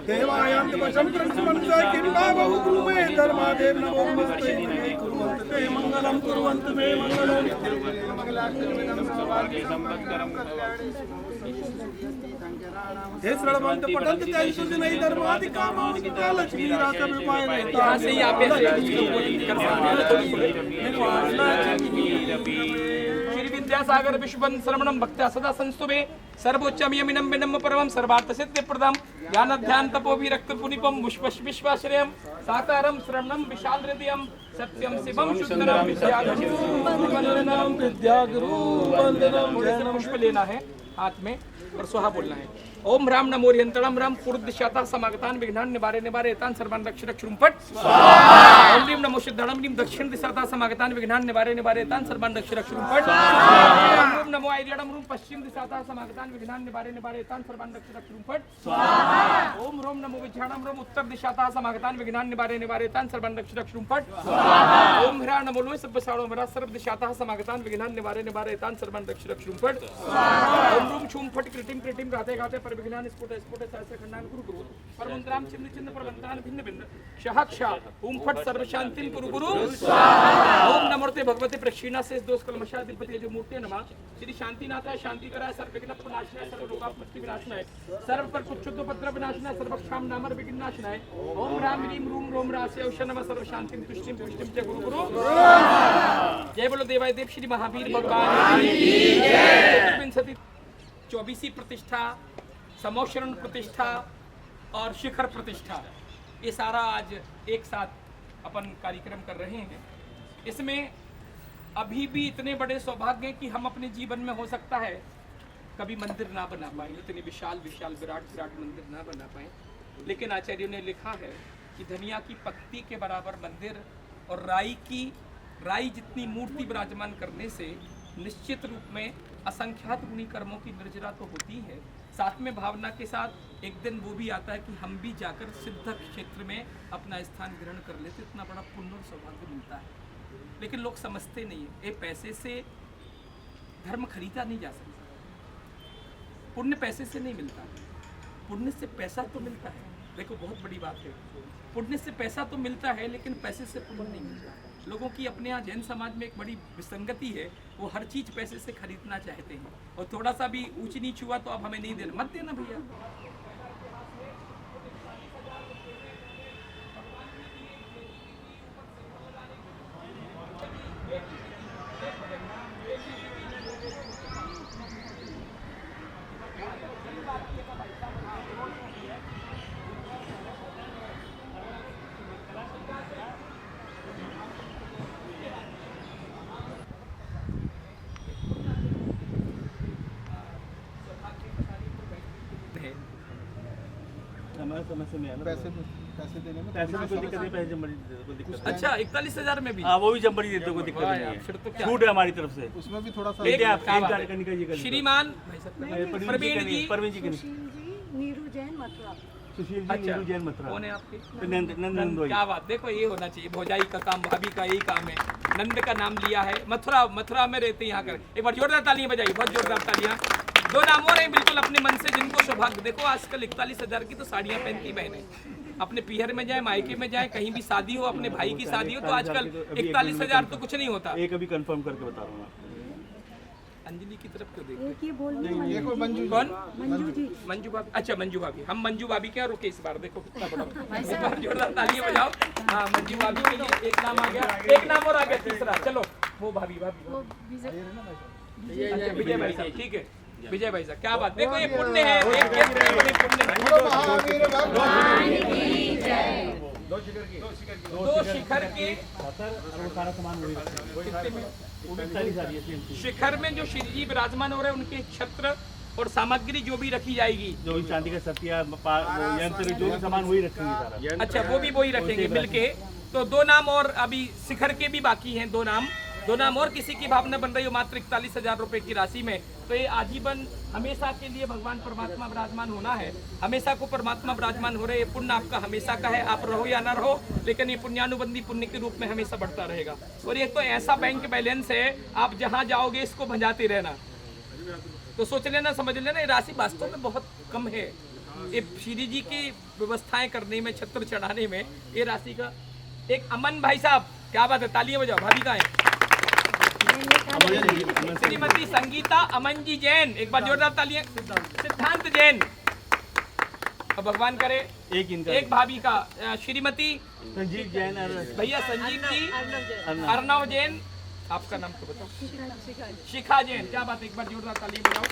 देवायां वशं कृष्णमंसै किंबा बहुकुमे धर्मादेव नमोऽस्तु कुर्वन्तु ते मंगलं कुर्वन्तु मे मंगलं हे श्रवणवंत पठन्त तेषु नहीं धर्मादिकामानि लक्ष्मी राजा विपाय यहाँ से आप श्री विद्यासागर विश्वबंध श्रवणम भक्त्या सदा संस्तुभे सर्वोच्चम यमिनम विनम परमम सर्वार्थ सिद्धिप्रदम ज्ञान ध्यान तपो विरक्त पुनिपम विश्वाश्रयम साकारम श्रवणम विशाल हृदयम सत्यम शिवम शुद्धम विद्यागुरु वंदनम। पुष्प लेना है हाथ में और सोहा बोलना है। ओम राम नमो रियंतरम राम पूर्वदिशाता समागतान विघ्नान निवारे निवारे एतान सर्वान रक्ष रक्षुमपट स्वाहा। ओम ह्रीं नमो सिद्धरणम ह्रीं दक्षिण दिशाता समागतान विघ्नान निवारे निवारे एतान सर्वान रक्ष रक्षुमपट स्वाहा। ओम ह्रीं नमो आयर्यणम ह्रीं पश्चिम दिशाता समागतान विघ्नान निवारे निवारे एतान सर्वान रक्ष रक्षुमपट स्वाहा। ओम ह्रीं नमो विज्ञानम ह्रीं उत्तर दिशाता समागतान विघ्नान निवारे निवारे एतान सर्वान रक्ष रक्षुमपट स्वाहा। ओम ह्रीं नमो लोय सब्बसारो मरा सर्व दिशाता समागतान विघ्नान निवारे निवारे एतान सर्वान रक्ष रक्षुमपट स्वाहा। ओम ह्रीं छूम फट कृतिम कृतिम राधे गाते विघ्नान स्फुट स्फुट सहस्र खंडान कुरु कुरु परमंत्राम चिन्ह चिन्ह परमंत्रान भिन्न भिन्न शहक्षा ओम फट सर्व शांतिं कुरु कुरु स्वाहा। ओम नमोते भगवते प्रक्षीणा से दोष कलमशाधिपति जो मूर्ति नमः श्री शांतिनाथा शांति कराय सर्व विघ्न विनाशनाय सर्व रोगापत्ति विनाशनाय सर्व पर कुच्छुद्ध उपद्रव विनाशनाय सर्व क्षाम नामर विघ्नाशनाय ओम राम ह्रीं रूम रोम रासे औषध नमः सर्व शांतिं तुष्टिं पुष्टिं च गुरु गुरु जय बोलो देवाय देव श्री महावीर भगवान की जय। 24वीं प्रतिष्ठा समोशरण प्रतिष्ठा और शिखर प्रतिष्ठा ये सारा आज एक साथ अपन कार्यक्रम कर रहे हैं। इसमें अभी भी इतने बड़े सौभाग्य हैं कि हम अपने जीवन में हो सकता है कभी मंदिर ना बना पाए, इतने विशाल विशाल विराट विराट मंदिर ना बना पाए, लेकिन आचार्यों ने लिखा है कि धनिया की पत्ती के बराबर मंदिर और राई जितनी मूर्ति विराजमान करने से निश्चित रूप में असंख्यात गुणी कर्मों की निर्जरा तो होती है, साथ में भावना के साथ एक दिन वो भी आता है कि हम भी जाकर सिद्ध क्षेत्र में अपना स्थान ग्रहण कर लेते, इतना बड़ा पुण्य और सौभाग्य मिलता है। लेकिन लोग समझते नहीं है ये पैसे से धर्म खरीदा नहीं जा सकता, पुण्य पैसे से नहीं मिलता, पुण्य से पैसा तो मिलता है। देखो बहुत बड़ी बात है, पुण्य से पैसा तो मिलता है लेकिन पैसे से पुण्य नहीं मिलता। लोगों की अपने यहाँ जैन समाज में एक बड़ी विसंगति है, वो हर चीज पैसे से खरीदना चाहते हैं और थोड़ा सा भी ऊंच नीच हुआ तो अब हमें नहीं देना, मत देना भैया। पैसे देने में पैसे में कोई दिक्कत नहीं, पैसे जमरी दे दो, कोई दिक्कत नहीं। अच्छा 41,000 में भी? हाँ वो भी जमरी देते हो, कोई दिक्कत नहीं है, फिर तो क्या छूट है हमारी तरफ से, उसमें भी थोड़ा सा श्रीमान प्रवीण जी नीरू जैन मथुरा। सुशील जी नीरू जैन मथुरा कौन है आपके? नंद। क्या बात, देखो ये होना चाहिए, भौजाई का काम भाभी का यही काम है। नंद का नाम लिया है, मथुरा में रहते यहाँ कर। एक बार जोरदार तालियां बजाइए, बहुत जोरदार तालियां। दो नाम और हैं बिल्कुल अपने मन से जिनको सौभाग्य। देखो आजकल 41,000 की तो साड़ियाँ पहनती बहनें, अपने पीहर में जाए मायके में जाए कहीं भी शादी हो, अपने भाई की शादी हो, तो आजकल 41,000 तो कुछ नहीं होता। एक अभी कंफर्म करके बता रहा हूँ। अंजलि की तरफ क्यों देखते? ये बोलने कौन? मंजू जी। मंजू भाभी। अच्छा मंजू भाभी, हम मंजू भाभी क्या रुके इस बार, देखो कितना बड़ा। जोरदार तालियां बजाओ। हाँ मंजू भाभी के लिए एक नाम आ गया, एक नाम और आ गया तीसरा। चलो वो भाभी विजय भाई साहब, ठीक है विजय भाई साहब, क्या बात। देखो ये पुण्य है, एक दो शिखर के सारा सामान शिखर में जो श्री जी विराजमान हो रहे हैं उनके छत्र और सामग्री जो भी रखी जाएगी, जो भी चांदी का सतिया यंत्र जो भी सामान वही रखेंगे सारा। अच्छा वो भी वही रखेंगे मिलके। तो दो नाम और अभी शिखर के भी बाकी हैं, दो नाम और किसी की भावना बन रही हो मात्र 41,000 रुपए की राशि में। तो ये आजीवन हमेशा के लिए भगवान परमात्मा विराजमान होना है, हमेशा को परमात्मा विराजमान हो रहे। ये पुण्य आपका हमेशा का है, आप रहो या ना रहो, लेकिन ये पुण्यानुबंधी पुण्य के रूप में हमेशा बढ़ता रहेगा। और ये तो ऐसा बैंक बैलेंस है, आप जहाँ जाओगे इसको भंजाते रहना। तो सोच लेना, समझ लेना, ये राशि वास्तव में बहुत कम है। ये श्री जी की व्यवस्थाएं करने में, छत्र चढ़ाने में ये राशि का। एक अमन भाई साहब, क्या बात है, तालियां बजाओ, भाभी का है श्रीमती संगीता अमन जी जैन, एक बार जोरदार तालियां। सिद्धांत जैन, अब भगवान करे एक इनका, एक भाभी का श्रीमती संजीव जैन और भैया संजीव जी, अर्णव जैन, आपका नाम तो बताओ, शिखा जैन, क्या बात है, एक बार जोरदार तालियां बजाओ।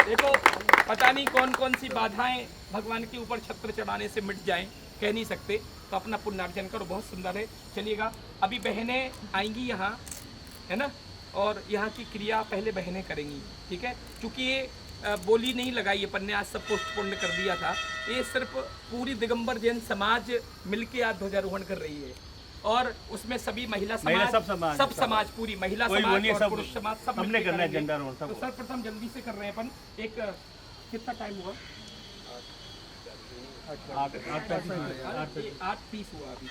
देखो पता नहीं कौन कौन सी बाधाएं भगवान के ऊपर छत्र चढ़ाने से मिट जाएं, कह नहीं सकते, तो अपना पुण्यार्जन करो, बहुत सुंदर है। चलिएगा, अभी बहनें आएंगी यहाँ, है ना, और यहाँ की क्रिया पहले बहनें करेंगी, ठीक है। क्योंकि ये बोली नहीं लगाई, ये पन्यास सब पोस्टपोन कर दिया था, ये सिर्फ पूरी दिगंबर जैन समाज मिलके आज ध्वजारोहण कर रही है, और उसमें सभी महिला समाज, सब समाज पूरी महिला समाज और पुरुष समाज सब हमने करना है झंडा रोहण। तो सर्वप्रथम जल्दी से कर रहे हैं अपन। एक कितना टाइम हुआ? 8:30 हुआ अभी।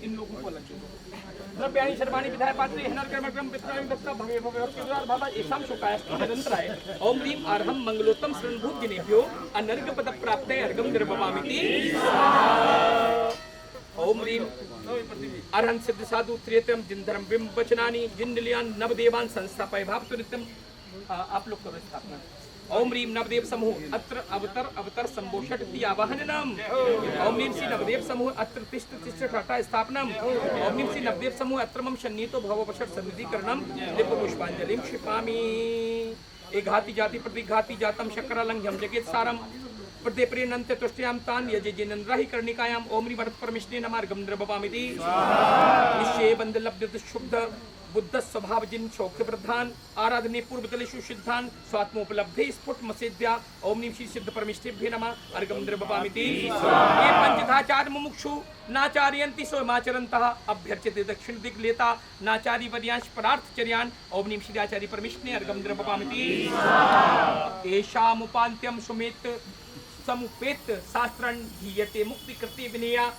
इन लोगों को अलग द्रव्याणि शर्माणि विधाय पात्रे हनर कर्मक्रम पित्राणि दत्ता भवे भवे भक्तिद्वार बाबा एषां शोकायस्ति निरंतराय ओम ह्रीं अर्हं मंगलोत्तम शरणभूत जनेभ्यो अनर्घ पद प्राप्ते अर्घं निर्भवामिति। ओम ह्रीं अर्हं सिद्ध साधु त्रियतम जिनधर्म बिंब वचनानि जिनलियान नवदेवान संस्थापय भावतु नित्यम। आप लोग करो स्थापना। ओम ह्रीं नवदेव समूह अत्र अवतर अवतर संभोषट आवाहनम। ओम ह्रीं श्री नवदेव समूह अत्र तिष्ठ तिष्ठ टाटा स्थापनम। ओम ह्रीं श्री नवदेव समूह अत्र मम शन्नीतो भववशट सन्निधिकरणम दीप पुष्पांजलिं क्षिपामि। एक घाति जाति प्रतिघाति जातम शक्रालंघ्यम जगेत सारम प्रदेप्रियनंत तुष्टयाम तान यजे जिनन्द्राहि कर्णिकायाम। ओम ह्रीं वरद परमेष्णे नमार्गम निर्भवामिति। निश्चय बंद लब्ध शुद्ध बुद्ध स्वभाव जिन सौख्य वृद्धान आराधने पूर्व तलेषु सिद्धान स्वात्मोपलब्धे स्फुट मसेद्या। ओम नीम श्री सिद्ध परमेष्ठेभ्ये नमः अर्घं निर्भवामिति। ये पंचधाचार्य मुमुक्षु नाचार्यन्ति स्वयमाचरन्तः अभ्यर्च्यते दक्षिण दिक् लेता नाचारी वर्यांश परार्थचर्यान्। ओम नीम श्री आचार्य परमेष्ठे अर्घं निर्भवामिति। एषामुपान्त्यं सुमेत समुपेत शास्त्रं धीयते मुक्ति कृते विनया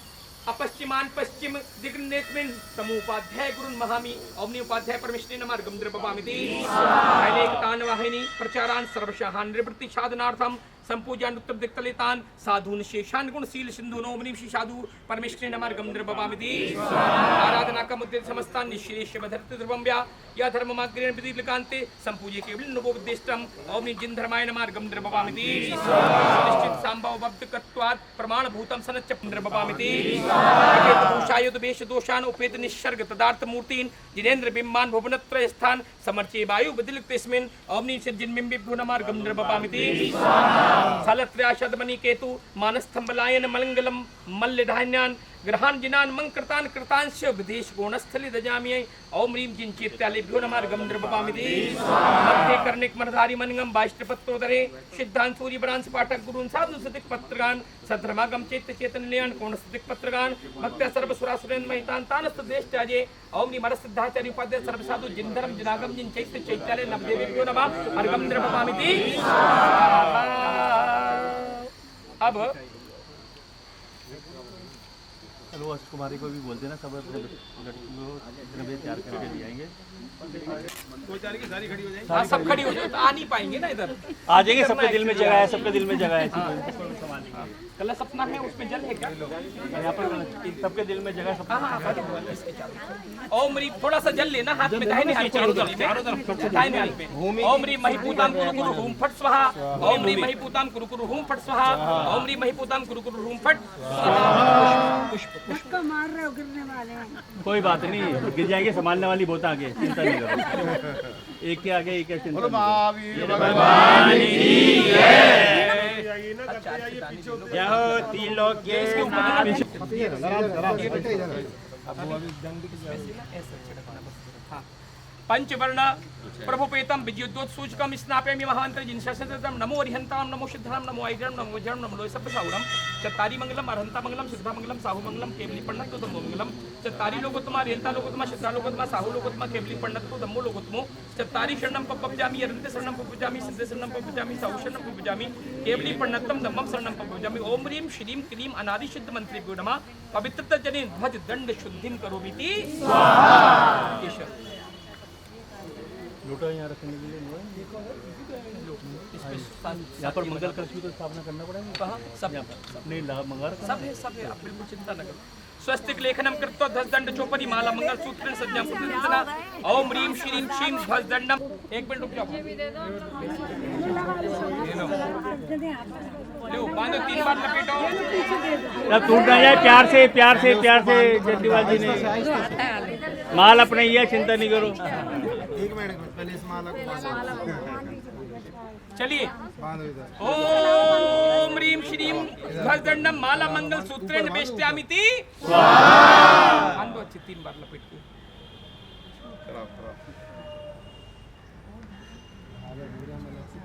अपश्चिमान पश्चिम दिग्नेत्मिन समुपाध्याय गुरुन् महामि। ओमनी उपाध्याय परमेष्ठे नमः अर्घं निर्भवामिति। दैनिकतान् वाहिनी प्रचारान् सर्वशाहान् निवृत्ति साधनार्थं संपूजान् उत्तर दिक्तलितान् साधून् शेषान् गुणशील सिन्धून्। ओम नीं श्री साधु परमेष्ठे नमः अर्घं निर्भवामिति। आराधना का मुद्दे समस्तान् निश्रेष्य बधर्ति ध्रुवं व्या या धर्ममाग्रेण विधिलिकान्ते संपूज्य केवलं नवोपदेष्टम्। ओम नीं जिन धर्माय नमः अर्घं निर्भवामिति। निश्चित संभव बद्धकत्वात् प्रमाणभूतं सनच्च निर्भवामिति। भूषायुध वेश दोषान् उपेत निसर्ग तदार्थ मूर्तीन् जिनेन्द्र बिम्बान् भुवनत्रय स्थान समर्चे वायु बदिलिक्तस्मिन्। ओम नीं जिन्बिम्बिभ्यो नमः अर्घं निर्भवामिति। सलत्र्याशदमणि केतु मानस्तंभलायन मलंगलम मल्लधान्यान ग्रहान जिनान मंकृतान कृतांश विदेश गोणस्थली दजामि। ओम ह्रीं जिन चेत्यालेभ्यो नमः अर्घं निर्भवामिति। मध्य कर्णिक मरधारी मनंगम वाष्टपत्रोदरे सिद्धांत सूर्य बरांश पाठक गुरुन् साधु सदिक पत्रगान सधर्मागम चैत्य चेतनल्यान कोण सदिक पत्रगान भक्त्या सर्व सुरासुरेन महितान तानस्त देश त्याजे। ओम ह्रीं मर सिद्धाचार्य उपाध्याय सर्व साधु जिन धर्म जिनागम जिन चैत्य चैत्यालय नवदेवेभ्यो नमः अर्घं निर्भवामिति। अब चलो कुमारी को भी बोल देना, सब लड़कियों को तैयार करके ले आएंगे। हाँ सब खड़ी हो जाए तो आ नहीं पाएंगे ना इधर। आ जाएंगे, सबके दिल में जगह है, सबके दिल में जगह है। कलश अपना है, उसमें जल है क्या? यहाँ पर सबके दिल में जगह है। ओम ह्रीं थोड़ा सा जल लेना हाथ में, दाहिने हाथ में, दाहिने हाथ में। ओम ह्रीं महिपूतां कुरु कुरु हूं फट स्वाहा। ओम ह्रीं महिपूतां कुरु कुरु हूं फट स्वाहा। ओम ह्रीं महिपूतां कुरु कुरु हूं फट स्वाहा। धक्का मार रहे हो, गिरने वाले हैं। कोई बात नहीं, गिर जाएंगे, संभालने वाली बहुत आगे, चिंता नहीं करो। एक के आगे एक चिंता। पंचवर्ण प्रभुपेतम विद्युद्योत्सूचकम स्नापयामि महामंत्र जिनशस्त्रम नमो अरिहंतां नमो सिद्धां नमो ऐद्रं नमो वज्रं नमो लोय सप्तसाहुरम। चत्तारि मंगलम अरहंता मंगलम सिद्धा मंगलम साहु मंगलम केवली पण्णतो धम्मो मंगलम। चत्तारि लोकोत्तमा अरिहंता लोकोत्तमा सिद्धा लोकोत्तमा साहु लोकोत्तमा केवली पण्णतो धम्मो लोकोत्तमो। चत्तारि शरणं पप्पजामि अरहन्ते शरणं पप्पजामि सिद्धे शरणं पप्पजामि साहु शरणं पप्पजामि केवली पण्णतम धम्मं शरणं पप्पजामि। ओम ह्रीं श्रीं क्लीं अनादि सिद्ध मंत्रेभ्यो नमः पवित्रता जने ध्वज दंड शुद्धिं करोमीति स्वाहा। लोटा यहाँ रखने के लिए हुआ है। यहाँ पर मंगल कलश की तो स्थापना करना पड़ेगा। कहाँ सब यहाँ पर नहीं लाभ मंगा रखा सब है आप बिल्कुल चिंता न करो। स्वस्तिक लेखनम कृत्वा ध्वजदंड चौपदी माला मंगल सूत्र सज्जा पुनर्जना ओम ह्रीं श्रीं क्षीं ध्वजदंडम। एक मिनट रुक जाओ, लो बांधो 3 बार लपेटो। जब टूट ना जाए प्यार से जयंतीलाल जी ने माल अपने ये चिंता नहीं करो। एक मिनट पहले इस माला को चलिए बांधो इधर। ओम ह्रीं श्रीं ध्वजदंडम माला मंगल सूत्रेण वेष्ट्यामिति। बांधो अच्छे 3 बार लपेट के।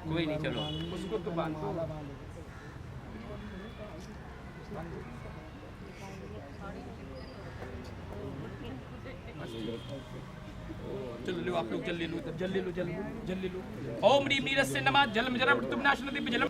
कोई नहीं, चलो उसको तो बांधो। चलो लो आप लोग जल ले लो, इधर जल ले लो, जल ले लो। ओम ह्रीं नीरस्य नमः जलम जरा मृत्युविनाशनति जलम।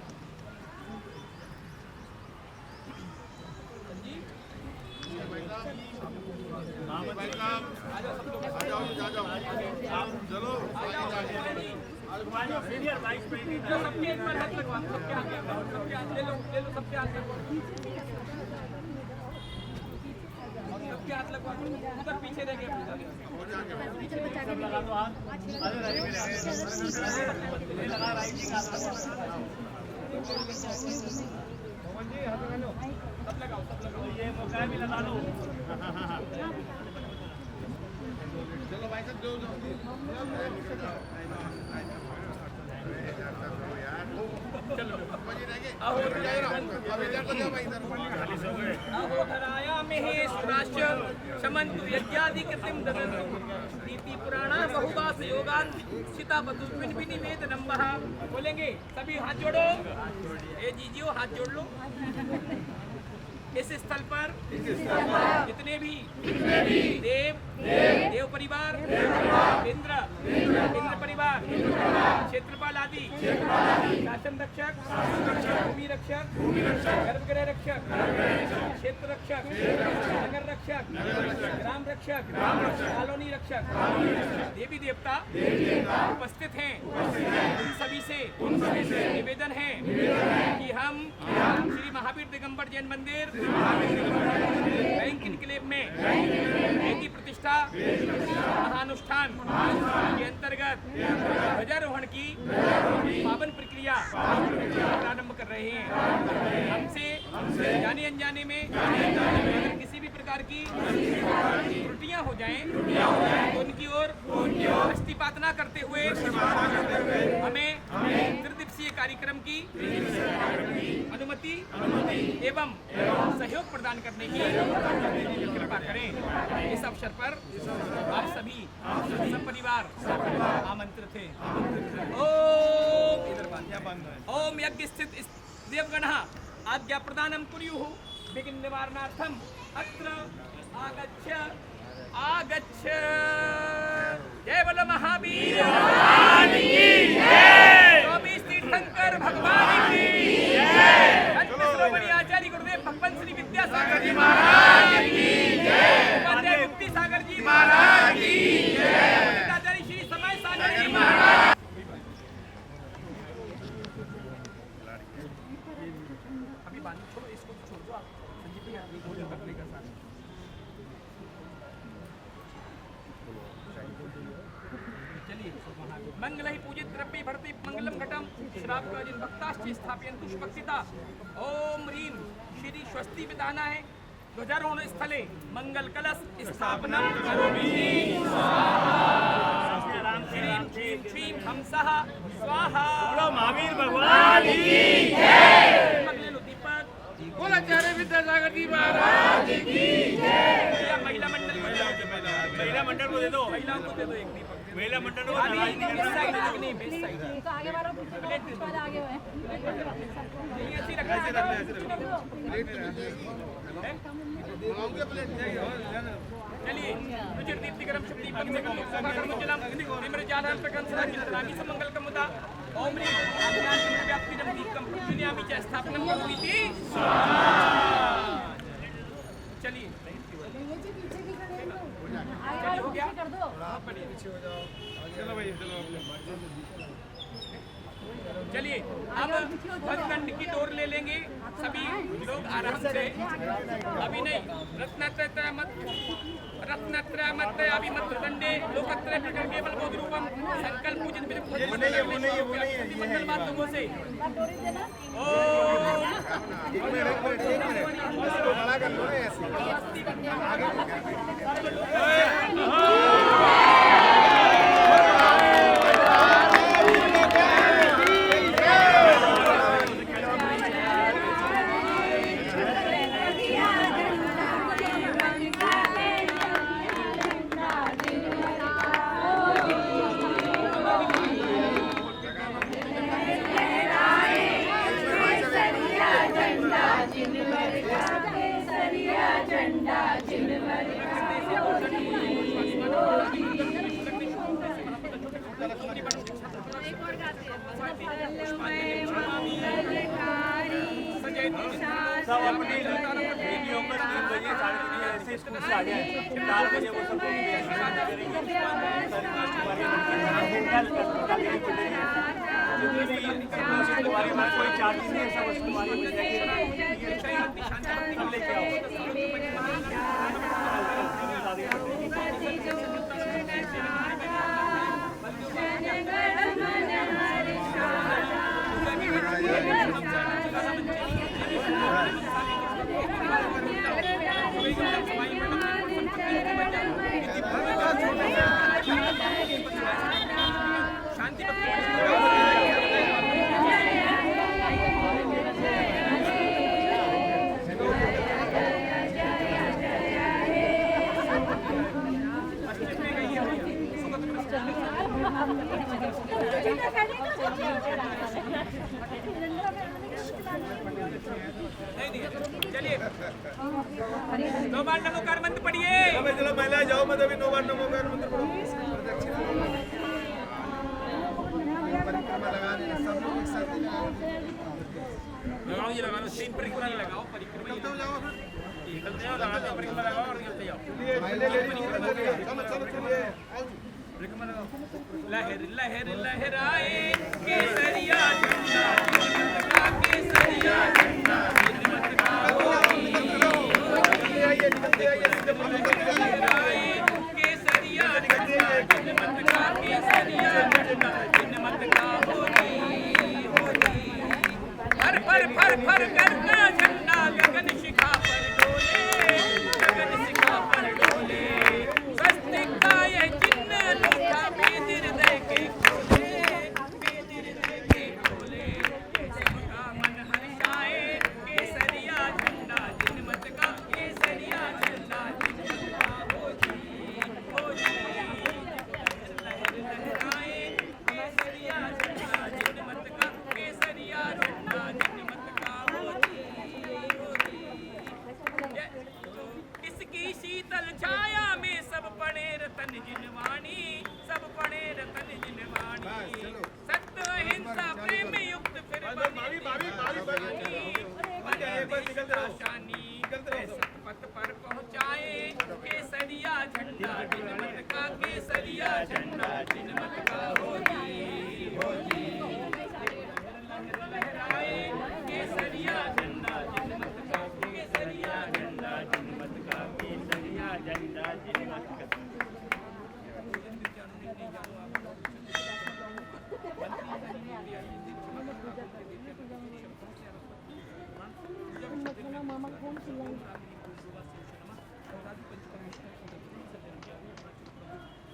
सबके एक बार हाथ लगवा, सबके हाथ लगवा, सबके हाथ ले लो, सबके हाथ लगवा, सबके हाथ लगवा। उधर पीछे रह गए सब लगाओ, ये मौका भी लगा लो। चलो भाई साहब जो शमन्तु यज्ञादि कृतिं ददन्तु नीति पुराणा बहुवास योगान सीता बधुस्मिन् विनिवेदनं वहा। बोलेंगे सभी हाथ जोड़ो, ए जीजियो हाथ जोड़ लो। इस स्थल पर जितने भी देव परिवार, इंद्र परिवार, क्षेत्रपाल आदि, शासन रक्षक, भूमि रक्षक, गर्भगृह रक्षक, क्षेत्र रक्षक, नगर रक्षक, ग्राम रक्षक, कॉलोनी रक्षक, देवी देवता उपस्थित हैं। उन सभी से निवेदन है कि हम श्री महावीर दिगंबर जैन मंदिर बैंक इनक्लेव में बेटी प्रतिष्ठा महानुष्ठान के अंतर्गत ध्वजारोहण की पावन प्रक्रिया प्रारंभ कर रहे हैं। हमसे जाने अनजाने में अगर किसी भी प्रकार की त्रुटियां हो जाएं तो उनकी ओर दृष्टिपात न करते हुए हमें त्रिदिवसीय कार्यक्रम की अनुमति एवं सहयोग प्रदान करने की कृपा करें। इस अवसर पर आप सभी सब परिवार आमंत्रित हैं। ओम यज्ञ स्थित देवगणः आज्ञा प्रदानं कुर्युः विघ्न निवारणार्थम अत्र आगच्छ। जय बोलो महावीर भगवान की जय। 24 तीर्थंकर भगवान की जय। श्रोमणी आचार्य गुरुदेव भगवान श्री विद्यासागर जी महाराज की जय। उपाध्याय मुक्ति सागर जी महाराज की जय। आचार्य श्री समय सागर जी महाराज। अभी बांध छोड़ो, इसको छोड़ दो आप। संजीव भैया भोजन करने का साथ चलिए। मंगल ही पूजित द्रव्य भरती मंगलम घटम श्राप का जिन भक्ताश्च स्थापयन्तु शुभक्सिता। ओम ह्रीं श्री स्वस्ति विधाना है ध्वजारोहण स्थले मंगल कलश स्थापनम करोमि स्वाहा। श्रीं क्षीं क्षीं हंसः स्वाहा। बोलो महावीर भगवान की जय। दीपक ले लो, दीपक। बोलो आचार्य विद्यासागर जी महाराज की जय। महिला मंडल को दे दो, महिला मंडल को दे दो, महिलाओं को दे दो एक दीपक। महिला मंडल को बेस साइड नहीं, बेस साइड तो आगे वाला पीछे वाला आगे हुए ये ऐसे रखना है। चलिए रुचिर दीप्तिकरम शुभ दीपक से कर्मजलम निम्रजानम प्रकंसना किंतनामी समंगल कमुदा। ओम ह्रीं आज्ञान व्याप्तिरम दीपकम पृथ्वीयामि च स्थापनम करोमि इति स्वाहा। चलिए आगे वाला हो गया। कर दो। पीछे हो जाओ। चलिए अब भगदंड की डोर ले लेंगे सभी लोग आराम से। अभी नहीं, रत्नत्रय मत अभी मत दंडे लोकत्रय प्रकट केवल बोध रूपम संकल्प पूजन मंगल माध्यमों से सब अपनी ड्यूटियों पर 3 बजे 3:30 ऐसे स्कूल से आ जाए, 4 बजे वो सब तुम्हारे पास कोई चार्ज नहीं है, सब तुम्हारी लेके चलिए नौ बार नमोकार मंत्र पढ़िए। चलो महिला जाओ, मैं अभी 9 बार नमोकार मंत्र पढ़ो। परिक्रमा लगाने सब लोग एक साथ लगाओ, ये लगाओ, सेम परिक्रमा लगाओ, परिक्रमा निकलते जाओ फिर। निकलते जाओ, लगाते हो परिक्रमा लगाओ और निकलते जाओ। लहर लहर लहराए केसरिया झंडा, केसरिया झंडा जिनमत का होगी। केसरिया झंडा जिनमत का, केसरिया झंडा जिनमत का होगी। फर फर फर फर करना झंडा गगन शिखा पर डोले, गगन शिखा पर डोले। स्वस्तिक का ये चिन्ह अनूठा बेदिर दे के खोले, बेदिर दे के खोले। सबका मन हर्षाए केसरिया झंडा जिनमत का, केसरिया झंडा जिनमत का होगी, होगी। लहर लहराए केसरिया झंडा जिनमत का, केसरिया झंडा जिनमत का होगी, होगी। इसकी शीतल छाया में सब पड़े रतन जिनवाणी, सब पड़े रतन जिनवाणी। सत्य अहिंसा प्रेम युक्त फिर सतपथ पर पहुँचाए केसरिया झंडा जिनमत का, केसरिया झंडा जिनमत का होगी, होगी। लहराए केसरिया झंडा जिनमत का, केसरिया झंडा जिनमत का, केसरिया झंडा जिनमत का।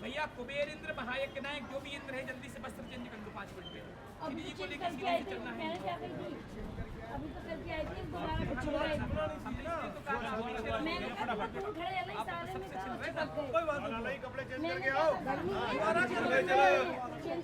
भैया कुबेर इंद्र महायक नायक जो भी इंद्र है जल्दी से वस्त्र चेंज कर लो 5 मिनट में। अभी जी को चेक लेकर करके आई थी, चलना है। मैंने क्या कही थी? अभी तो करके आई थी, दोबारा कुछ हो गई। मैंने कहा तुम खड़े हैं ना सारे में, कोई बात नहीं, कपड़े चेंज मैंने करके कहा आओ। गर्मी में चेंज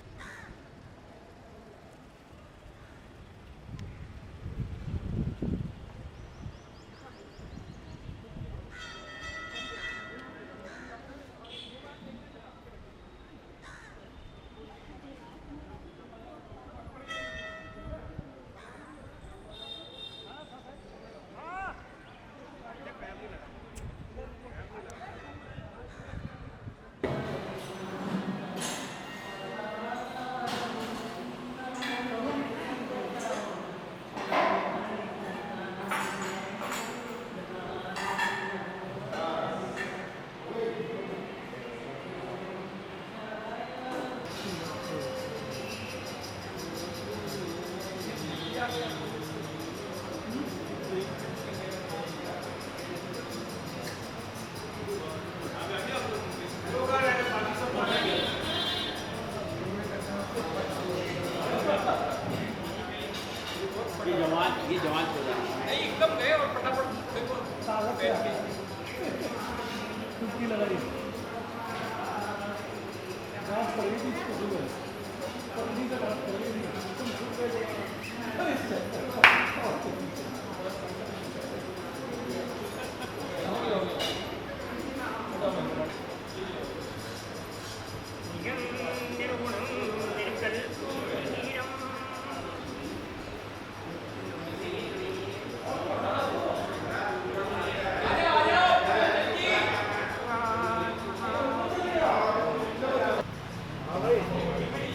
नहीं एकदम गए और फटाफट देखो बैठ के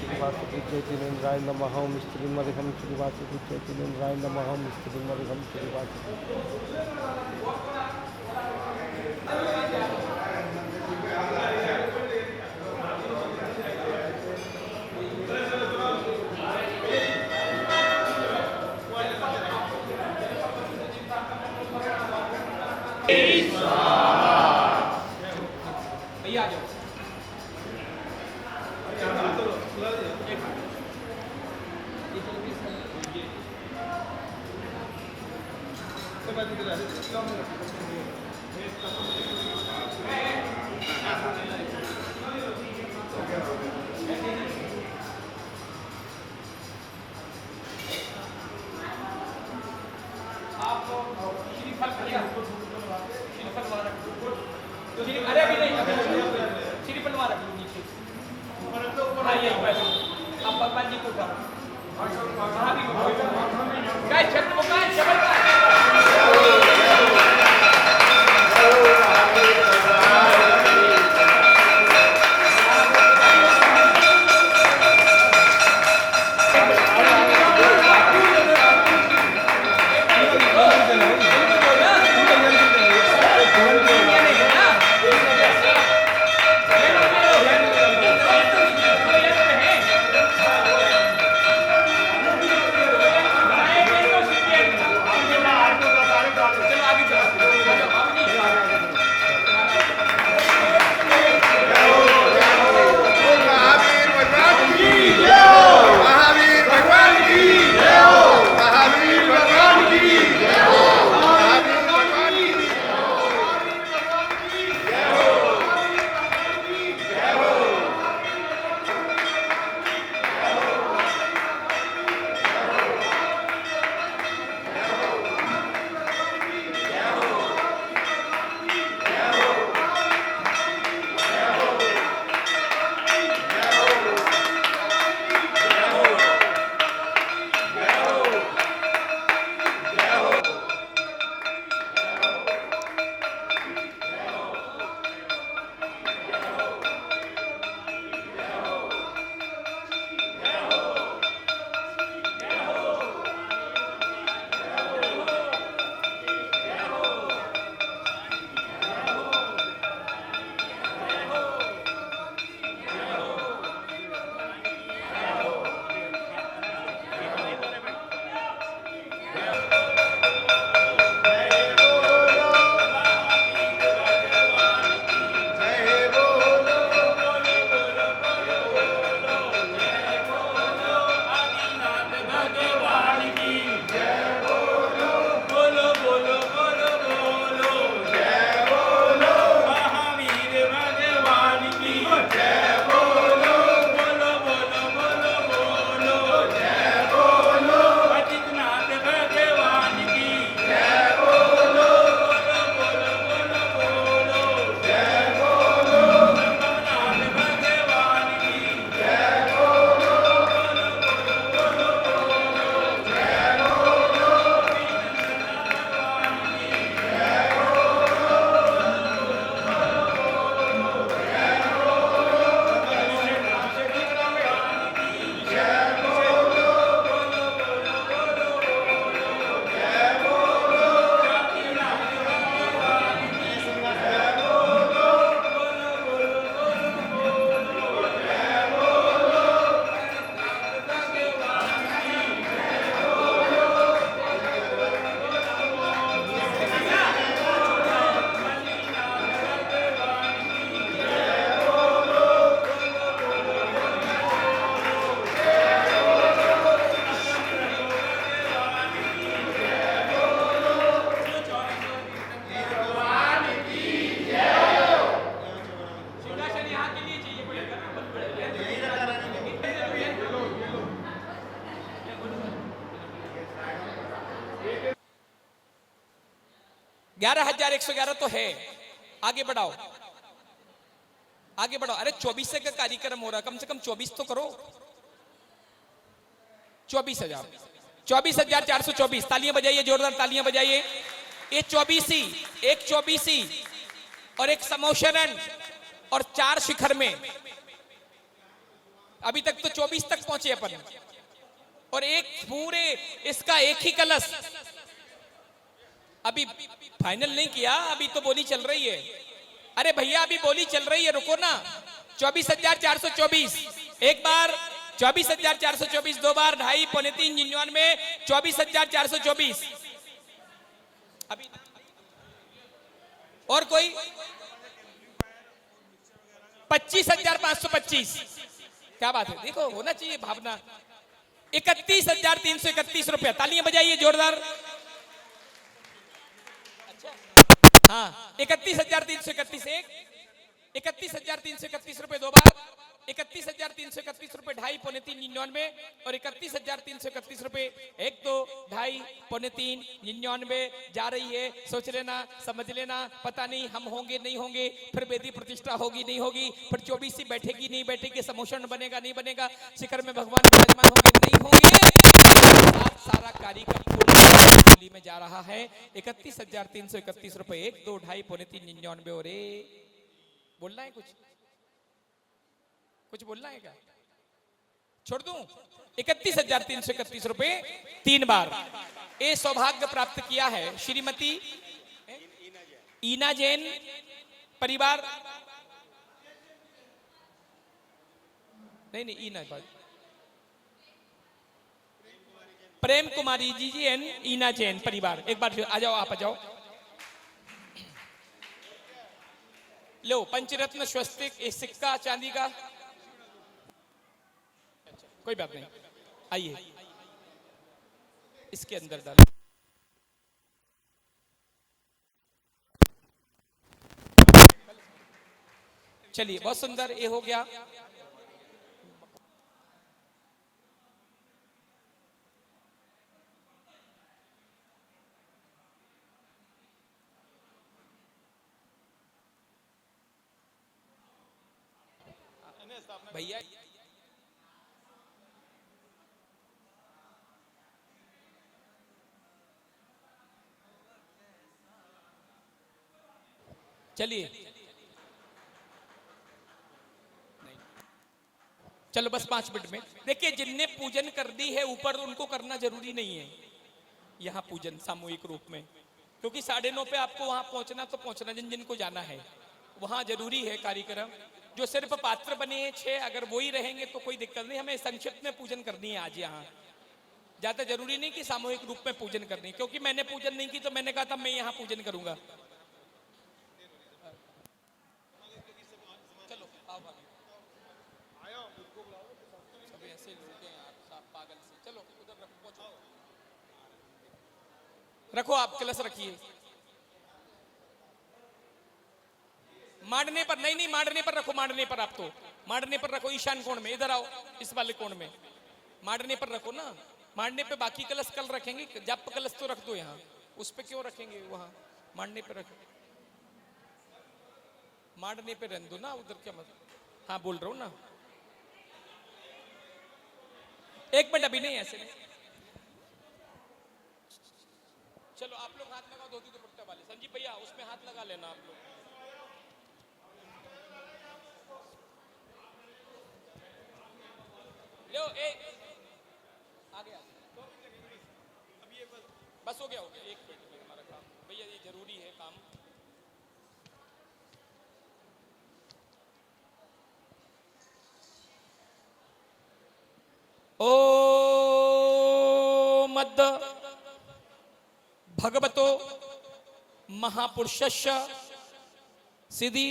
श्रीवासुदेवाय नमः ओम श्रीमदेहं श्रीवासुदेवाय नमः ओम श्रीमदेहं श्रीवासुदेवाय भैया आ जाओ आप श्रीफल भैया श्रीफल वहाँ रख दो अरे अभी नहीं श्रीफल वहाँ रख दो नीचे हाँ ये अब भगवान जी को उठाओ वहाँ भी उठाओ काय छत्र को काय शबल का 11,111 तो है, आगे बढ़ाओ, आगे बढ़ाओ। अरे 24 का कार्यक्रम हो रहा, कम से कम 24 तो करो। 24,000, 24,424। तालियां बजाइए, जोरदार तालियां बजाइए। ये 24 एक 24 और एक समोशरण और 4 शिखर में, अभी तक तो 24 तक पहुंचे अपन, और एक पूरे इसका एक ही कलश अभी फाइनल नहीं किया, अभी तो बोली चल रही है। अरे भैया अभी बोली चल रही है, रुको ना। 24,424 एक बार, 24,424 दो बार, 2.5 पौने 3 99, 24,424। अभी और कोई 25,525। क्या बात है, देखो होना चाहिए भावना। 31,331 रुपया, तालियां बजाइए जोरदार। अच्छा हाँ, 31,331 एक, 31,331 रुपए दो बार, 31,331 रुपए 2.5 पौने 3 99, और 31,331 रुपए 1 2 2.5 पौने 3 99 जा रही है। सोच लेना, समझ लेना, पता नहीं हम होंगे नहीं होंगे, फिर वेदी प्रतिष्ठा होगी नहीं होगी, फिर 24 बैठेगी नहीं बैठेगी, समोषण बनेगा नहीं बनेगा, शिखर में भगवान विराजमान होंगे नहीं होंगे। सारा कार्यक्रम पूर्ण में जा रहा है। 31,331 रुपए 1 2 2.5 पौने 3 99। और बोलना है कुछ बोलना है क्या? छोड़ दूं? 31,331 रुपए 3 बार। ये सौभाग्य प्राप्त किया है श्रीमती ईना जैन परिवार, नहीं ईना, प्रेम कुमारी जी एंड ईना जैन परिवार। एक बार आ जाओ, आप आ जाओ। लो पंचरत्न स्वस्तिक, एक सिक्का चांदी का, कोई बात नहीं, आइए इसके अंदर डालो। चलिए, बहुत सुंदर ये हो गया। भैया चलिए, चलो बस 5 मिनट में। देखिए, जिनने पूजन कर दी है ऊपर, उनको करना जरूरी नहीं है यहाँ पूजन सामूहिक रूप में, क्योंकि 9:30 पे आपको वहां पहुंचना तो पहुंचना, जिन जिनको जाना है वहां जरूरी है कार्यक्रम। जो सिर्फ पात्र बने हैं 6, अगर वो ही रहेंगे तो कोई दिक्कत नहीं। हमें संक्षिप्त में पूजन करनी है आज यहाँ, ज्यादा जरूरी नहीं कि सामूहिक रूप में पूजन करनी, क्योंकि मैंने पूजन नहीं की तो मैंने कहा था मैं यहाँ पूजन करूंगा। चलो आओ सब ऐसे लोग हैं यार, साफ पागल से। चलो उधर रखो, रखो आप कलश रखिए। मांडने पर नहीं, मांडने पर रखो, मांडने पर आप तो मांडने पर रखो, ईशान कोण में। इधर आओ, इस वाले कोण में मांडने पर रखो ना। मांडने पे बाकी कलश कल रखेंगे, जब कलश तो रख दो यहाँ, उस पे क्यों रखेंगे वहां? मांडने पे रखो, मांडने पे रहने दो ना, उधर क्या मतलब। हाँ बोल रहा हूं ना, 1 मिनट, अभी नहीं, ऐसे नहीं। चलो आप लोग हाथ लगाओ, धोती दुपट्टा वाले संजीव भैया, उसमें हाथ लगा लेना आप लोग। लो आगे अब ये बस हो गया 1 मिनट में हमारा काम। भैया ये जरूरी है काम। ओ मद भगवतो महापुरुषस्य सिद्धि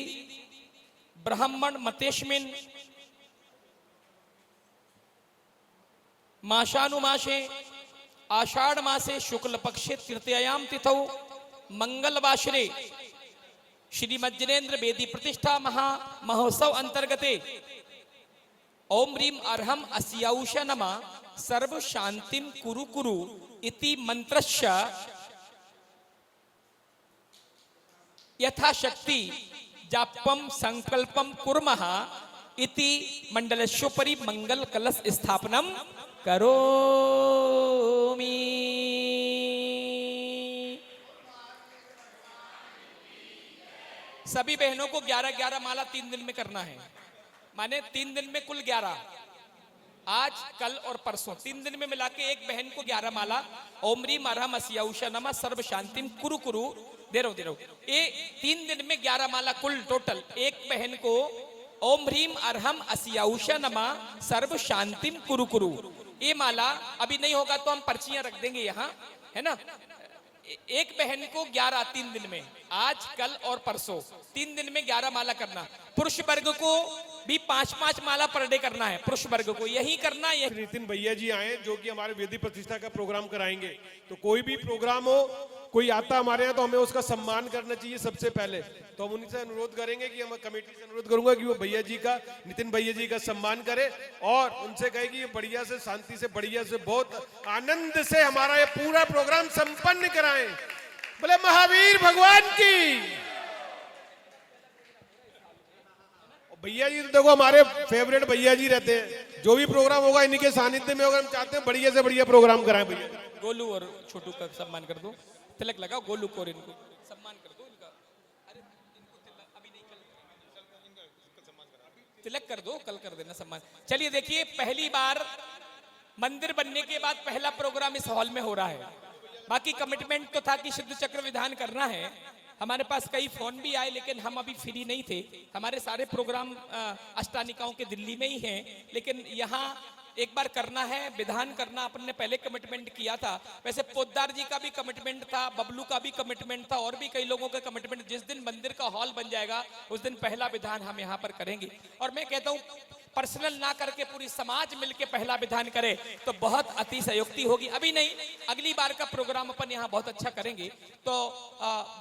ब्राह्मण मतेस्मिन् माशानुमासे आषाढ़ मासे शुक्ल पक्षे तृतीयायाम तिथौ मंगलवासरे श्रीमज्जनेन्द्र वेदी प्रतिष्ठा महा महोत्सव अंतर्गते ओम ह्रीम अर्हम अस्याउष नमा सर्व शांतिम कुरु कुरु इति मंत्रस्य यथाशक्ति जापम संकल्पम कुर्मः इति मंडलेश्वरी मंगल कलश स्थापनम करोमि। सभी बहनों को 11-11 माला 3 दिन में करना है, माने 3 दिन में कुल 11, आज कल और परसों 3 दिन में मिला के एक बहन को 11 माला ओम ह्रीम अरहम अस्याउषा नमः सर्व शांतिम कुरु कुरु दे रहो ये 3 दिन में 11 माला कुल टोटल। एक बहन को ओम ह्रीम अरहम अस्याउषा नमः सर्व शांतिम कुरु कुरु, ये माला अभी नहीं होगा तो हम पर्चियां रख देंगे यहाँ, है ना। एक बहन को 11 3 दिन में, आज कल और परसों 3 दिन में 11 माला करना। पुरुष वर्ग को भी 5-5 माला पर डे करना है, पुरुष वर्ग को यही करना है। नितिन भैया जी आए जो कि हमारे वेदी प्रतिष्ठा का प्रोग्राम कराएंगे। तो कोई भी प्रोग्राम हो, कोई आता हमारे यहाँ तो हमें उसका सम्मान करना चाहिए सबसे पहले। तो हम उनसे अनुरोध करेंगे कि हम कमेटी से अनुरोध करूंगा कि वो भैया जी का, नितिन भैया जी का सम्मान करे और उनसे कहे कि बढ़िया से, शांति से, बढ़िया से, बहुत आनंद से हमारा ये पूरा प्रोग्राम संपन्न कराएं। बोले महावीर भगवान की। भैया जी तो देखो हमारे फेवरेट भैया जी रहते हैं, जो भी प्रोग्राम होगा इन्हीं के सानिध्य में होगा। हम चाहते हैं बढ़िया से बढ़िया प्रोग्राम कराएं भैया। गोलू और छोटू का सम्मान कर दो, तिलक लगाओ गोलू को और इनको सम्मान कर दो इनका। अरे इनको तिलक अभी नहीं, कल तिलक कर दो, कल कर देना सम्मान। चलिए देखिए, पहली बार मंदिर बनने के बाद पहला प्रोग्राम इस हॉल में हो रहा है। बाकी कमिटमेंट तो था कि सिद्ध चक्र विधान करना है। हमारे पास कई फोन भी आए लेकिन हम अभी फ्री नहीं थे। हमारे सारे प्रोग्राम अष्टानिकाओं के दिल्ली में ही हैं, लेकिन यहाँ एक बार करना है, विधान करना अपन ने पहले कमिटमेंट किया था। वैसे पोद्दार जी का भी कमिटमेंट था, बबलू का भी कमिटमेंट था और भी कई लोगों का कमिटमेंट। जिस दिन मंदिर का हॉल बन जाएगा उस दिन पहला विधान हम यहाँ पर करेंगे। और मैं कहता हूँ पर्सनल ना करके पूरी समाज मिलके पहला विधान करे तो बहुत अतिशयोक्ति होगी। अभी नहीं, अगली बार का प्रोग्राम अपन यहाँ बहुत अच्छा करेंगे। तो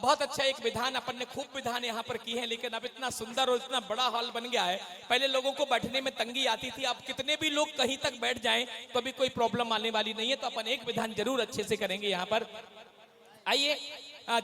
बहुत अच्छा एक विधान, अपन ने खूब विधान यहाँ पर की है, लेकिन अब इतना सुंदर और इतना बड़ा हॉल बन गया है। पहले लोगों को बैठने में तंगी आती थी, अब कितने भी लोग कहीं तक बैठ जाएं तो अभी कोई प्रॉब्लम आने वाली नहीं है। तो अपन एक विधान जरूर अच्छे से करेंगे यहाँ पर। आइए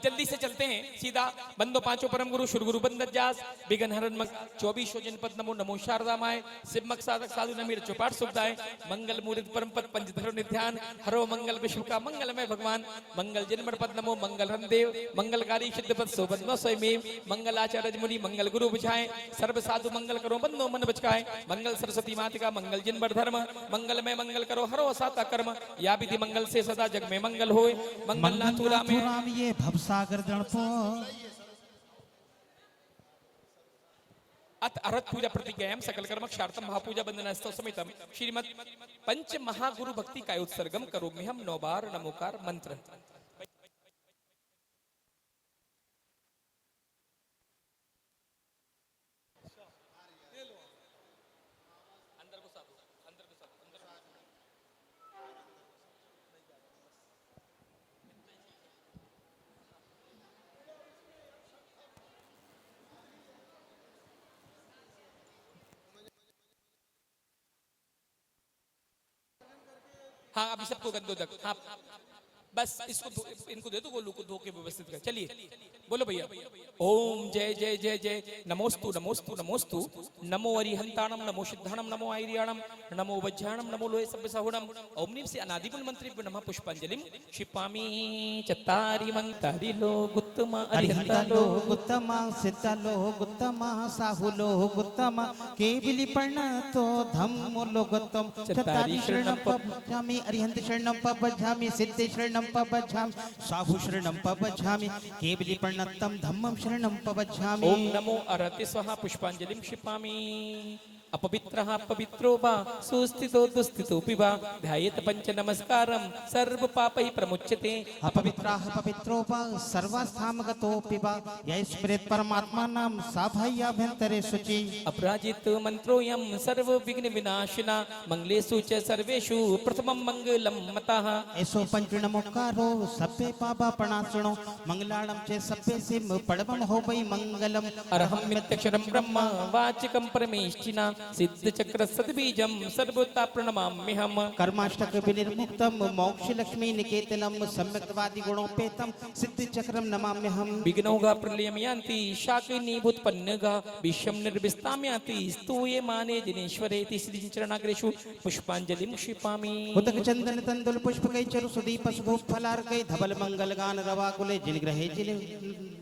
जल्दी से चलते हैं सीधा। बंदो पांचों परम गुरु शुर गुरु बंदजास विघन हरण मग 24 जनपद नमो नमो शारदा माय सिमक साधक साधु नमीर चौपाट सुखदाय मंगल मूर्त परम पद पंचधर निध्यान हरो मंगल विश्व का मंगलमय भगवान मंगल जन्म पद नमो मंगल हर देव मंगलकारी सिद्ध पद सोबंदो स्वयं मंगलाचार्य मुनि मंगल गुरु बुझाए सर्व साधु मंगल करो बंदो मन बचकाए मंगल सरस्वती माता मंगल जन्म धर्म मंगलमय मंगल करो हरो साता कर्म या विधि मंगल से सदा जग में मंगल होए मंगल नाथुरा में ये भवसागर गणपो अत अरहत पूजा प्रतिज्ञायाम सकल कर्म क्षार्थम महापूजा बंदनास्तव समेतम श्रीमद पंच महागुरु भक्ति का उत्सर्गम करोमि हम 9 बार नमोकार मंत्र। हाँ अभी सबको गंदो तक, हाँ बस इसको इनको दे दो, गोलू को धो के व्यवस्थित कर। चलिए बोलो भैया। ओम जय जय जय जय नमोस्तु नमोस्तु नमोस्तु नमो अरिहंताणम नमो सिद्धाणम नमो आयरियाणम नमो वज्राणम नमो लोहे सभ्य सहुणम ओम नीम से अनादिपुल मंत्री नमः पुष्पांजलिम क्षिपामि चत्तारि मंतारि लो गुत्तम अरिहंतालो गुत्तमा सिद्धालो गुत्तमा साहुलो गुत्तमा केविली पर्णतो धम्मो गुत्तम चत्तारि शरणं पवज्जामि अरिहंत शरणं पवज्जामि सिद्धे शरणं पवज्जामि साहु शरणं पवज्जामि केविली पर्णतम धम्मं शरणं पवज्जामि। ओम नमो अरहते स्वाहा पुष्पांजलिं क्षिपामि अपवित्रः पवित्रो वा सुस्थितो दुस्थितोऽपि वा ध्यायेत पंच नमस्कारं सर्व पापैः प्रमुच्यते। अपवित्रः पवित्रो वा सर्वास्थामगतोऽपि वा यः स्मरेत् परमात्मानं साभय्याभ्यन्तरे शुचि। अपराजित मंत्रोऽयं सर्व विघ्न विनाशिना मंगलेषु च सर्वेषु प्रथमं मंगलं मतः। ऐसो पंचनमोकारो सभ्ये पापापणासुनो मंगलाणं च सभ्ये सिम पडवम हो वै मंगलम। अरहं मित्यक्षरं ब्रह्म वाचिकं परमेष्ठिना सिद्ध चक्र सद्बीजम सर्वता प्रणमाम्यहम् कर्माष्टक विनिर्मुक्तम मोक्ष लक्ष्मी निकेतनम सम्यक्तवादी गुणोपेतम सिद्ध चक्रम नमाम्यहम विघ्नौघा प्रलयम यान्ति शाकिनी भूतपन्नगा विश्वं निर्विस्ताम यान्ति स्तूये माने जिनेश्वरेति श्री चरणाग्रेषु पुष्पांजलिं क्षिपामि उदक चंदन तंदुल पुष्प कई चरु सुदीप सुगो फलार कई धबल मंगल गान रवा कुले जिन ग्रहे जिन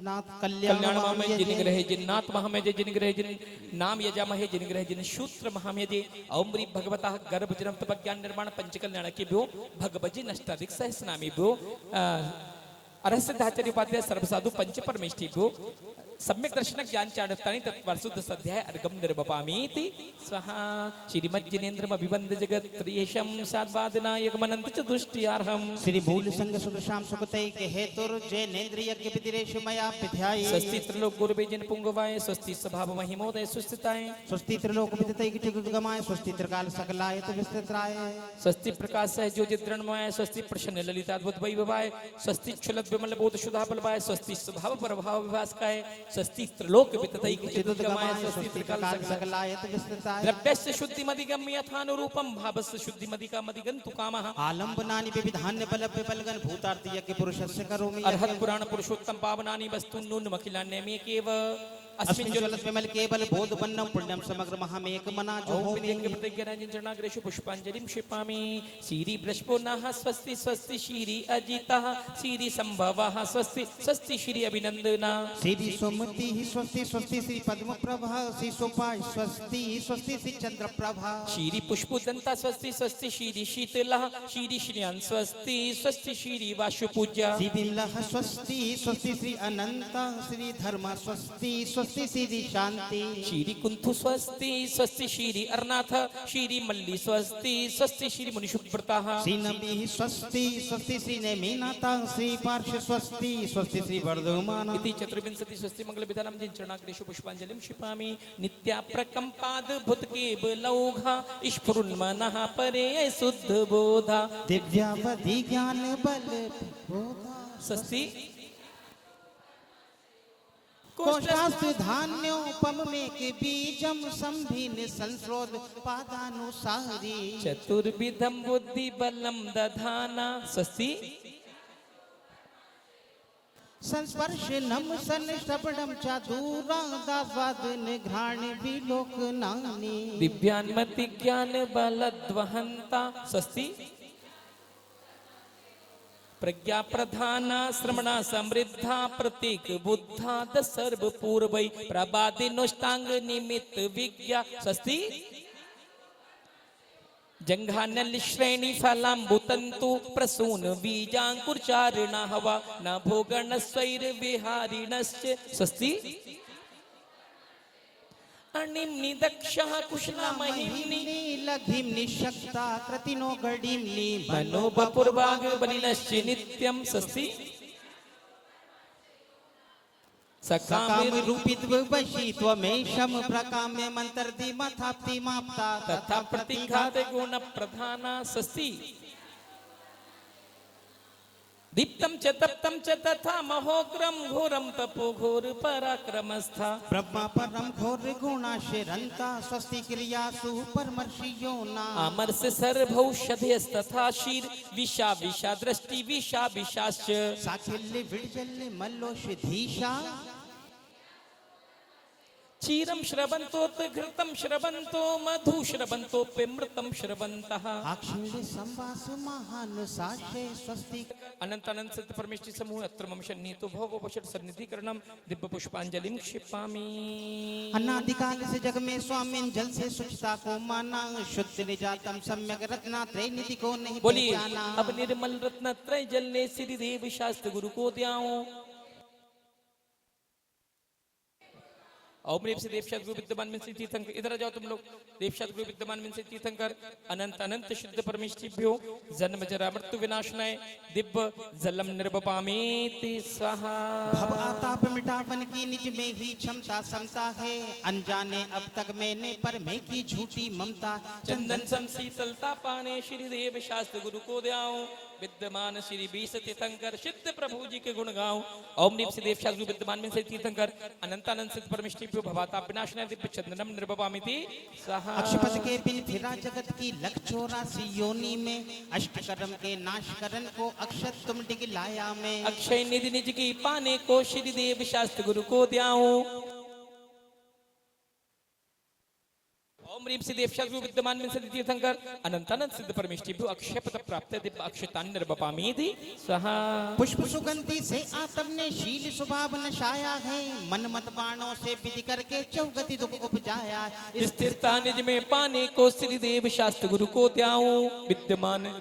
नाथ कल्याण महामय जिन ग्रहे जिन नाथ महामय जिन ग्रहे जिन नाम यजामहे जिन ग्रहे जिन शूत्र महामय औम्री भगवतः गर्भ जन्म तप ज्ञान निर्माण पंचकल्याण की भ्यो भगवजी नष्टाधिक सहस्नामी भ्यो अरहस्यधाचार्य उपाध्याय सर्वसाधु पंच परमेष्टि भ्यो सम्यक दर्शन ज्ञान चाणुक्तानि तत्वर्षुद्ध सध्याय अर्गम निर्वपामीति स्वाहा श्रीमज्जिनेन्द्रम अभिवंद जगत त्रियेशम साद्वादनायक मनंत च दुष्टियार्हम श्री भूल संग सुख श्याम सुखतै के हेतुर जैनेन्द्र यज्ञ विदिरेश मया पिध्याय स्वस्ति त्रिलोक गुरुवे जिन पुंगवाय स्वस्ति स्वभाव महिमोदय सुस्थिताय स्वस्ति त्रिलोक विदितै की जगदगमाय स्वस्ति त्रिकाल सकलाय तो विस्तृतराय स्वस्ति प्रकाश ज्योतिर्णमय स्वस्ति प्रसन्न ललिताद्भुत वैभवाय स्वस्ति क्षुलत विमल बोध शुद्धा बलवाय स्वस्ति स्वभाव प्रभाव विभासकाय स्वस्ति त्रिलोक विततै जगदगमाय स्वस्ति त्रिकाल सकलाय तो विस्तृतराय द्रव्यस्य शुद्धिमधिगम्य यथानुरूपं भावस्य शुद्धिमधिकामधिगन्तु कामः आलंबनानि विविधान्य बल विबलगन भूतार्थ यज्ञ पुरुषस्य करोमि अर्हत् पुराण पुरुषोत्तम पावनानि वस्तून्नूनमखिलान्यमेकेव अस्मिन् ज्वलत् विमल केवल बोध वन्नम पुण्यम समग्र महामेक मना जो होमि प्रतिज्ञानाग्रेषु पुष्पांजलिं क्षिपामि श्री बृहस्पतिः स्वस्ति स्वस्ति श्री अजितः श्री संभवः स्वस्ति स्वस्ति श्री अभिनंदना श्री सुमति स्वस्ति स्वस्ति श्री पद्म प्रभा श्री सोपा स्वस्ति स्वस्ति श्री चंद्र प्रभा श्री पुष्पदंता स्वस्ति स्वस्ति श्री शीतलः श्री श्रियान स्वस्ति स्वस्ति श्री वाशुपूज्य श्री विमलः स्वस्ति स्वस्ति श्री अनंत श्री धर्म स्वस्ति स्वस्ति श्री शांति श्री कुंथु स्वस्ति स्वस्ति श्री अरनाथ श्री मल्ली स्वस्ति स्वस्ति श्री मुनिशुभ्रताः श्री नबी स्वस्ति स्वस्ति श्री नेमिनाथा श्री पार्श्व स्वस्ति स्वस्ति श्री वर्धमान इति चतुर्विंशति स्वस्ति मंगल विधानम जिन चरणाग्रेषु पुष्पांजलिं क्षिपामि नित्या प्रकंपाद भूतकेवलौघा स्फुरन्मनः परे शुद्ध बोधा दिव्यावधि ज्ञान बल बोधा स्वस्ति कोशास्त्र धान्योपम में के बीजम संभिन संस्रोध पादानुसारी चतुर्विधम बुद्धि बलम दधाना स्वस्ति संस्पर्श नम सन श्रवणम चादूरा दास्वादन घ्राण विलोक नानी दिव्यान्मति ज्ञान बलद्वहंता स्वस्ति प्रज्ञा प्रधाना श्रमणा समृद्धा प्रतीक बुद्धा द सर्व पूर्वै प्रबादिनोष्टांग निमित्त विज्ञा स्वस्ति जंघानल श्रेणी फलांबुतंतु प्रसून बीजांकुरचारिणा हवा न भोगण स्वैर विहारिणश्च स्वस्ति अणिम्नि दक्षः कुशला महिम्नि लघिम्नि शक्ता कृतिनो गडिम्नि मनो बपुर्भाग बलिनश्च नित्यं स्वस्ति सकाम रूपित्व वशी त्वमेशम प्रकाम्य मंत्रदि मथाप्ति माप्ता तथा प्रतिघात गुण प्रधाना स्वस्ति दीप्तं च तप्तं च तथा महोग्रम घोरम तपो घोर पराक्रमस्था ब्रह्मा परम घोर गुणाशिरंता स्वस्ति क्रियासु परमर्षियो ना अमर से सर्वौषधयस्तथा शीर विषा विषा दृष्टि विषा विषाश्च साखिल्य विडजल्य मल्लोषधीशा क्षीरं श्रवन्तोत घृतं श्रवन्तो मधु श्रवन्तोप्यमृतं श्रवन्तः आक्षिण्य संवास महान साक्षे स्वस्ति अनंत अनंत सत्य परमेष्टि समूह अत्र मम शन्नितो भव वशट सन्निधिकरणम दिव्य पुष्पांजलिं क्षिपामि अनादिकाल से जग में स्वामी जल से सुचिता को माना शुद्ध निजातम सम्यक रत्नात्रय निधि को नहीं बोलिए पहचाना अब निर्मल रत्नत्रय जल ने श्री देव शास्त्र गुरु को द्याओ ओम से देवशास्त्र गुरु विद्यमान में से तीर्थंकर इधर आ जाओ तुम लोग देवशास्त्र गुरु विद्यमान में से तीर्थंकर अनंत अनंत शुद्ध परमेष्टिभ्यो जन्म जरा मृत्यु विनाशनाय दिव्य जलम निर्वपामेति स्वाहा भव आताप मिटावन की निज में ही क्षमता समता है अनजाने अब तक मैंने पर मैं की झूठी ममता चंदन सम शीतलता पाने श्री देव शास्त्र गुरु को द्याओ विद्यमान श्री 20 तीर्थंकर सिद्ध प्रभु जी के गुण गाओ ओम से देवशास्त्र गुरु विद्यमान में से तीर्थंकर अनंत अनंत सिद्ध परमेष्टि परमिष्टिभ्यो भवाता विनाशनाय दिव्य चंदनम निर्वपामिति स्वाहा। अक्षपद के बिल फिरा जगत की लख 84 योनि में, अष्टकर्म के नाश करन को अक्षत तुम डिगलाया में। अक्षय निधि निज की पाने को श्री देव शास्त्र गुरु को द्याऊं। ओम ह्रीं सिद्धि देव विद्यमान में सिद्धि तीर्थंकर अनंत अनंत सिद्ध परमेष्टिभ्यो अक्षय पद प्राप्त दिव्य अक्षतानि निर्वपामीति स्वाहा। पुष्प सुगंधि से आतम ने शील स्वभाव नशाया है, मन मत बाणों से विधि करके चौगति दुख उपजाया। स्थिरता निज में पाने को श्री देव शास्त्र गुरु को द्याऊं। विद्यमान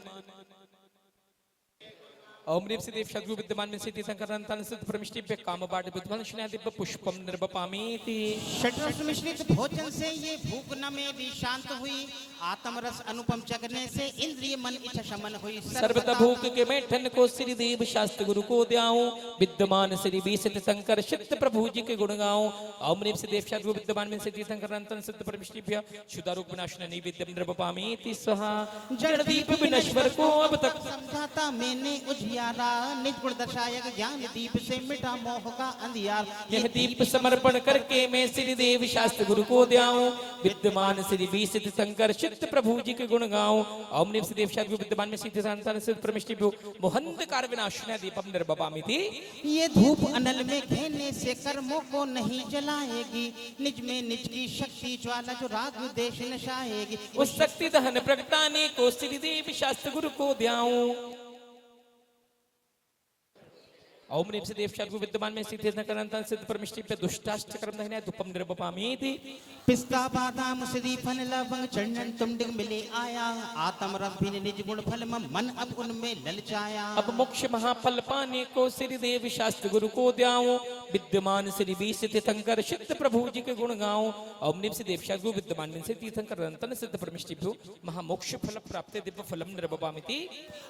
ओम ह्रीं सिद्धि देव विद्यमान में सिद्धि तीर्थंकर अनंत अनंत सिद्ध परमेष्टिभ्यो काम बाट विद्वान श्रेय दिव्य पुष्पम निर्वपामीति। षड्रस मिश्रित भोजन से ये भूख न मेरी शांत हुई, आत्म रस अनुपम चगने से इंद्रिय मन इच्छा शमन हुई। सर्वदा भूख के मैठन को श्री देव शास्त्र गुरु को द्याऊं। विद्यमान श्री बीस शंकर चित्त प्रभु जी के गुण गाऊं। ओम ह्रीं सिद्धि देव विद्यमान में सिद्धि तीर्थंकर अनंत अनंत सिद्ध परमेष्टिभ्यो शुद्धारूप विनाशन नैवेद्यम निर्वपामीति स्वाहा। जड़ दीप विनश्वर को अब तक समझाता मैंने उजियारा, निज गुण दर्शायक ज्ञान दीप से मिटा मोह का अंधियार। यह दीप समर्पण करके मैं श्री देव शास्त्र गुरु को द्याऊं। विद्यमान श्री बीस शंकर चित्त प्रभु जी के गुण गाऊं। ओम ह्रीं सिद्धि देव विद्यमान में सिद्धि संतान सिद्ध परमेष्टिभ्यो मोहंधकार विनाशनाय दीपम निर्वपामीति। ये धूप अनल में घेने से कर्मों को नहीं जलाएगी, निज में निज की शक्ति ज्वाला जो राग देश नशाएगी। उस शक्ति दहन प्रगटाने को श्री देव शास्त्र गुरु को द्याऊं। ओम ह्रीं सिद्धि देव विद्यमान में सिद्धि तीर्थंकर सिद्ध परमेष्टिभ्यो दुष्टाष्ट कर्म दहनाय धूपम निर्वपामीति। पिस्ता बादाम सिद्धि फल लवंग चंदन तुम डिग मिले आया, आत्म रस भी निज गुण फल मन अब उनमें ललचाया। अब मोक्ष महाफल पाने को श्री देव शास्त्र गुरु को द्याऊं। विद्यमान श्री बीस तीर्थंकर चित्त प्रभु जी के गुण गाऊं। ओम ह्रीं सिद्धि देव विद्यमान में सिद्धि तीर्थंकर अनंत सिद्ध परमेष्टिभ्यो महामोक्ष फल प्राप्त दिव्य फलम निर्वपामीति।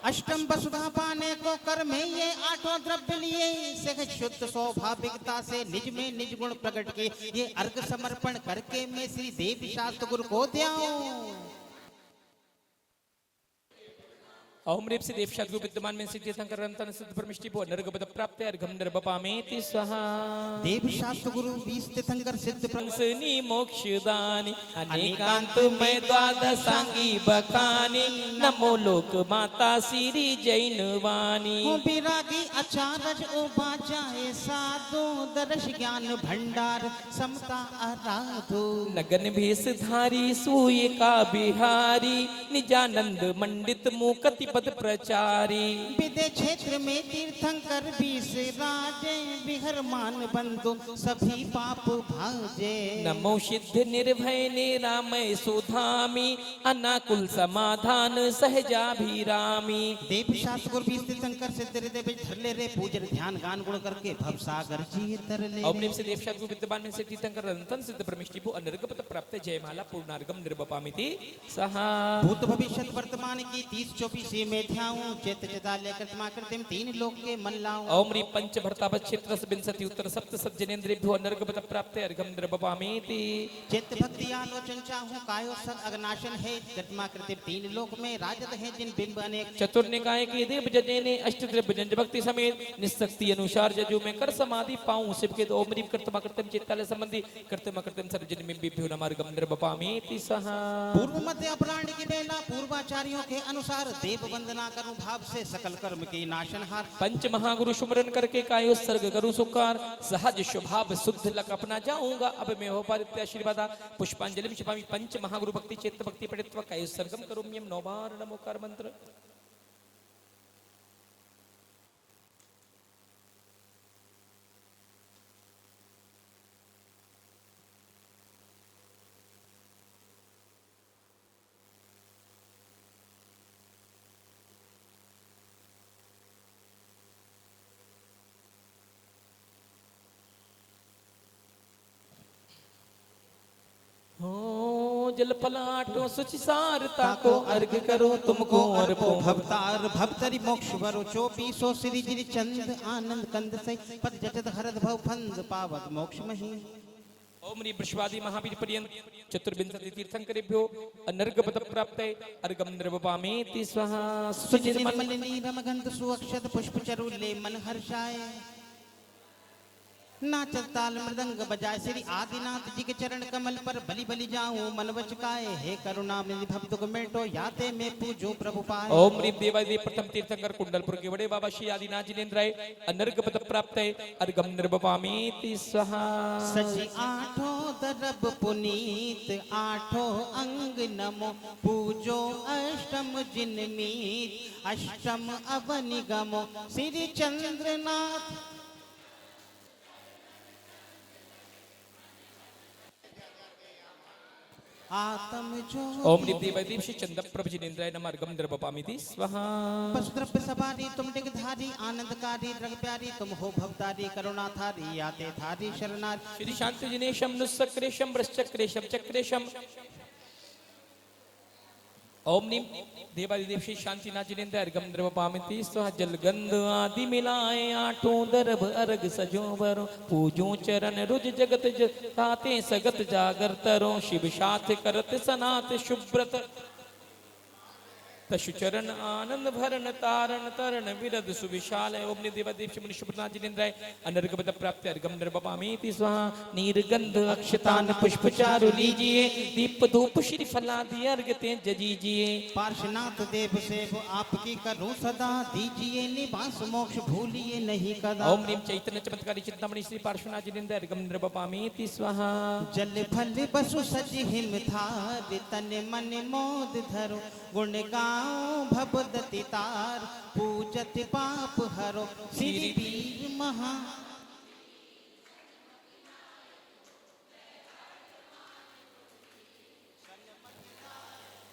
अष्टम वसुधा पाने को कर में ये आठों द्रव्य लिए, सहज शुद्ध स्वाभाविकता से निज में निज गुण प्रकट के, ये अर्घ समर्पण करके मैं श्री देव शास्त्र गुरु को द्याऊं। ओम ह्रीं सिद्धि देव विद्यमान में सिद्धि तीर्थंकर अनंत अनंत सिद्ध परमेष्टिभ्यो नर्गपद प्राप्त अर्घम निर्वपामीति स्वाहा। देव शास्त्र गुरु बीस तीर्थंकर सिद्ध कंसनी मोक्षदानी अनेकांत में द्वादशांगी बखानी। नमो लोक माता श्री जैन वाणी। हो विरागी अचारज उबा जाए साधु, दर्श ज्ञान भंडार समता आराधो। नगन भेष धारी सूय का बिहारी, निजानंद मंडित मुकति पद प्रचारी। विदे क्षेत्र में तीर्थंकर बीस राजे, विहर मान बंधु सभी पाप भाजे। नमो सिद्ध निर्भय निरामय सुधामी, अनाकुल समाधान सहजाभिरामी। देव शास्त्र गुरु बीस तीर्थंकर सिद्ध हृदय धरले रे, पूजन ध्यान गान गुण करके भव सागर जी तरले। ओम ह्रीं सिद्धि देव विद्यमान में सिद्धि तीर्थंकर अनंत सिद्ध परमेष्टिभ्यो अनर्गपद प्राप्त जयमाला पूर्णार्घम निर्वपामीति स्वाहा। भूत भविष्य वर्तमान की 30-24 में ध्याऊं, चेत चिदालय कृतमा कृतिम तीन लोक के मन लाऊं। ओम ह्रीं पंच भर्ता क्षेत्र विंशति उत्तर सप्त सज्जनेन्द्रिभ्यो अनर्गपद प्राप्त अर्घम निर्वपामीति। चित्त भक्ति आलोचन चाहूं, कायो सद अग्नाशन है, कृतमा कृतिम तीन लोक में राजत है जिन बिंब अनेक। चतुर्निकाय की देव जजे ने अष्टद्रव्य जंज भक्ति समेत निस्सक्ति अनुसार जजु में कर समाधि पाऊं। शिव के ओम ह्रीं कृतमा कृतिम चित्तालय संबंधी कृतमा कृतिम सर्वजन में बिभ्यो नमार्गम निर्वपामीति स्वाहा। पूर्व मध्य अपराह्न की बेला पूर्वाचार्यों के अनुसार देव वंदना करूं भाव से, सकल कर्म की नाशनहार। पंच महागुरु सुमरन करके कायो सर्ग करूं सुकार, सहज स्वभाव शुद्ध लक अपना जाऊंगा। अब मैं हो पारित्य आशीर्वादा पुष्पांजलि छिपामी। पंच महागुरु भक्ति चित्त भक्ति पठित्वा कायो सर्गम करोम्यम। 9 बार नमोकार मंत्र। जल पलाटो सुचि सारता को अर्घ करो तुमको अर्पो। भवतार भवतरि मोक्ष वरो, 24 श्री गिरि चंद आनंद कंद से, पद जटत हरद भव फंद पावत मोक्ष मही। ओम ह्रीं वृषभादि महावीर पर्यंत चतुर्विंशति तीर्थंकरेभ्यो अनर्गपद प्राप्त अर्घम निर्वपामीति स्वाहा। सुचिर मलिनी रमगंध सुअक्षत पुष्प चरुले मन हर्षाय। नाचत ताल मृदंग बजाय श्री आदिनाथ जी के चरण कमल पर बलि बलि जाऊं मन वच काए हे करुणा मेरी भक्त दुख मेटो याते में पूजो प्रभु पाए। ओम ह्रीं देवादिदेव प्रथम तीर्थंकर कुंडलपुर के बड़े बाबा श्री आदिनाथ जिनेन्द्राय अनर्घ पद प्राप्त है अर्घम निर्वपामीति स्वाहा। सची आठों दरब पुनीत आठों अंग नमो पूजो अष्टम जिनमीत अष्टम अवनिगमो श्री चंद्रनाथ। आत्म जो ओम ह्रीं देवादिदेव श्री चंद्र प्रभु जिनेन्द्राय नमः अर्घम निर्वपामीति स्वाहा। पशुद्रव्य सवारी तुम डिगधारी आनंदकारी द्रग प्यारी तुम हो भवतारी करुणा थारी याते थारी शरणारी। श्री शांति जिनेशम नुस्सक्रेशम वृश्चक्रेशम चक्रेशम। ओम नीम देवादिदेव श्री शांतिनाथ जिनेन्द्र अर्घम निर्वपामीति स्वाहा। जलगंध आदि मिलाए आठों दरब अर्घ सजोवरो पूजो चरण रुज जगत ताते सगत जागर तरो शिव साथ करत सनात शुभ्रत तशु चरण आनंद भरण तारण तरण विरद सुविशाल। ओम देवादेव श्री मुनिषुप्रनाथ जिनेन्द्राय अनर्घ पद प्राप्त अर्घम निर्वपामीति स्वाहा। नीरगंध अक्षतान पुष्प चारु लीजिए दीप धूप श्री फलादि अर्घ ते जजीजिए। पार्श्वनाथ देव सेव आपकी करूं सदा दीजिए निवास मोक्ष भूलिए नहीं कदा। ओम नीम चैतन्य चमत्कारी चिंतामणि श्री पार्श्वनाथ जिनेन्द्र अर्घम निर्वपामीति स्वाहा। जल फल बसु सज हिम थार तन मन मोद धरो गुण गाओ भवदति तार पूजत पाप हरो श्री वीर महा।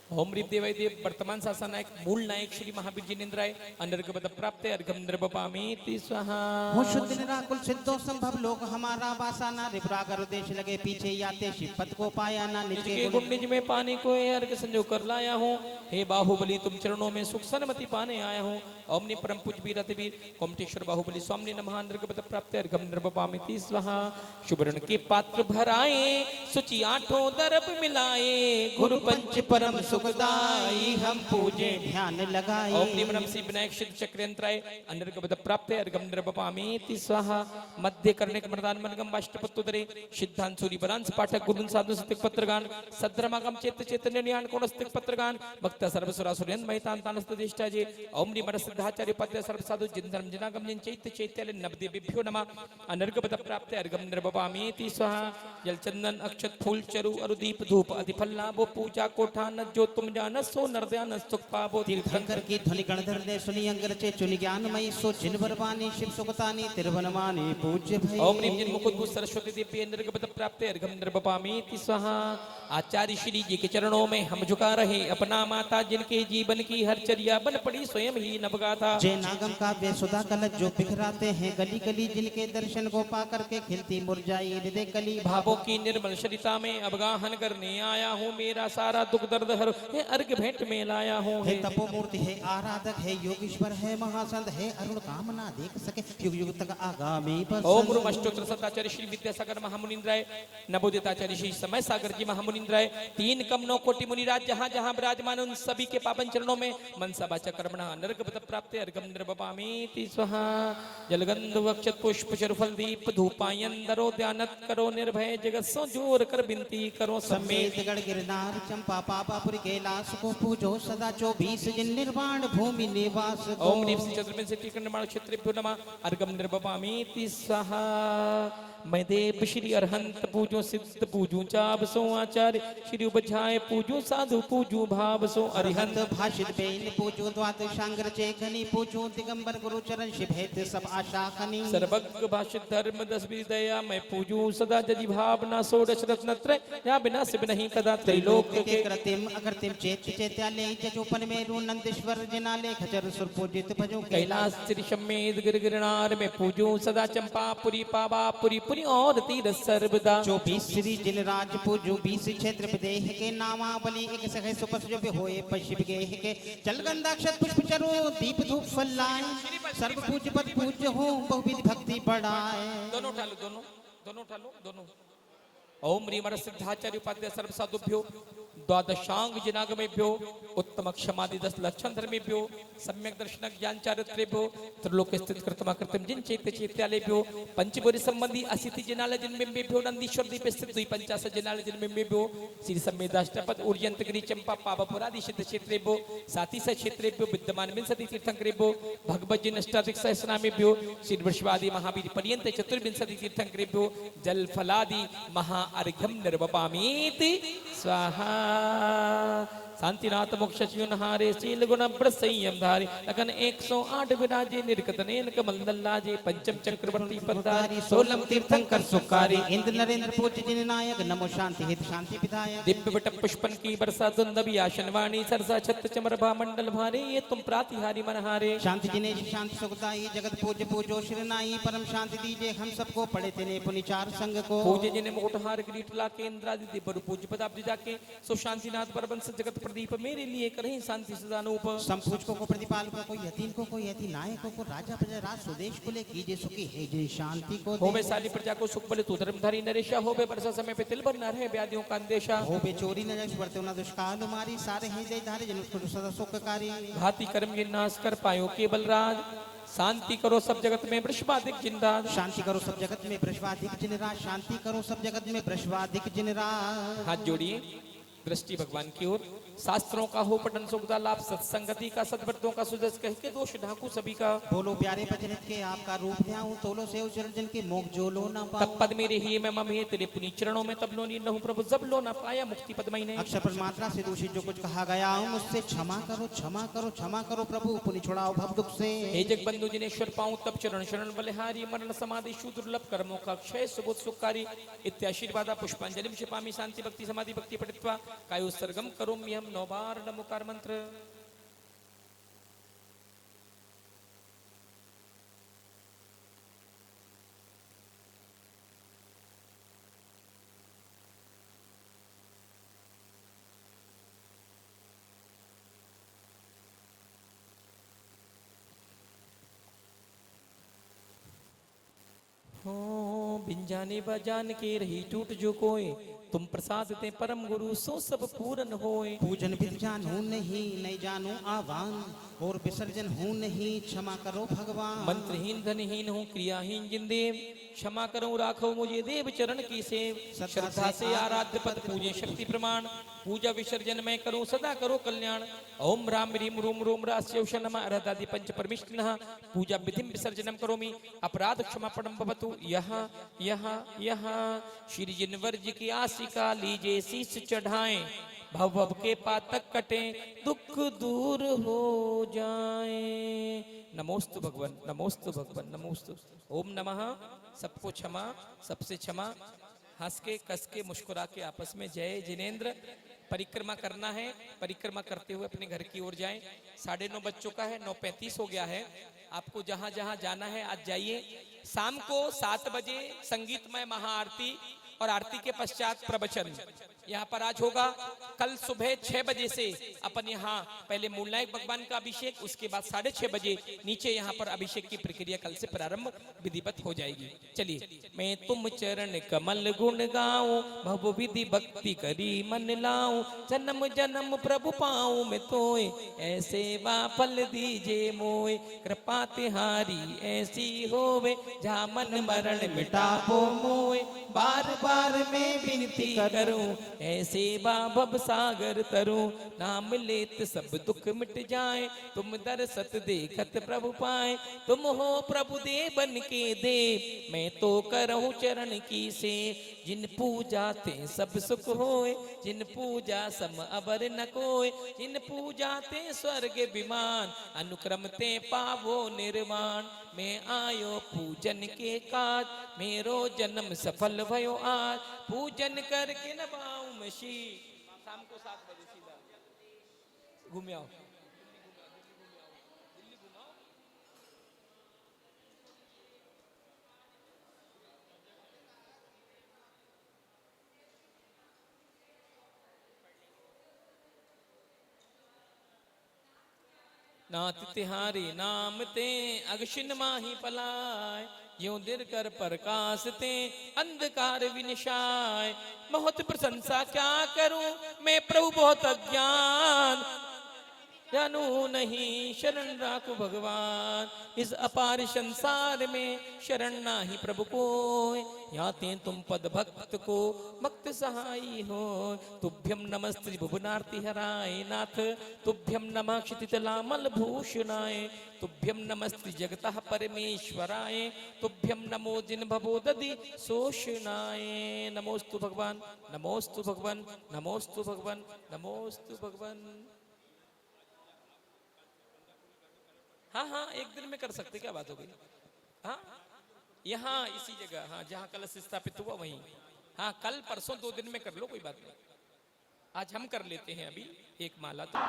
ओम ह्रीं देवादिदेव वर्तमान शासन नायक मूल नायक श्री महावीर जिनेन्द्राय अनर्घ पद प्राप्त अर्घम निर्वपामीति स्वाहा। हो शुद्ध निराकुल सिद्धो संभव लोक हमारा वासाना रिपुरागर देश लगे पीछे याते शिव पद को पाया ना निज के गुण निज में पाने को अर्घ संजो कर लाया हूँ। हे बाहुबली तुम चरणों में सुख सन्मति पाने आया हूँ। ओम नी परम पूज वीरतवीर कोमटेश्वर बाहुबली स्वामी नमः अनर्घ पद प्राप्त अर्घम निर्वपामीति स्वाहा। शुभरण के पात्र भराए सुचि आठों दरब मिलाए गुरु पंच परम सुखदाई हम पूजे ध्यान लगाए। ओम नीम नम श्री विनायक सिद्ध चक्रयंत्राय अनर्घ पद प्राप्त अर्घम निर्वपामीति स्वाहा। मध्य करणे मर्दान मनगम बाष्टपत्तोदरे सिद्धांत सूरी बरांस पाठक गुरुन साधु सतिक पत्रगान सद्रमागम चेत चैतन्य न्यान कोणस्तिक पत्रगान भक्त सर्वसुरासुरन महितान तानस्तदिष्टाजे। ओम नी मन सिद्धाचार्य पद्य सर्व साधु जिन धर्म जिनागम जिन चैत्य चैत्याले नवदेवेभ्यो नमः अनर्घ पद प्राप्त अर्घम निर्वपामीति स्वाहा। जल चंदन अक्षत फूल चरु अरुदीप धूप अधिफल लाभो पूजा कोठान जो तुम जान सो नरदयान सुख पावो। तीर्थंकर की ध्वनि गणधर दे सुनि अंगर चे चुनि ज्ञानमयी सो जिन बरवानी शिव सुखतानी तिरुवनमानी पूज्य भई। ओम ह्रीं जिन मुकुंद सरस्वती देवी अनर्घ पद प्राप्त अर्घम निर्वपामीति स्वाहा। आचार्य श्री जी के चरणों में हम झुका रहे अपना माता जिनके जीवन की हर चर्या बन पड़ी स्वयं ही नवगाथा। जय नागम काव्य सुधा कलश जो बिखराते हैं गली गली जिनके दर्शन को पा करके खिलती मुरझाई हृदय कली। भावों की निर्मल सरिता में अवगाहन करने आया हूँ मेरा सारा दुख दर्द हर हे अर्घ भेंट में लाया हूँ। हे तपोमूर्ति है आराधक है योगीश्वर है महासंत है अरुण कामना देख सके युग युग तक आगामी पर। ओम रूम अष्टोत्तर सताचार्य श्री विद्यासागर महामुनिंद्राय नवोदिताचार्य श्री समय सागर जी महामुनिंद्राय तीन कम 9 कोटि मुनिराज जहाँ जहाँ विराजमान उन सभी के पावन चरणों में मनसा वाचा कर्मणा अनर्घ पद प्राप्त अर्घम निर्वपामीति स्वाहा। जलगंध वक्षत पुष्प चरुफल दीप धूपायन दरो ध्यानत करो निर्भय जगत सो जोर कर बिनती करो समेत गढ़ गिरनार चंपा पापापुर कैलाश को पूजो सदा 24 जिन निर्वाण भूमि निवास। ओम नीम श्री चतुर्विंश टीक निर्माण क्षेत्रेभ्यो नमः अर्घम निर्वपामीति स्वाहा। मैं देव श्री अरहंत पूजो सिद्ध पूजो चाप सो आचार्य श्री उपझाए पूजो साधु पूजो भाव सो अरिहंत भाषित बेन पूजो द्वादशांगर चेखनी पूजो दिगंबर गुरु चरण शिभेत सब आशा खनी। सर्वज्ञ भाषित धर्म 10 दया मैं पूजू सदा जदि भावना षोडश रत्नत्रय या बिना सिब नहीं कदा त्रैलोक के कृतिम अकृतिम चेत चैत्याले जजोपन मेरु नंदेश्वर जिनाले खचर सुर पूजित भजो। कैलाश त्रिशमेद गिरगिरनार में पूजू सदा चंपापुरी पावापुरी पुरी और तीर सर्वदा। 24 श्री जिन राज पूजो 20 क्षेत्र विदेह के नामावली एक सखे सुपस जो भी होए पश्चिम गेह के जलगंधाक्षत पुष्प चरो दीप धूप फलाए सर्व पूज्य पद पूज्य हो बहुविध भक्ति बढ़ाए। दोनों उठा लो दोनों उठा लो दोनों। ओम ह्रीमर सिद्धाचार्य उपाध्याय सर्व साधुभ्यो द्वादशांग जिनागमेभ्यो उत्तम क्षमादि 10 लक्षण धर्मेभ्यो सम्यक दर्शन ज्ञान चारित्रेभ्यो त्रिलोक स्थित कृतमा कृतम जिन चैत्य चैत्यालेभ्यो पंचभूरि संबंधी असिति जिनाल जिनमेभ्यो नंदीश्वर दीप स्थित द्वि पंचाशत जिनाल जिनमेभ्यो श्री समेदाष्टपद ऊर्जंतगिरी चंपा पावपुरादि सिद्ध क्षेत्रेभ्यो साति स क्षेत्रेभ्यो विद्यमान विंशति तीर्थंकरेभ्यो भगवत जिन अष्टाधिक सहस्रनामेभ्यो श्री वृषभादि महावीर पर्यंत चतुर्विंशति तीर्थंकरेभ्यो जल फलादि महा अर्घ्यम निर्वपामीति स्वाहा शांतिनाथ मोक्ष हारे शील गुण संयम धारे लगन 108 विराजे निर्कत नेन कमल दल्लाजे पंचम चक्रवर्ती पदारी सोलम तीर्थंकर सुकारी इंद्र नरेंद्र पूज्य जिन नायक नमो शांति हित शांति विधायक दिव्य वट पुष्पन की बरसा दुंदवी आशन वाणी सरसा छत चमर मंडल भारे ये तुम प्रातिहारी मनहारे शांति जिनेश शांति सुखदाई जगत पूज्य पूजो श्रीनाई परम शांति दीजिए हम सबको पढ़े तेने पुनिचार संग को पूज्य जिने मुकुटहार किरीटला के इंद्रादि दिव्य पूज्य पदाब्ज जाके सो शांतिनाथ परमंश जगत प्रदीप मेरे लिए करें शांति सदानूप संपूजकों को प्रतिपालकों को यतीन को यति नायकों को राजा प्रजा राज स्वदेश को ले कीजिए सुखी है जिन शांति को होवे सारी प्रजा को सुख बले तू धर्मधारी नरेशा होवे वर्षा समय पे तिल भर न रहे व्याधियों का अंदेशा हो बे चोरी न जग बढ़ते ना दुष्काल मारी सारे हृदय धारे जन को सदा सुखकारी घाती कर्म ये नाश कर पायो केवल राज शांति करो सब जगत में वृषभाधिक जिनराज शांति करो सब जगत में वृषभाधिक जिनराज शांति करो सब जगत में वृषभाधिक जिनराज हाथ जोड़िए दृष्टि भगवान की ओर शास्त्रों का हो पठन सुखदा लाभ सत्संगति का सद्वर्तों का सुजस कह के दोष ढाकू सभी का बोलो प्यारे बचनित के आपका रूप ध्याऊं तोलो से उचरजन के मोख जो लो ना तब पाऊं पद मेरे ही मैं मम है तेरे पुनी चरणों में तब लो नी रहूं प्रभु जब लो ना पाया मुक्ति पद मई ने अक्षर पर मात्रा से दूषित जो कुछ कहा गया हूं मुझसे क्षमा करो क्षमा करो क्षमा करो प्रभु पुनि छुड़ाओ भव दुख से हे जगबंधु जिनेश्वर पाऊं तब चरण शरण बलिहारी मरण समाधि शु दुर्लभ कर्मों का क्षय सुबोध सुखकारी इत्याशीर्वादा पुष्पांजलि क्षिपामि शांति भक्ति समाधि भक्ति पठित्वा कायो सर्गम करोमि हम 9 बार नमोकार मंत्र हो बिंजाने बजान के रही टूट जो कोई तुम प्रसाद ते परम गुरु सो सब पूरन होए पूजन विद जानू नहीं जानू आह्वान और विसर्जन हूँ नहीं क्षमा करो भगवान मंत्रहीन धनहीन हूँ क्रियाहीन जिंदेव क्षमा करो राखो मुझे देव चरण की सेव श्रद्धा से आराध्य पद पूजे शक्ति प्रमाण पूजा विसर्जन में करो सदा करो कल्याण ओम राम रीम रूम रोम रास्योष नमः अरदादि पंच परमिष्ठनः पूजा विधिम विसर्जनम करोमि अपराध क्षमा पड़म भवतु यहाँ यहाँ यहाँ श्री जिनवर्ज की आशिका लीजे शीश चढ़ाएं भव भव के पातक कटे दुख दूर हो जाए नमोस्तु भगवान नमोस्तु भगवान नमोस्तु ओम नमः सबको क्षमा सबसे क्षमा हंस के कस के मुस्कुरा के आपस में जय जिनेन्द्र परिक्रमा करना है परिक्रमा करते हुए अपने घर की ओर जाएं 9:30 बज चुका है 9:35 हो गया है आपको जहां जहां जाना है आज जाइए शाम को 7 बजे संगीतमय महाआरती और आरती के पश्चात प्रवचन यहाँ पर आज होगा कल सुबह 6 बजे से अपन यहाँ पहले मूलनायक भगवान का अभिषेक उसके बाद 6:30 बजे नीचे यहाँ पर अभिषेक की प्रक्रिया कल से प्रारंभ विधिवत हो जाएगी चलिए मैं तुम चरण कमल गुण गाऊं भव विधि भक्ति करी मन लाऊं जन्म जन्म प्रभु पाऊं मैं तोय ऐसे फल दीजे मोय कृपा तिहारी ऐसी होवे जहाँ मन मरण मिटावो मोय बार बार मैं विनती करूं ऐसे भव सागर तरूं नाम लेत सब दुख मिट जाए तुम दरसत देखत प्रभु पाए तुम हो प्रभु देवन के देव मैं तो करहूं चरण की से जिन पूजा ते सब सुख होए जिन पूजा सम अबर न कोय जिन पूजा ते स्वर्ग विमान अनुक्रम ते पावो निर्वाण मैं आयो पूजन के काज मेरो जन्म सफल भयो आज पूजन करके न पाऊं मशी शाम को 7 बजे सीधा घूम आओ नाथ तिहारी नाम ते अगशिन माही पलाय यूं दिर कर प्रकाशते अंधकार विनिशाय। बहुत प्रशंसा क्या करूं मैं प्रभु बहुत अज्ञान, जानू नहीं शरण राखो भगवान। इस अपार संसार में शरण नाही प्रभु को, याते तुम पद भक्त को भक्त सहाई हो। तुभ्यम नमस्ते भुवनार्ति हराय नाथ, तुभ्यम नमः क्षितितलामल भूषणाय, तुभ्यम नमस्ते जगतः परमेश्वराय, तुभ्यम नमो जिन भवोदधि शोषणाय। नमोस्तु भगवान, नमोस्तु भगवान, नमोस्तु भगवान, नमोस्तु भगवान। हाँ हाँ, एक दिन में कर सकते, क्या बात हो गई। हाँ, यहाँ इसी जगह, हाँ जहाँ कलश स्थापित हुआ वहीं। हाँ, कल परसों 2 दिन में कर लो, कोई बात नहीं। आज हम कर लेते हैं अभी एक माला तो।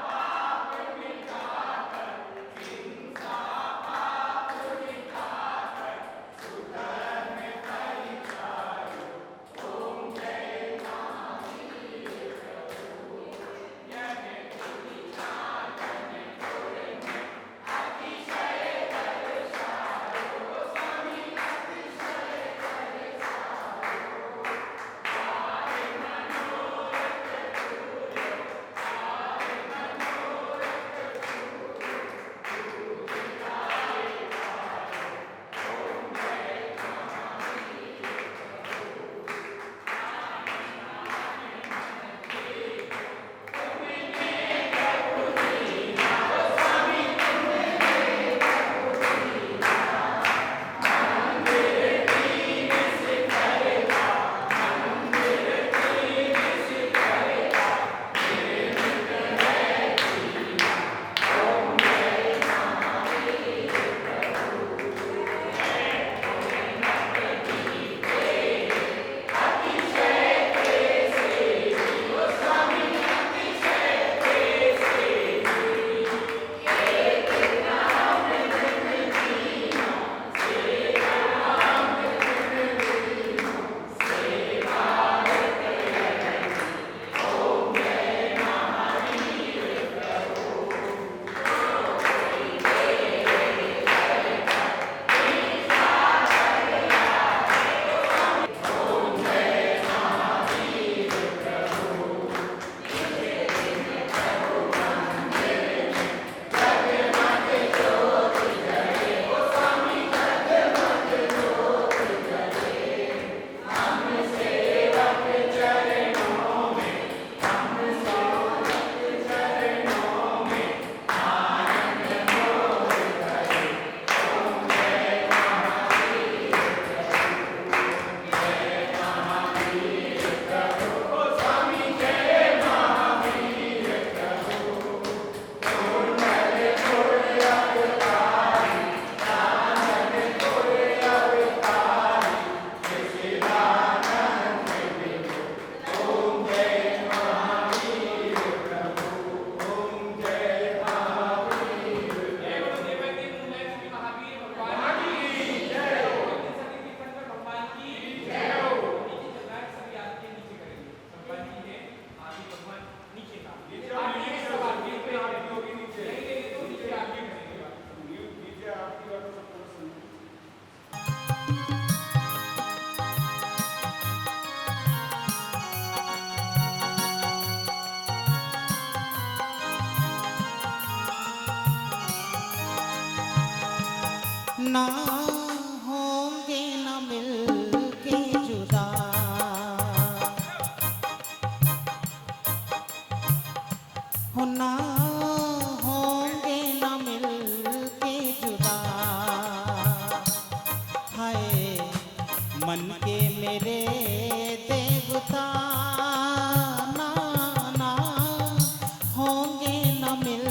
ना होंगे न मिल के जुदा, हो ना होंगे न मिल के जुदा। हाय मन के मेरे देवता, ना ना होंगे न मिल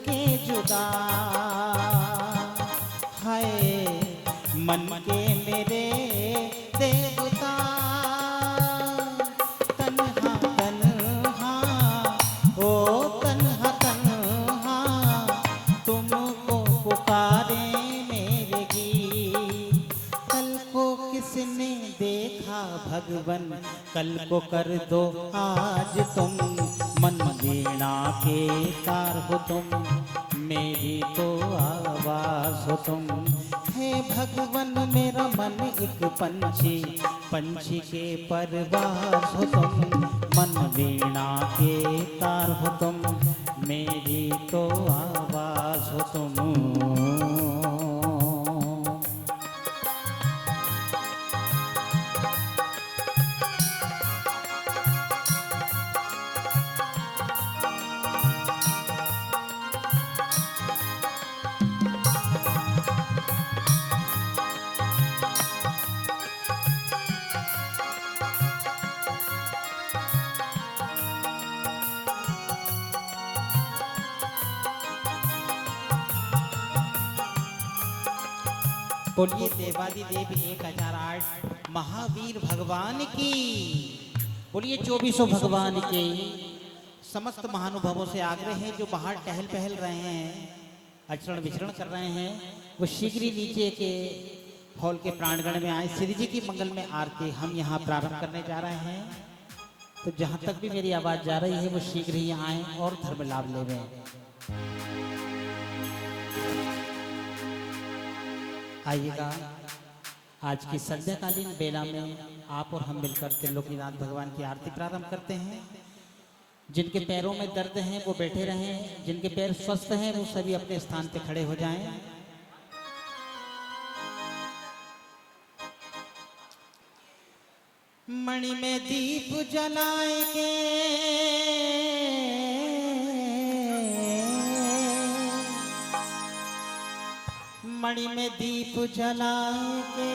के जुदा। मन के मेरे देवता, तन्हा तन्हा ओ तन्हा तन्हा तुमको पुकारे मेरे गीत। कल को किसने देखा भगवन, कल को कर दो आज तुम। मन वीणा के तार हो तुम, मेरी तो आवाज हो तुम। हे भगवन मेरा मन एक पंछी, पंछी के परवास हो तुम, मन वीणा के तार हो तुम, मेरी तो आवाज हो तुम। बोलिए देवादिदेव 1008 महावीर भगवान की। बोलिए 2400 भगवान के। समस्त महानुभावों से आग्रह है जो बाहर टहल पहल रहे हैं, आचरण विचरण कर रहे हैं, वो शीघ्र ही नीचे के हॉल के प्रांगण में आए। श्री जी की मंगल में आरती हम यहाँ प्रारंभ करने जा रहे हैं, तो जहाँ तक भी मेरी आवाज़ जा रही है वो शीघ्र ही आए और धर्म लाभ लेवें। आइएगा, आज की संध्याकालीन बेला में आप और हम मिलकर त्रिलोकीनाथ भगवान की आरती प्रारंभ करते हैं। जिनके पैरों में दर्द हैं वो बैठे रहें, जिनके पैर स्वस्थ हैं वो सभी अपने स्थान पे खड़े हो जाएं। मणि में दीप जलाए के मणि में दीप जलाए के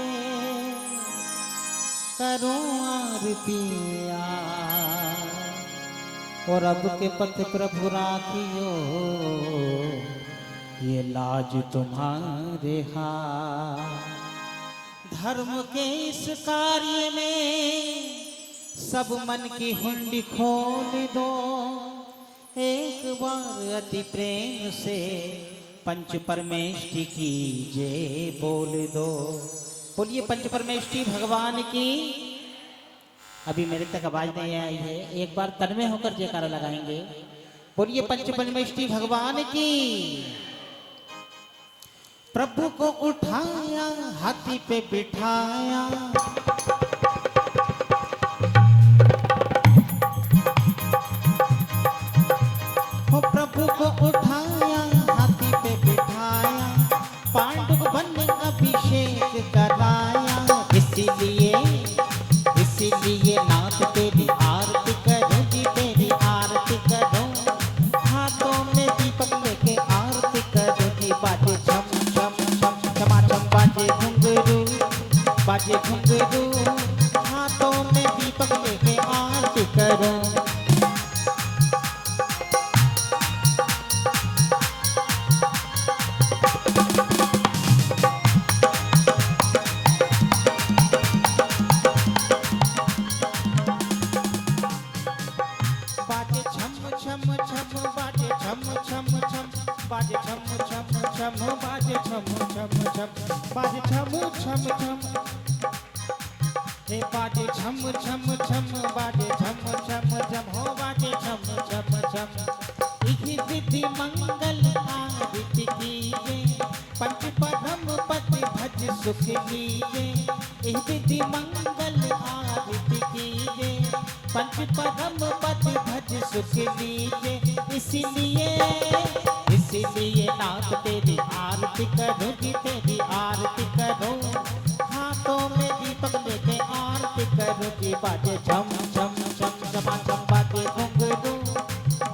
करूं आरतिया, और अब के पथ प्रभु राखियो ये लाज तुम्हारे हाथ। धर्म के इस कार्य में सब मन की हुंडी खोल दो, एक बार अति प्रेम से पंच परमेष्टि की जय बोल दो। बोलिए पंच परमेष्टि भगवान की। अभी मेरे तक आवाज नहीं आई है, एक बार तन्मय होकर जयकारा लगाएंगे। बोलिए पंच परमेष्टि भगवान की। प्रभु को उठाया हाथी पे बिठाया, हो प्रभु को उठाया हाथी पे बिठाया, पांडव बन अभिषेक कराया। इसीलिए नाथ तेरी आरती करूं जी, तेरी आरती करूं। हाथों में दीपक लेके आरती करूं जी। बाजे छम छम छम छमाछम बाजे घुंघरू, बाजे घुंघरू। हाथों में दीपक लेके आरती करूं। बाजे छम छम छम, बाजे छम छम छम, हे बाजे छम छम छम, बाजे छम छम छम, हो बाजे छम छम छम। इही विधि मंगल आरती कीजे, पंच पदम पति भज सुख लीजे। इही विधि मंगल आरती कीजे, पंच पदम पति भज सुख लीजे। इसीलिए नाथ तेरी आरती करूं जी, तेरी आरती करूं। हाथों में दीपक लेके आरती करूं जी। बाजे छम छम छम छमाछम, बाजे घुंघरू,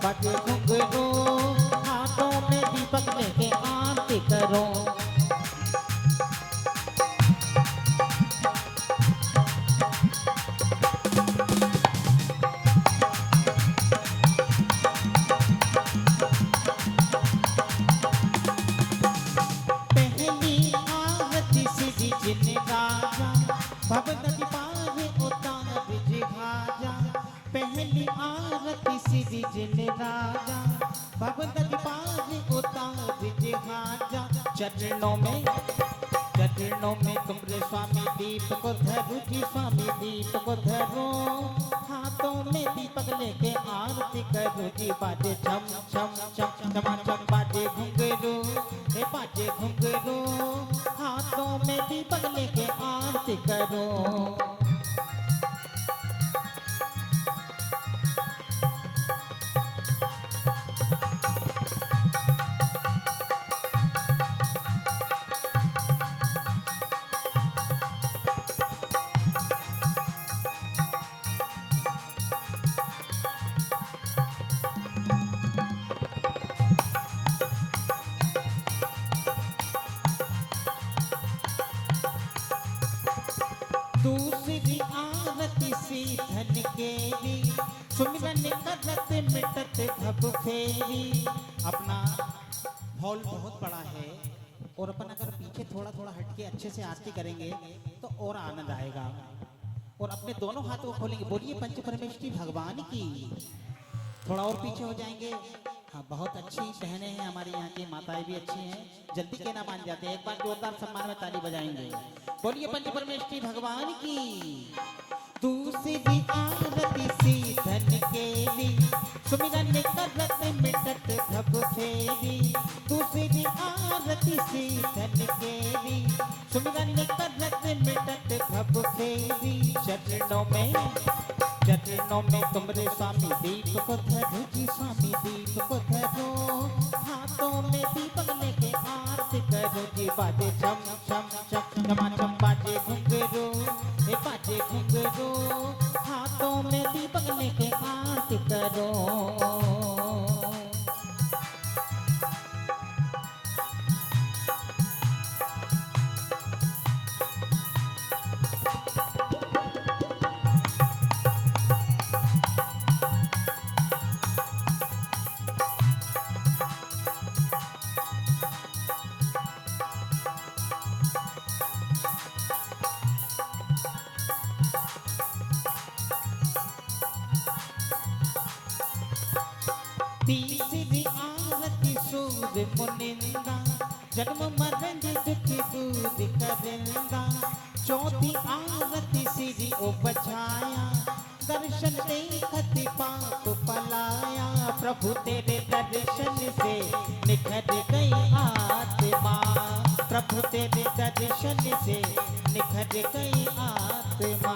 बाजे घुंघरू। हाथों में दीपक लेके आरती करूं। भव नदी पार उतार जिहाजा, पहली आरती श्री जिन राजा। भव नदी पार उतार जिहाजा, चरणों में चरणों में तुमरे स्वामी दीप को धरो जी स्वामी दीप को धरो हाथों में दीपक लेके आरती करो जी बाजे छम छम छम छमा छम बाजे घुंघरू हे बाजे घुंघरू हाथों में दीपक लेके आरती करो दूसरी आरती सी धन केरी सुमिरन करत मिटत भव फेरी। अपना हॉल बहुत बड़ा है और अपन अगर पीछे थोड़ा थोड़ा हटके अच्छे से आरती करेंगे तो और आनंद आएगा। और अपने दोनों हाथों को खोलेंगे, बोलिए पंच परमेष्ठी भगवान की। थोड़ा और पीछे हो जाएंगे। हाँ, बहुत अच्छी बहनें हैं हमारे यहाँ की, माताएं भी अच्छी हैं, जल्दी कहना मान जाते हैं। एक बार जोरदार सम्मान में ताली बजाएंगे, बोलिए पंच परमेष्ठी भगवान की। दूसरी आरती सी धन केली सुमिरन करत मिटत भव फेरी। दूसरी आरती सी धन केली सुमिरन करत मिटत भव फेरी। चरणों में तुमरे स्वामी दीप को धरो जी स्वामी दीप को धरो हाथों में दीपक लेके आरती करो जी बाजे छम छम छम छमा छम बाजे घुंघरू हे बाजे घुंघरू हाथों में दीपक लेके आरती करो। तीसरी आरती सूर्य मुनिंदा जन्म मरण दुख दूर करिंदा। चौथी आरती श्री उपछाया दर्शन देखत पाप पलाया। प्रभु तेरे दर्शन से निखर गई आत्मा प्रभु तेरे दर्शन से निखर गई आत्मा।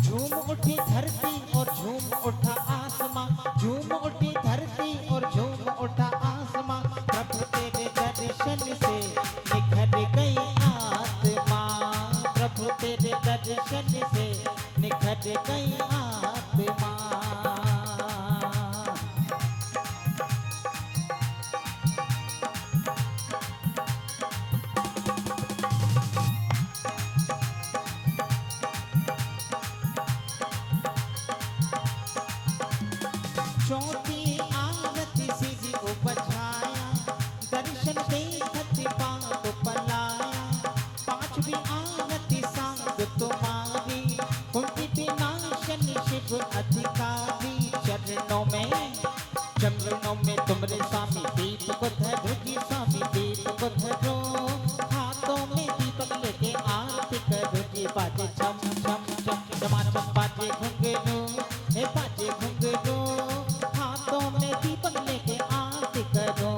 झूम उठी धरती और झूम उठा आसमां झूम उठी धरती और झूम उठा आसमां। प्रभु तेरे दर्शन से निखर गई आत्मा प्रभु तेरे दर्शन से निखर गई आत्मा। चौथी आरती श्री उपछाया दर्शन देखत पाप पलाया। पांचवी आरती सांग तुम्हारी कुंती विनाशन शिव अधिकारी। चरणों में तुमरे स्वामी दीप को धरो जी स्वामी दीप को धरो हाथों में दीपक लेके आरती करो जी बाजे छम छम छम छमा छम बाजे घुंघरू हे बाजे घुंघरू हाथों में दीपक लेके आरती करो।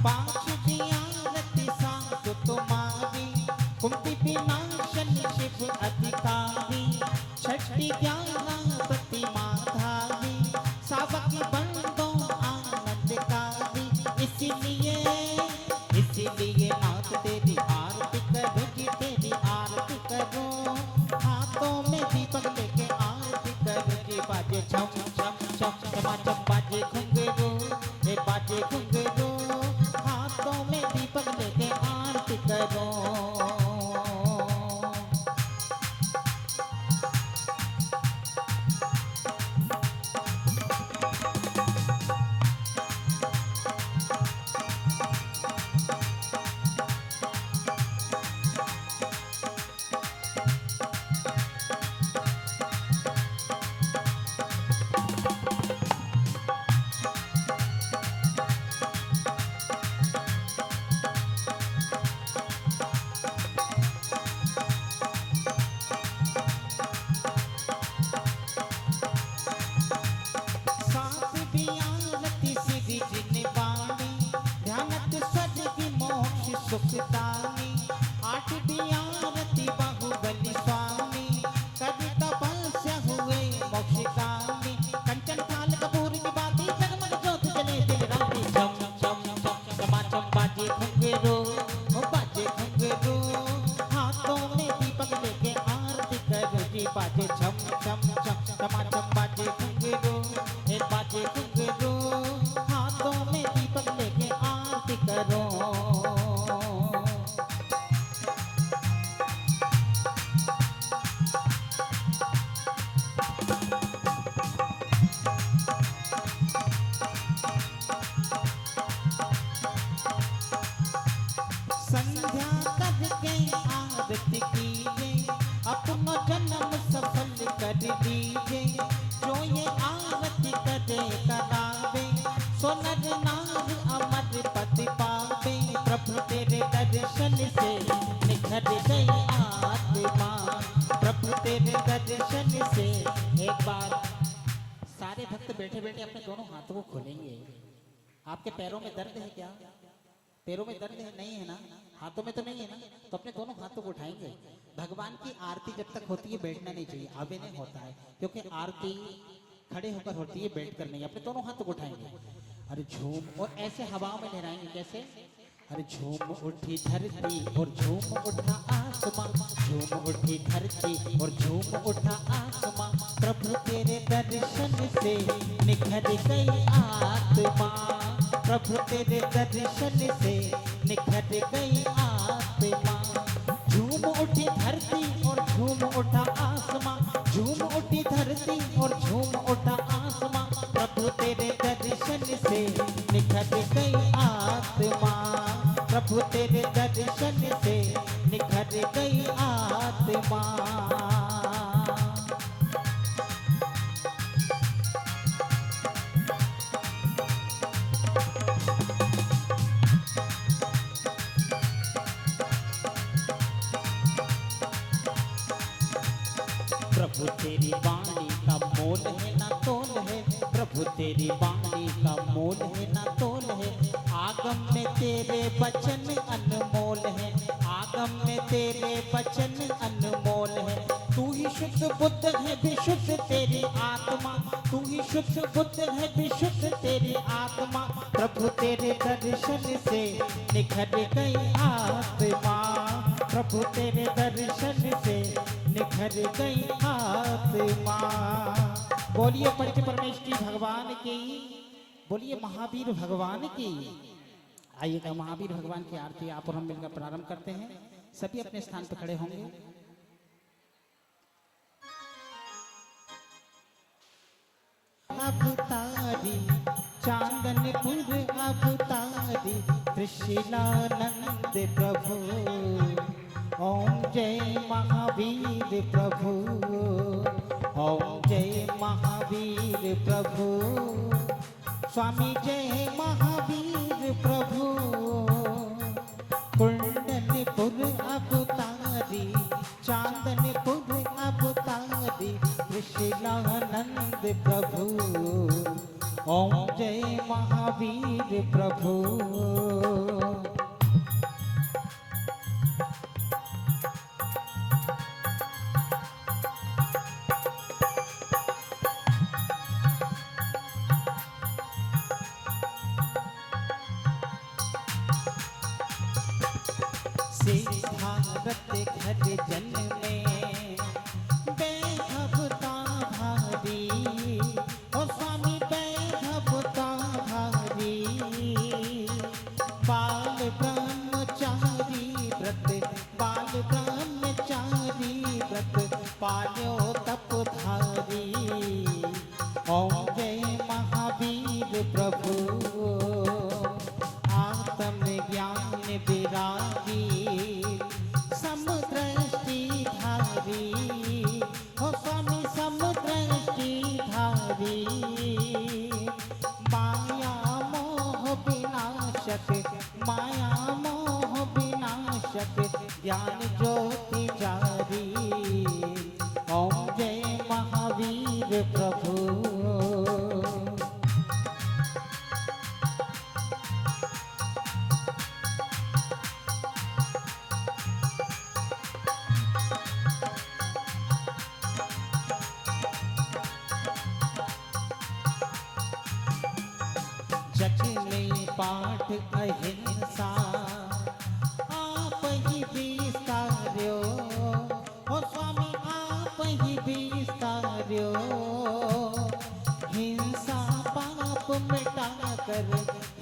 पांचवी आरती सांग तुम्हारी कुंती विनाशन शिव अधिकारी। छठी ज्ञानापति माधावी सावकी बंदो आनंदकारी। इसीलिए नाथ तेरी आरती करो जी तेरी आरती करो हाथों में दीपक लेके आरती करो जी बाजे छम छम छम छमा छम बाजे घुंघरू हे बाजे घुंघरू हाथों में दीपक लेके करो। सुखदानी आठ दियारती बाहुबली स्वामी कवि तपस्या हुए मोक्षगामी कंचन काल कपूर की बाती जगमग ज्योत जले दिल राती चम चम चम चमाचम बाजे घुंघरू बाजे घुंघरू हाथों में दीपक लेके आरती करो जी बाजे छम छम छम चमाचम बाजे घुंघरू बाजे घुंघरू हाथों में दीपक लेके आरती करो। संध्या करके आरती कीजिए अपना जन्म सफल कर दीजिए जो ये आरती करे करावे सो नर नार अमर पति पावे प्रभु तेरे दर्शन से निखर गई आत्मा प्रभु तेरे दर्शन से। एक बार सारे भक्त बैठे बैठे अपने दोनों हाथों को खोलेंगे। आपके पैरों में दर्द है क्या? पैरों में दर्द है? नहीं है ना? हाथों में तो नहीं है ना? तो अपने दोनों हाथों को उठाएंगे। भगवान की आरती जब तक होती है बैठना नहीं चाहिए, आवे नहीं होता है क्योंकि आरती खड़े होकर होती है, बैठ कर नहीं। अपने दोनों हाथों को उठाएंगे, अरे झूम और ऐसे हवाओं में लहराएंगे। कैसे? अरे झूम उठी धरती और झूम उठा आसमां, झूम उठी धरती और झूम उठा आसमां प्रभु तेरे दर्शन से निखर गई आत्मा प्रभु तेरे दर्शन से निखर गई आत्मा। झूम उठी धरती और झूम उठा आसमां, झूम उठी धरती और झूम उठा आसमां प्रभु तेरे दर्शन से निखर गई आत्मा प्रभु तेरे दर्शन से निखर गई आत्मा। प्रभु तेरी वाणी का मोल है ना तोल है प्रभु तेरी वाणी का मोल है ना तोल है आगम में तेरे वचन अनमोल है आगम में तेरे वचन अनमोल है। तू ही शुद्ध बुद्ध है विशुद्ध तेरी आत्मा तू ही शुद्ध बुद्ध है विशुद्ध तेरी आत्मा प्रभु तेरे दर्शन से निखर गई आत्मा प्रभु तेरे दर्शन से निखर गई आत्मा। बोलिए पंच परमेष्ठी भगवान की, बोलिए महावीर भगवान की। आइएगा महावीर भगवान की आरती आप और हम मिलकर प्रारंभ करते हैं। सभी अपने स्थान पर खड़े होंगे। अवतारी चांदनपुर अवतारी त्रिशूलानंद प्रभु ओम जय महावीर प्रभु ओम जय महावीर प्रभु स्वामी जय महावीर प्रभु। कुंडलपुर अवतारी चांदनपुर अवतारी त्रिशूलानंद प्रभु ओम जय महावीर प्रभु। भारत घर जन में बेहबता भारी ओ स्वामी बेहबता भारी बाल ब्रह्मचारी व्रत माया मोह विनाशक ज्ञान ज्योति जारी। ओम जय महावीर प्रभु। जग में पाठ अहिंसा आप ही विस्तार्यो। ओ स्वामी आप ही विस्तार्यो। हिंसा पाप मिटाकर,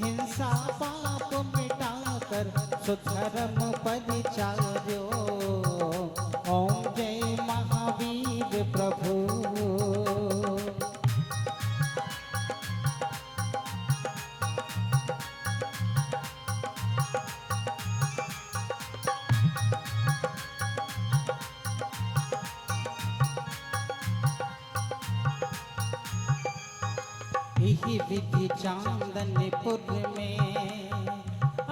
हिंसा पाप मिटाकर सुधर्म परिचार्यो। ओम जय महावीर प्रभु। यही विधि चांदनपुर में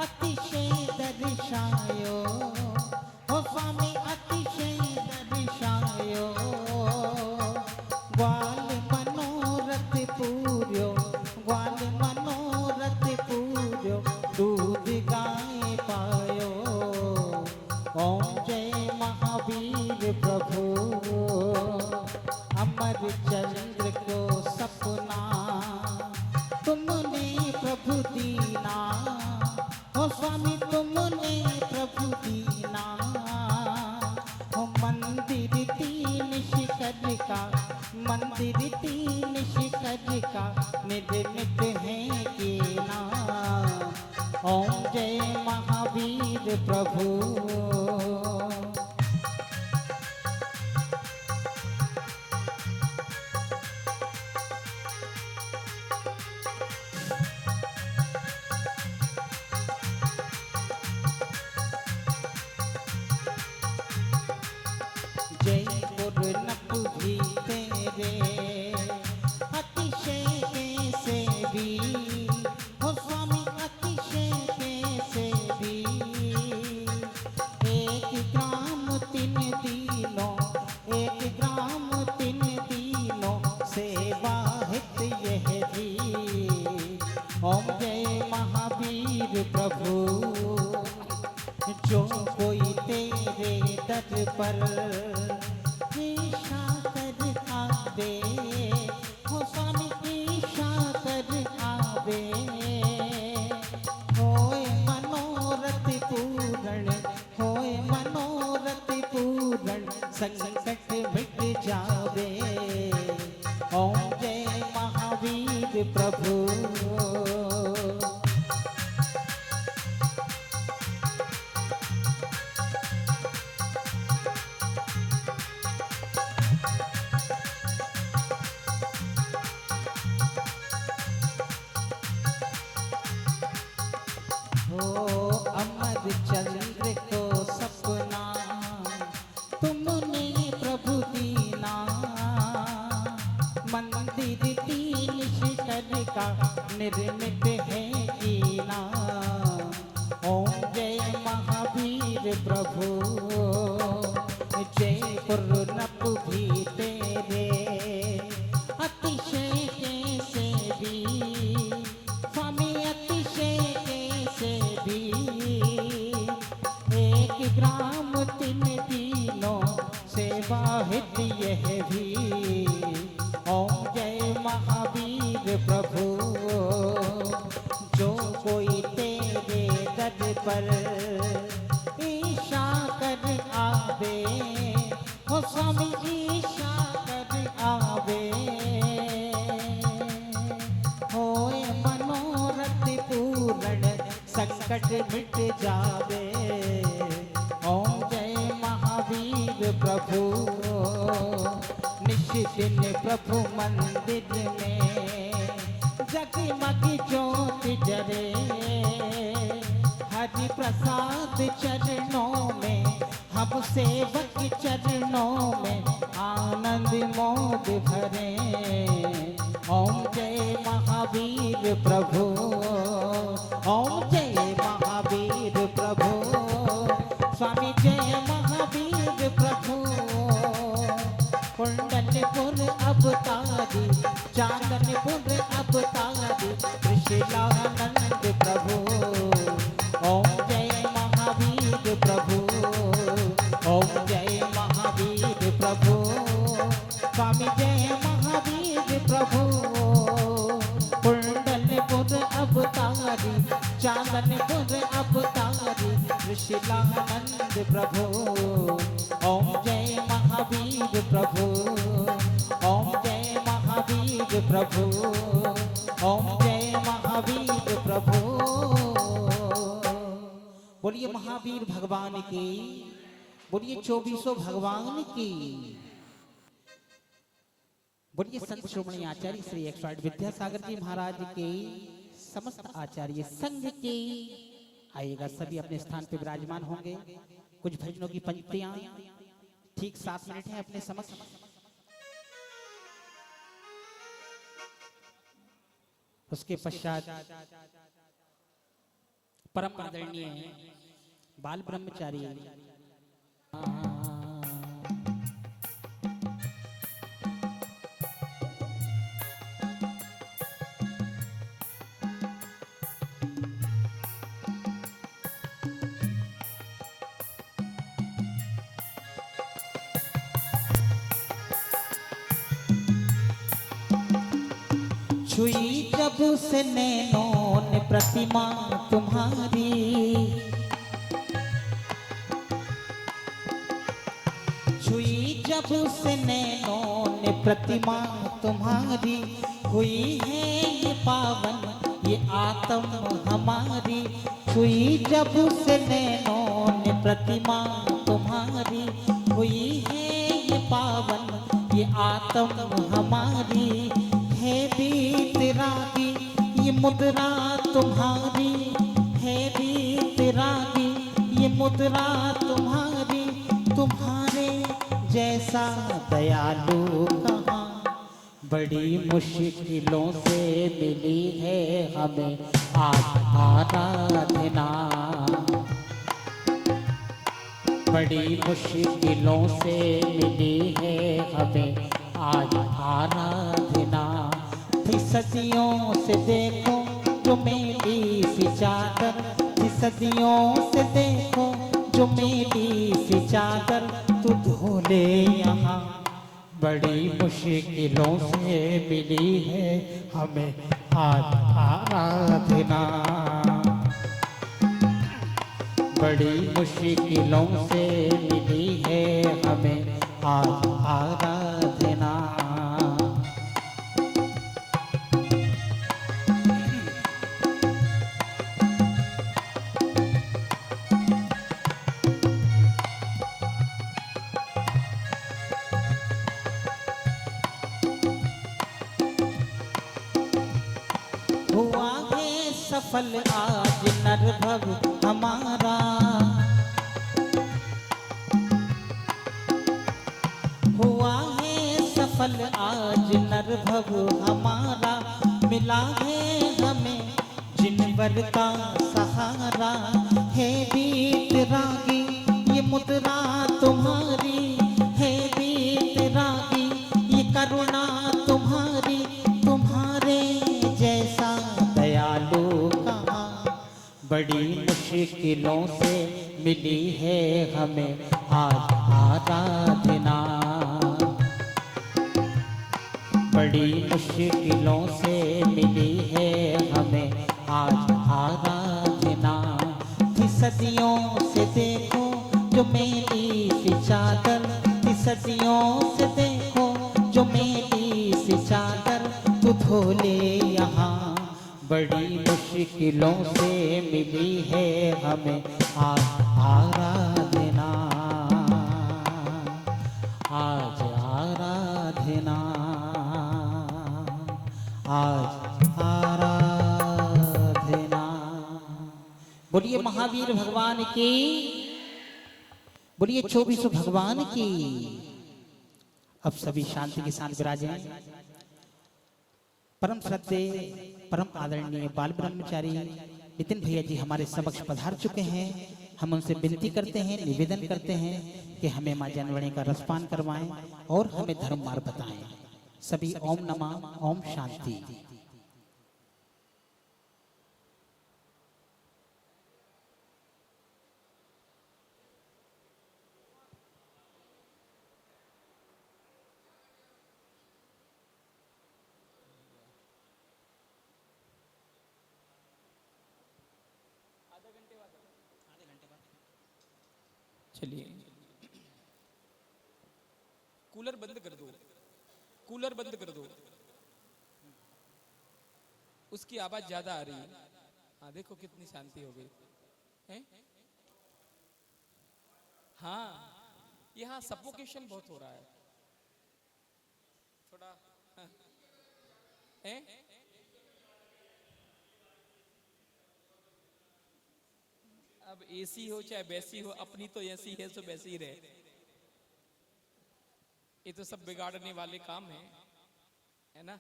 अतिशय दर्शायो। ओ स्वामी अतिशय दर्शायो। ग्वाल मनोरथ पूर्यो, ग्वाल मनोरथ पूर्यो, दूध गाय पायो। ओम जय महावीर प्रभु। अमर चंद्र को सपना तुमने प्रभु दीना। ओ स्वामी तुमने प्रभु दीना। ओ मंदिर तीन शिखर का, मंदिर तीन शिखर का निर्मित है कीना। ओम जय महावीर प्रभु। जयपुर नपुभी तेरे अतिशय कैसे भी। ओ स्वामी अतिशय कैसे भी। एक ग्राम तीन दिनों, एक ग्राम तीन दिनों सेवा हित यह भी। ओम जय महावीर प्रभु। जो कोई तेरे दर पर ईशा कर आवे। हो स्वामी ईशा कर आवे। होए मनोरथ पूर्ण, होए मनोरथ पूर्ण, संकट मिट जावे। ओम जय महावीर प्रभु। अमर चंद्र को सपना तुमने प्रभु दीना। मंदिर तीन शिखर का निर्मित है कीना। ओम जय महावीर प्रभु। जयपुर नपुभी तेरे अतिशय कैसे भी। स्वामी अतिशय कैसे भी। एक ग्राम तीन दिनों सेवा हित यह भी। ओम जय महावीर प्रभु। जो कोई तेरे दर पर ईशा कर आवे। हो स्वामी ईशा कर आवे। होए मनोरथ पूर्ण, संकट मिट जावे। ओम जय महावीर प्रभु। निश्चित प्रभु मंदिर में जगमग ज्योति जरे। हरि प्रसाद चरणों में, हम सेवक चरणों में आनंद मोद भरे। ओम जय महावीर प्रभु, ओम जय महावीर प्रभु, स्वामी जय महावीर प्रभु। कुंडलपुर अवतारी, चांदनपुर अवतारी, त्रिशूलानंद प्रभु। ओम जय महावीर प्रभु, ओम जय महावीर प्रभु, स्वामी जय महावीर प्रभु। कुंडलपुर अवतारी, चांदनपुर अवतारी, त्रिशूलानंद प्रभु। ओम जय महावीर प्रभु, ओम जय महावीर प्रभु, ओम जय महावीर प्रभु। बोलिए महावीर भगवान की, बोलिए 2400 भगवान की, बोलिए संत श्रोमणी आचार्य श्री 108 विद्यासागर जी महाराज के समस्त आचार्य संघ के। आइएगा, सभी अपने स्थान पे विराजमान होंगे। कुछ भजनों की पंक्तियां ठीक 7 मिनट है अपने समक्ष। उसके पश्चात परम आदरणीय बाल ब्रह्मचारी छुई जब से नैनों ने प्रतिमा तुम्हारी, छुई जब से नैनों ने प्रतिमा तुम्हारी, हुई है ये पावन ये आत्म हमारी। छुई जब से नैनों ने प्रतिमा तुम्हारी, हुई है ये पावन ये आत्म हमारी। है बीत रागी ये मुद्रा तुम्हारी, है बीत रागी ये मुद्रा तुम्हारी। तुम्हारे जैसा दयालु कहाँ, बड़ी मुश्किलों से मिली है हमें आज आराधना। बड़ी मुश्किलों से मिली है हमें आज आराधना। थी सदियों से देखो जो मेरी सी चादर, थी सदियों से देखो जो मेरी सी चादर। तू धोले यहाँ बड़ी मुश्किलों से मिली है हमें आज आराधना। बड़ी मुश्किलों से मिली है हमें आज आराधना। हुआ है सफल आज नरभव हमारा, हुआ है सफल आज नरभव हमारा। मिला है हमें जिनवर का सहारा। है बीत रागी ये मुद्रा तुम्हारी, है बीत रागी ये करुणा तुम्हारी। तुम्हारे जैसा दयालु कहाँ, बड़ी मुश्किलों से मिली है हमें आज आराधना। बड़ी मुश्किलों से मिली है हमें आज आराधना। थी सदियों से देखो जो मेरी सी चादर, थी सदियों से देखो जो मेरी सी चादर। तू धोले यहाँ बड़ी मुश्किलों से मिली है हमें आज आराधना। आज आराधना, आज आराधना। बोलिए महावीर भगवान की, बोलिए 2400 भगवान की। अब सभी शांति के साथ विराजे। परम श्रद्धेय परम आदरणीय बाल ब्रह्मचारी नितिन भैया जी हमारे समक्ष पधार चुके हैं। हम उनसे विनती करते हैं, निवेदन करते हैं कि हमें मां जानवणी का रसपान करवाएं और हमें धर्म मार्ग बताएं। सभी ओम नमः ओम शांति। चलिए कूलर बंद कर दो, कूलर बंद कर दो, उसकी आवाज ज्यादा आ रही है। हाँ देखो कितनी शांति हो गई है। हाँ यहाँ सफोकेशन बहुत हो रहा है थोड़ा। हाँ। है अब एसी हो चाहे वैसी हो, अपनी तो ऐसी है तो वैसी ही रहे। ये तो सब बिगाड़ने वाले काम है ना।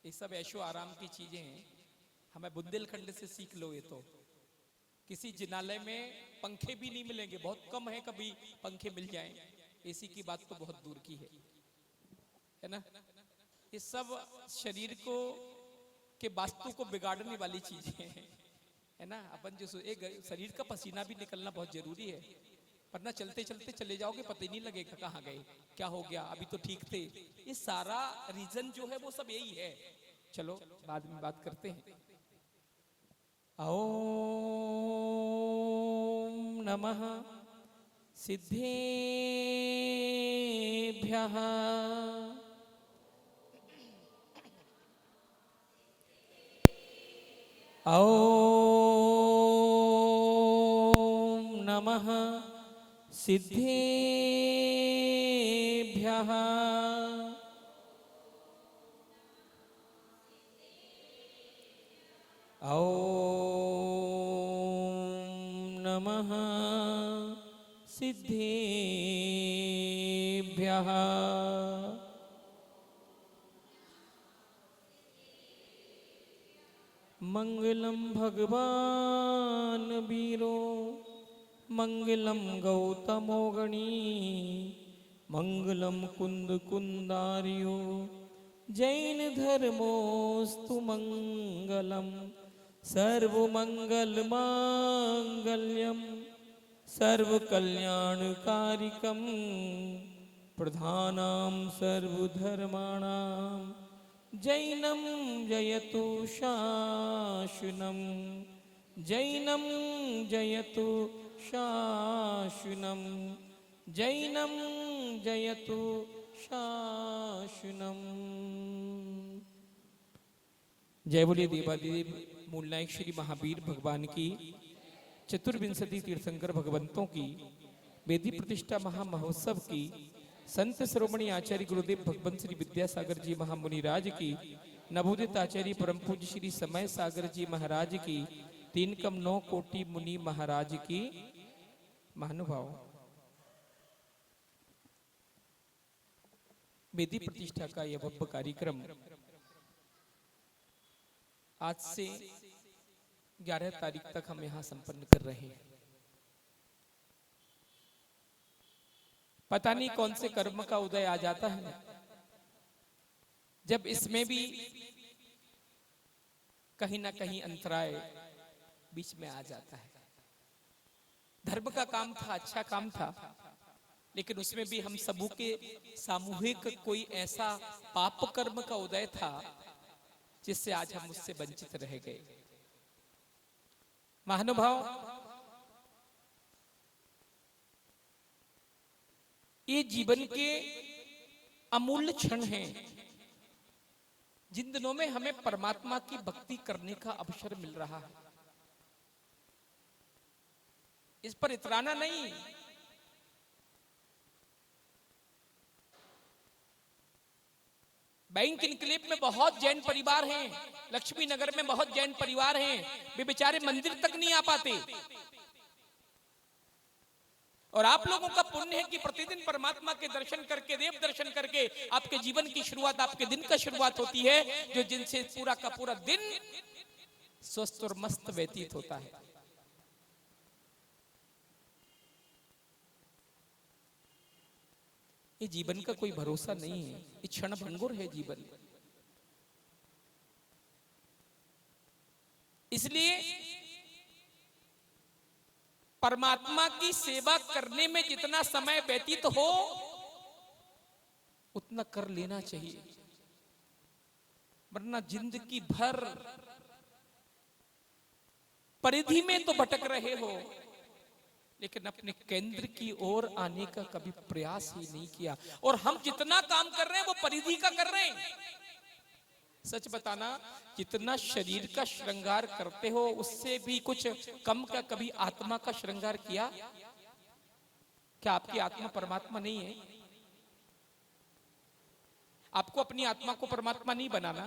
ये सब ऐशो आराम की चीजें हैं। हमें बुंदेलखंड से सीख लो। ये तो किसी जिनालय में पंखे भी नहीं मिलेंगे, बहुत कम है कभी पंखे मिल जाएं। एसी की बात तो बहुत दूर की है ना। ये सब शरीर को के वास्तु को बिगाड़ने वाली चीजें हैं, है ना। अपन जो एक शरीर का पसीना भी निकलना बहुत जरूरी है, वरना चलते चलते चले जाओगे पता ही नहीं लगेगा कहाँ गए, क्या हो गया, अभी तो ठीक थे। ये सारा रीजन जो है वो सब यही है। चलो बाद में बात करते हैं। ओम नमः सिद्धेभ्यः ओम नमः सिद्धेभ्यः ओम नमः सिद्धेभ्यः मंगलम भगवान वीरो मंगलम गौतमो गणी मंगलम कुंद कुंदार्यो जैन धर्मोस्तु मंगलम सर्वमंगल मांगल्यम सर्वकल्याणकारिकम प्रधानां सर्वधर्माणां जैनम जयतु शासनम जैनम जयतु शासनम जैनम जयतु शासनम। जय बोलिए देवादिदेव मूलनायक श्री महावीर भगवान की चतुर्विंशति तीर्थंकर भगवंतों की वेदी प्रतिष्ठा महामहोत्सव की संत शिरोमणि आचार्य गुरुदेव भगवंत श्री विद्यासागर जी महामुनि राज की नवोदित आचार्य परम पूज्य श्री समय सागर जी महाराज की 3 कोटि मुनि महाराज की। महानुभाव वेदी प्रतिष्ठा का यह भव्य कार्यक्रम आज से 11 तारीख तक हम यहाँ संपन्न कर रहे हैं। पता नहीं कौन से कर्म का उदय आ जाता है जब इसमें भी कहीं ना कहीं अंतराय बीच में आ जाता है। धर्म का काम था, अच्छा काम था, लेकिन उसमें भी हम सबों के सामूहिक कोई ऐसा पाप कर्म का उदय था जिससे आज हम उससे वंचित रह गए। महानुभाव ये जीवन के अमूल्य क्षण हैं जिन दिनों में हमें परमात्मा की भक्ति करने का अवसर मिल रहा है। इस पर इतराना नहीं। बैंक इनक्लेव में बहुत जैन परिवार हैं, लक्ष्मी नगर में बहुत जैन परिवार हैं, वे बेचारे मंदिर तक नहीं आ पाते। और आप लोगों का पुण्य है कि प्रतिदिन परमात्मा के दर्शन करके, देव दर्शन करके आपके जीवन की शुरुआत, आपके दिन का शुरुआत होती है, जो जिनसे पूरा का पूरा दिन स्वस्थ और मस्त व्यतीत होता है। ये जीवन का कोई भरोसा नहीं है, ये क्षण भंगुर है जीवन। इसलिए परमात्मा की सेवा करने में जितना समय व्यतीत हो उतना कर लेना चाहिए, वरना जिंदगी भर परिधि में तो भटक रहे हो, लेकिन अपने केंद्र की ओर आने का कभी प्रयास ही नहीं किया। और हम जितना काम कर रहे हैं वो परिधि का कर रहे हैं। सच बताना, जितना शरीर का श्रृंगार करते हो उससे भी कुछ कम का कभी आत्मा का श्रृंगार किया? क्या आपकी आत्मा परमात्मा नहीं है? आपको अपनी आत्मा को परमात्मा नहीं बनाना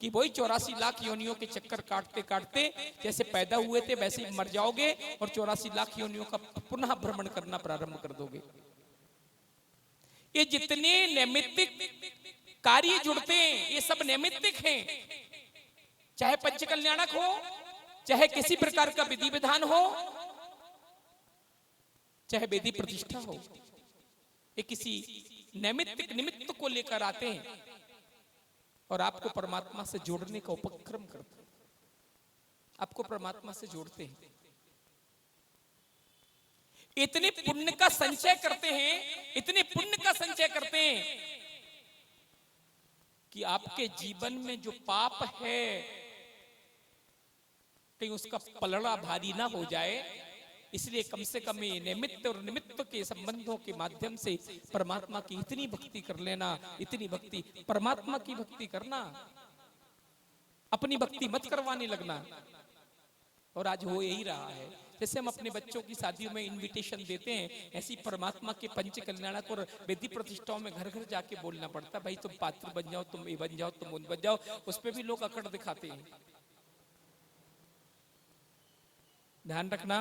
कि वही 84 लाख योनियों के चक्कर काटते काटते जैसे पैदा हुए थे वैसे ही मर जाओगे और 84 लाख योनियों का पुनः भ्रमण करना प्रारंभ कर दोगे। ये जितने नैमित्तिक कार्य जुड़ते हैं ये सब नैमित्तिक हैं, चाहे पंचकल्याणक हो, चाहे किसी प्रकार का विधि विधान हो, चाहे वेदी प्रतिष्ठा हो, ये किसी नैमित्तिक निमित्त को लेकर आते हैं और आपको परमात्मा से जोड़ने का उपक्रम करते हैं, आपको परमात्मा से जोड़ते हैं। इतने पुण्य का संचय करते हैं, इतने पुण्य का संचय करते हैं कि आपके जीवन में जो पाप है कहीं उसका पलड़ा भारी ना हो जाए, इसलिए कम से कम ये निमित्त और निमित्त के संबंधों के माध्यम से परमात्मा की इतनी भक्ति कर लेना, इतनी भक्ति, परमात्मा की भक्ति करना, अपनी भक्ति मत करवाने लगना। और आज हो यही रहा है, जैसे हम अपने बच्चों की शादियों में इनविटेशन देते हैं, ऐसी परमात्मा के पंच कल्याणक और वेदी प्रतिष्ठाओं में घर घर जाके बोलना पड़ता, भाई तुम पात्र बन जाओ, तुम ये बन जाओ, तुम उन बन जाओ। उस पर भी लोग अकड़ दिखाते हैं। ध्यान रखना,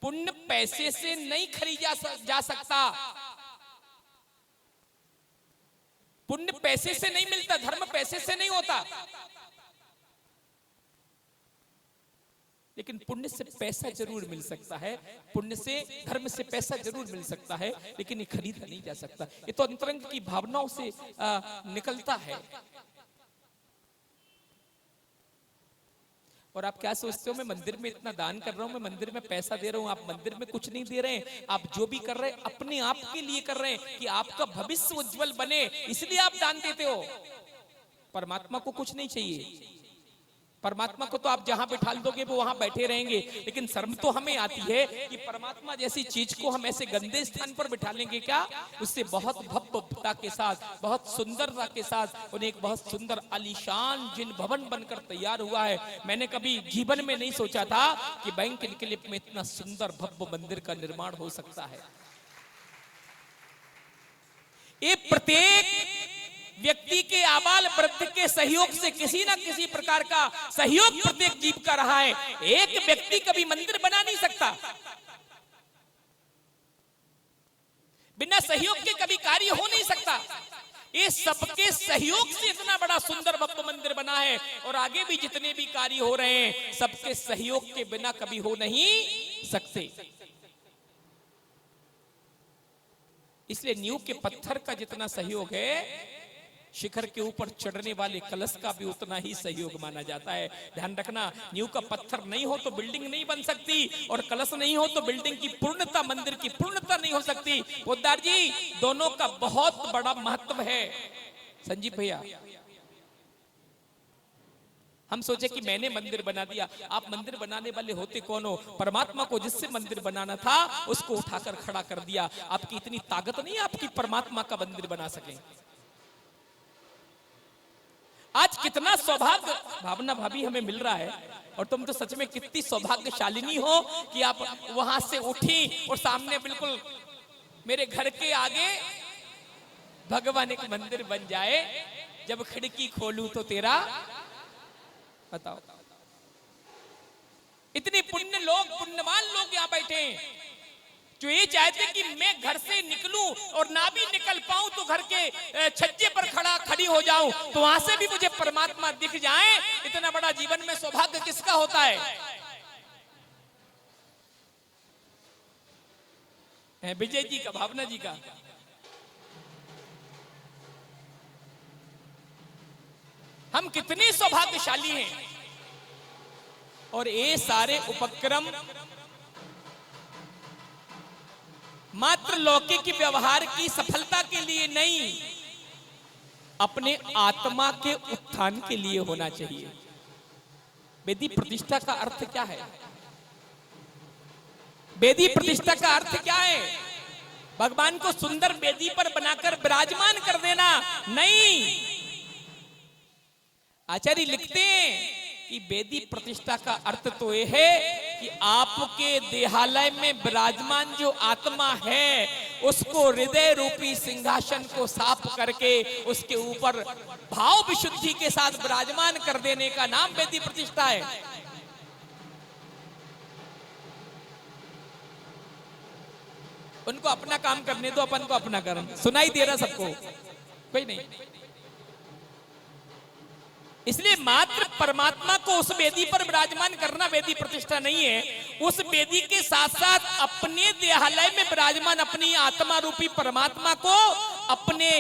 पुण्य पैसे से नहीं खरीदा जा सकता, पुण्य पैसे से नहीं मिलता, धर्म पैसे से नहीं होता, लेकिन पुण्य से पैसा जरूर मिल सकता है, पुण्य से धर्म से पैसा जरूर मिल सकता है, लेकिन ये खरीदा नहीं जा सकता। ये तो अंतरंग की भावनाओं से निकलता है। और आप क्या सोचते हो मैं मंदिर में इतना दान कर रहा हूं, मैं मंदिर में पैसा दे रहा हूं? आप मंदिर में कुछ नहीं दे रहे हैं, आप जो भी कर रहे हैं अपने आप के लिए कर रहे हैं कि आपका भविष्य उज्जवल बने, इसलिए आप दान देते हो। परमात्मा को कुछ नहीं चाहिए, परमात्मा को तो आप जहां बिठा दोगे वो वहां बैठे रहेंगे, लेकिन शर्म तो हमें आती है कि परमात्मा जैसी चीज को हम ऐसे गंदे स्थान पर बिठा लेंगे क्या? उससे बहुत भव्यता के साथ, बहुत सुंदरता के साथ उन्हें एक बहुत सुंदर आलीशान जिन भवन बनकर तैयार हुआ है। मैंने कभी जीवन में नहीं सोचा था कि बैंक के क्लिप में इतना सुंदर भव्य मंदिर का निर्माण हो सकता है। ये प्रत्येक व्यक्ति के आबाल वृद्ध के सहयोग से किसी ना किसी प्रकार का सहयोग प्रत्येक जीव का रहा है। एक व्यक्ति कभी मंदिर बना नहीं सकता, बिना सहयोग के कभी कार्य हो नहीं सकता। ये सबके सहयोग से इतना बड़ा सुंदर भव्य मंदिर बना है, और आगे भी जितने भी कार्य हो रहे हैं सबके सहयोग के बिना कभी हो नहीं सकते। इसलिए नींव के पत्थर का जितना सहयोग है, शिखर के ऊपर चढ़ने वाले कलश का भी उतना ही सहयोग माना जाता है। ध्यान रखना, नींव का पत्थर नहीं हो तो बिल्डिंग नहीं बन सकती, और कलश नहीं हो तो बिल्डिंग की पूर्णता, मंदिर की पूर्णता नहीं हो सकती। पोद्दार जी, दोनों का बहुत बड़ा महत्व है। संजीव भैया, हम सोचे कि मैंने मंदिर बना दिया, आप मंदिर बनाने वाले होते कौन हो? परमात्मा को जिससे मंदिर बनाना था उसको उठाकर खड़ा कर दिया। आपकी इतनी ताकत नहीं है आपकी परमात्मा का मंदिर बना सके। आज कितना सौभाग्य भावना भाभी हमें मिल रहा है, और तुम तो सच में कितनी सौभाग्यशालिनी हो कि आप वहां से उठी और सामने बिल्कुल मेरे घर के आगे भगवान एक मंदिर बन जाए। जब खिड़की खोलूं तो तेरा, बताओ, इतने पुण्य लोग, पुण्यवान लोग यहाँ बैठे बैठे हैं, जो ये चाहते कि मैं घर से निकलूं और ना भी निकल पाऊं तो घर के छज्जे पर खड़ी हो जाऊं, तो वहां से भी मुझे परमात्मा दिख जाए। इतना बड़ा जीवन में सौभाग्य किसका होता है विजय जी का, भावना जी का। हम कितने सौभाग्यशाली हैं। और ये सारे उपक्रम मात्र लौकिक व्यवहार की सफलता के लिए नहीं, अपने आत्मा के उत्थान के लिए होना चाहिए। वेदी प्रतिष्ठा का अर्थ क्या है? वेदी प्रतिष्ठा का अर्थ क्या है? भगवान को सुंदर वेदी पर बनाकर विराजमान कर देना नहीं। आचार्य लिखते हैं कि वेदी प्रतिष्ठा का अर्थ तो यह है कि आपके देहालय में विराजमान जो आत्मा है उसको हृदय रूपी सिंहासन को साफ करके उसके ऊपर भाव विशुद्धि के साथ विराजमान कर देने का नाम वेदी प्रतिष्ठा है। उनको अपना काम करने दो, अपन को अपना कर्म। सुनाई दे रहा सबको? कोई नहीं। इसलिए मात्र परमात्मा को उस वेदी पर विराजमान करना वेदी प्रतिष्ठा नहीं है। उस वेदी के साथ साथ अपने देहालय में विराजमान अपनी आत्मा रूपी परमात्मा को अपने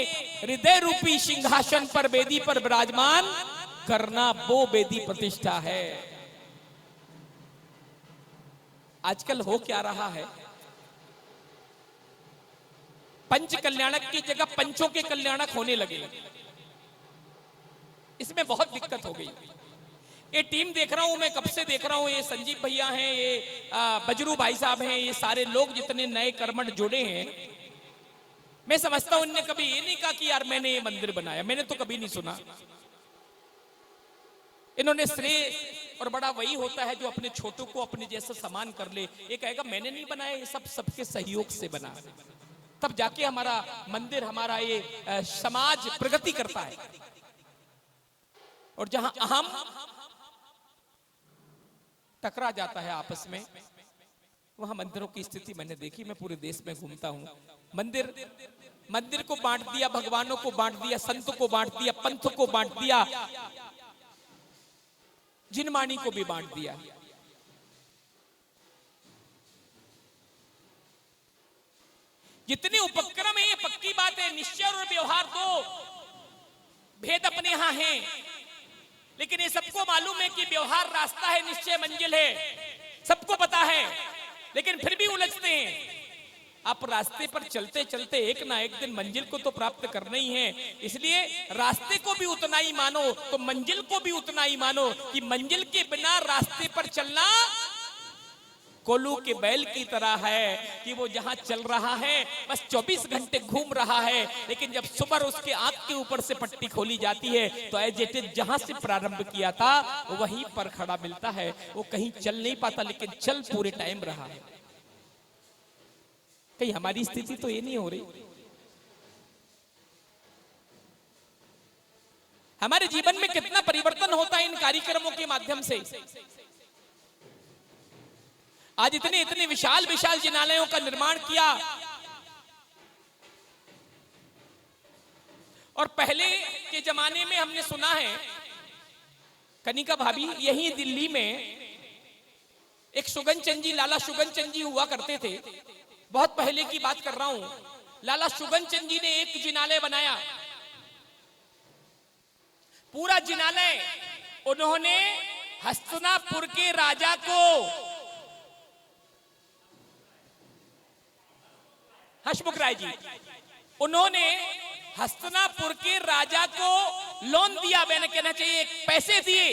हृदय रूपी सिंहासन पर वेदी पर विराजमान करना, वो वेदी प्रतिष्ठा है। आजकल हो क्या रहा है? पंच कल्याणक की जगह पंचों के कल्याणक होने लगे। इसमें बहुत दिक्कत हो गई। ये टीम देख रहा हूं मैं, कब से देख रहा हूं, ये संजीव भैया हैं, ये बजरू भाई साहब हैं, ये सारे लोग जितने नए कर्मठ जुड़े हैं, मैं समझता हूं इनने कभी ये नहीं कहा कि यार मैंने ये मंदिर बनाया। मैंने तो कभी नहीं सुना। इन्होंने श्रेय और बड़ा वही होता है जो अपने छोटों को अपने जैसा सम्मान कर ले। ये कहेगा मैंने नहीं बनाया, ये सब सबके सहयोग से बना, तब जाके हमारा मंदिर, हमारा ये समाज प्रगति करता है। और जहां अहम टकरा जाता है आपस में, वहां मंदिरों की स्थिति मैंने देखी। मैं पूरे देश में घूमता हूं। मंदिर को बांट दिया, भगवानों को बांट दिया, संत को बांट दिया, पंथ को बांट दिया, जिनमानी को भी बांट दिया। जितने उपक्रम है, ये पक्की बात है, निश्चय और व्यवहार दो भेद अपने यहां हैं, लेकिन ये सबको मालूम है कि व्यवहार रास्ता है, निश्चय मंजिल है, सबको पता है, लेकिन फिर भी उलझते हैं। आप रास्ते पर चलते चलते एक ना एक दिन मंजिल को तो प्राप्त करना ही है। इसलिए रास्ते को भी उतना ही मानो तो मंजिल को भी उतना ही मानो कि मंजिल के बिना रास्ते पर चलना कोल्हू के बैल की तरह है कि वो जहां चल रहा है बस 24 घंटे घूम रहा है, लेकिन जब सुबह उसके आंख के ऊपर से पट्टी खोली जाती है तो एज इट इज जहां से प्रारंभ किया था वहीं पर खड़ा मिलता है। वो कहीं चल नहीं पाता, लेकिन चल पूरे टाइम रहा है। कहीं हमारी स्थिति तो ये नहीं हो रही। हमारे जीवन में कितना परिवर्तन होता है इन कार्यक्रमों के माध्यम से। आज इतने इतने विशाल विशाल जिनालयों का निर्माण किया, और पहले के जमाने में हमने सुना है, कनिका भाभी यही दिल्ली में एक सुगन चंद जी, लाला सुगन चंद जी हुआ करते थे। बहुत पहले की बात कर रहा हूं। लाला सुगन चंद जी ने एक जिनालय बनाया, पूरा जिनालय उन्होंने हस्तिनापुर के राजा को, हसमुख राय जी, उन्होंने हस्तिनापुर के राजा को लोन दिया, मैंने कहना चाहिए पैसे दिए।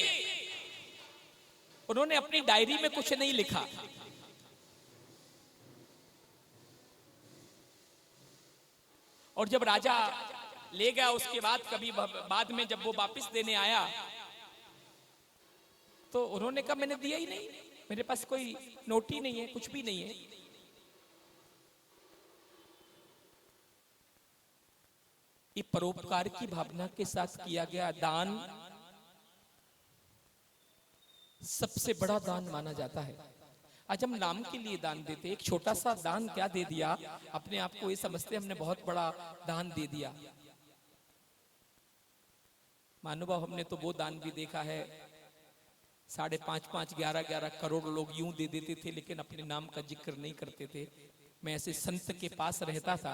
उन्होंने अपनी डायरी में कुछ नहीं लिखा, और जब राजा ले गया उसके बाद कभी बाद में जब वो वापस देने आया तो उन्होंने कहा मैंने दिया ही नहीं, मेरे पास कोई नोट ही नहीं है, कुछ भी नहीं है। ये परोपकार की भावना के साथ किया गया दान सबसे बड़ा दान माना जाता है। आज हम नाम के लिए दान देते, एक छोटा सा दान क्या दे दिया, अपने आप को ये समझते हमने बहुत बड़ा दान दे दिया। महानुभाव, हमने तो वो दान भी देखा है, 5.5, 11 करोड़ लोग यूं दे देते थे लेकिन अपने नाम का जिक्र नहीं करते थे। मैं ऐसे संत के पास रहता था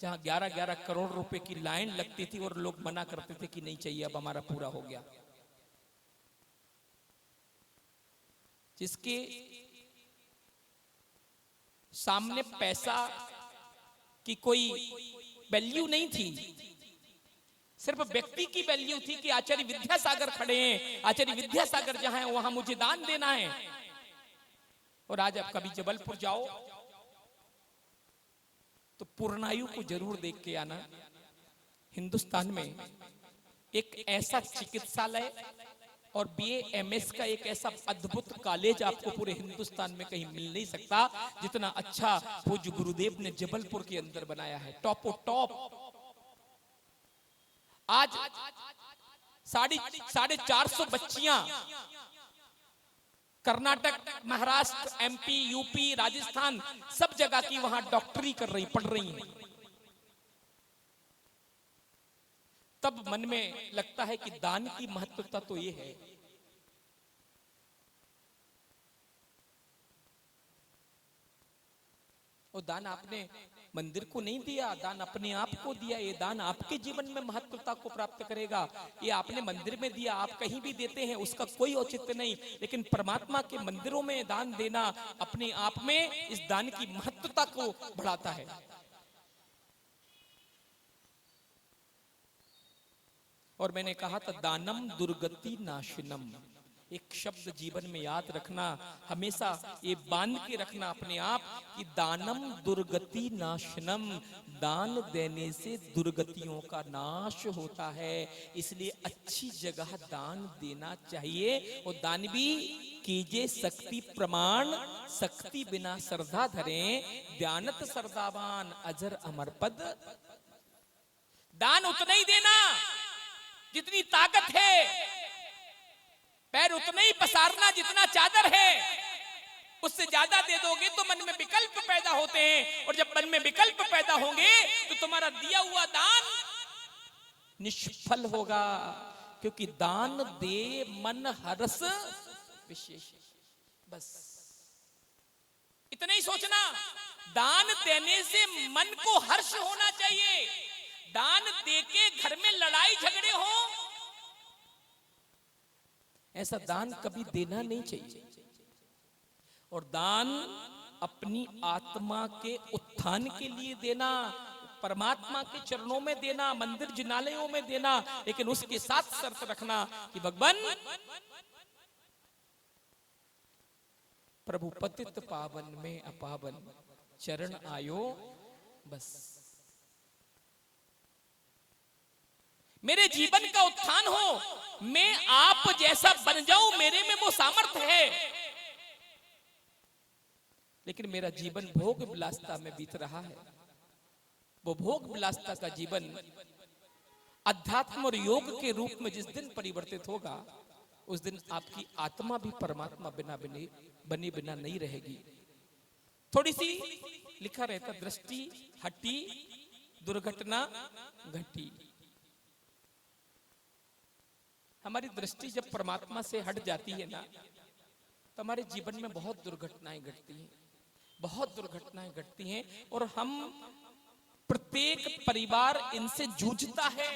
जहां 11 करोड़ रुपए की लाइन लगती थी और लोग मना करते थे कि नहीं चाहिए, अब हमारा पूरा हो गया। जिसके सामने पैसा की कोई वैल्यू नहीं थी, सिर्फ व्यक्ति की वैल्यू थी कि आचार्य विद्यासागर खड़े हैं, आचार्य विद्यासागर जहां है वहां मुझे दान देना है। और आज आप कभी जबलपुर जाओ तो पूर्णायु को जरूर देख के आना। हिंदुस्तान में एक ऐसा चिकित्सालय और BA MS का एक ऐसा अद्भुत कॉलेज आपको पूरे हिंदुस्तान में कहीं मिल नहीं सकता जितना अच्छा पूज्य गुरुदेव ने जबलपुर के अंदर बनाया है, टॉपो टॉप। आज 450 बच्चियां कर्नाटक, महाराष्ट्र, MP, UP, राजस्थान सब जगह की वहां डॉक्टरी कर रही, पढ़ रही हैं। तब मन में लगता है कि दान की महत्वता तो ये है। और दान आपने मंदिर को नहीं दिया, दान अपने आप को दिया। ये दान आपके जीवन में महत्वता को प्राप्त करेगा। ये आपने मंदिर में दिया, आप कहीं भी देते हैं उसका कोई औचित्य नहीं, लेकिन परमात्मा के मंदिरों में दान देना अपने आप में इस दान की महत्वता को बढ़ाता है। और मैंने कहा था दानम दुर्गति नाशनम, एक शब्द जीवन में याद रखना, हमेशा ये बांध के रखना अपने आप कि दानम दुर्गति नाशनम, दान देने से दुर्गतियों का नाश होता है। इसलिए अच्छी जगह दान देना चाहिए। और दान भी कीजिए शक्ति प्रमाण, शक्ति बिना श्रद्धा धरें, ध्यानत श्रद्धावान अजर अमर पद। दान उतना ही देना जितनी ताकत है, पैर उतना ही पसारना जितना चादर है। उससे ज्यादा दे दोगे तो मन में विकल्प पैदा होते हैं, और जब मन में विकल्प पैदा होंगे तो तुम्हारा दिया हुआ दान निष्फल होगा। क्योंकि दान दे मन हरस विशेष, बस इतना ही सोचना। दान देने से मन को हर्ष होना चाहिए। दान देके घर में लड़ाई झगड़े हो, ऐसा दान कभी देना नहीं चाहिए। और दान अपनी आत्मा के उत्थान के लिए देना, परमात्मा के चरणों में देना, मंदिर जिनालयों में देना, लेकिन उसके साथ शर्त रखना कि भगवान प्रभु पतित पावन में अपावन चरण आयो, बस मेरे जीवन का उत्थान हो, मैं आप जैसा बन जाऊं, मेरे में वो सामर्थ्य है। लेकिन मेरा जीवन भोग विलासता में बीत रहा है। वो भोग विलासता का जीवन अध्यात्म और योग के रूप में जिस दिन परिवर्तित होगा, उस दिन आपकी आत्मा भी परमात्मा बने बिना नहीं रहेगी। थोड़ी सी लिखा रहता, दृष्टि हटी दुर्घटना घटी। हमारी दृष्टि जब परमात्मा से हट जाती है ना, तो हमारे जीवन में बहुत दुर्घटनाएं घटती हैं, बहुत दुर्घटनाएं घटती हैं। और हम, प्रत्येक परिवार इनसे जूझता है।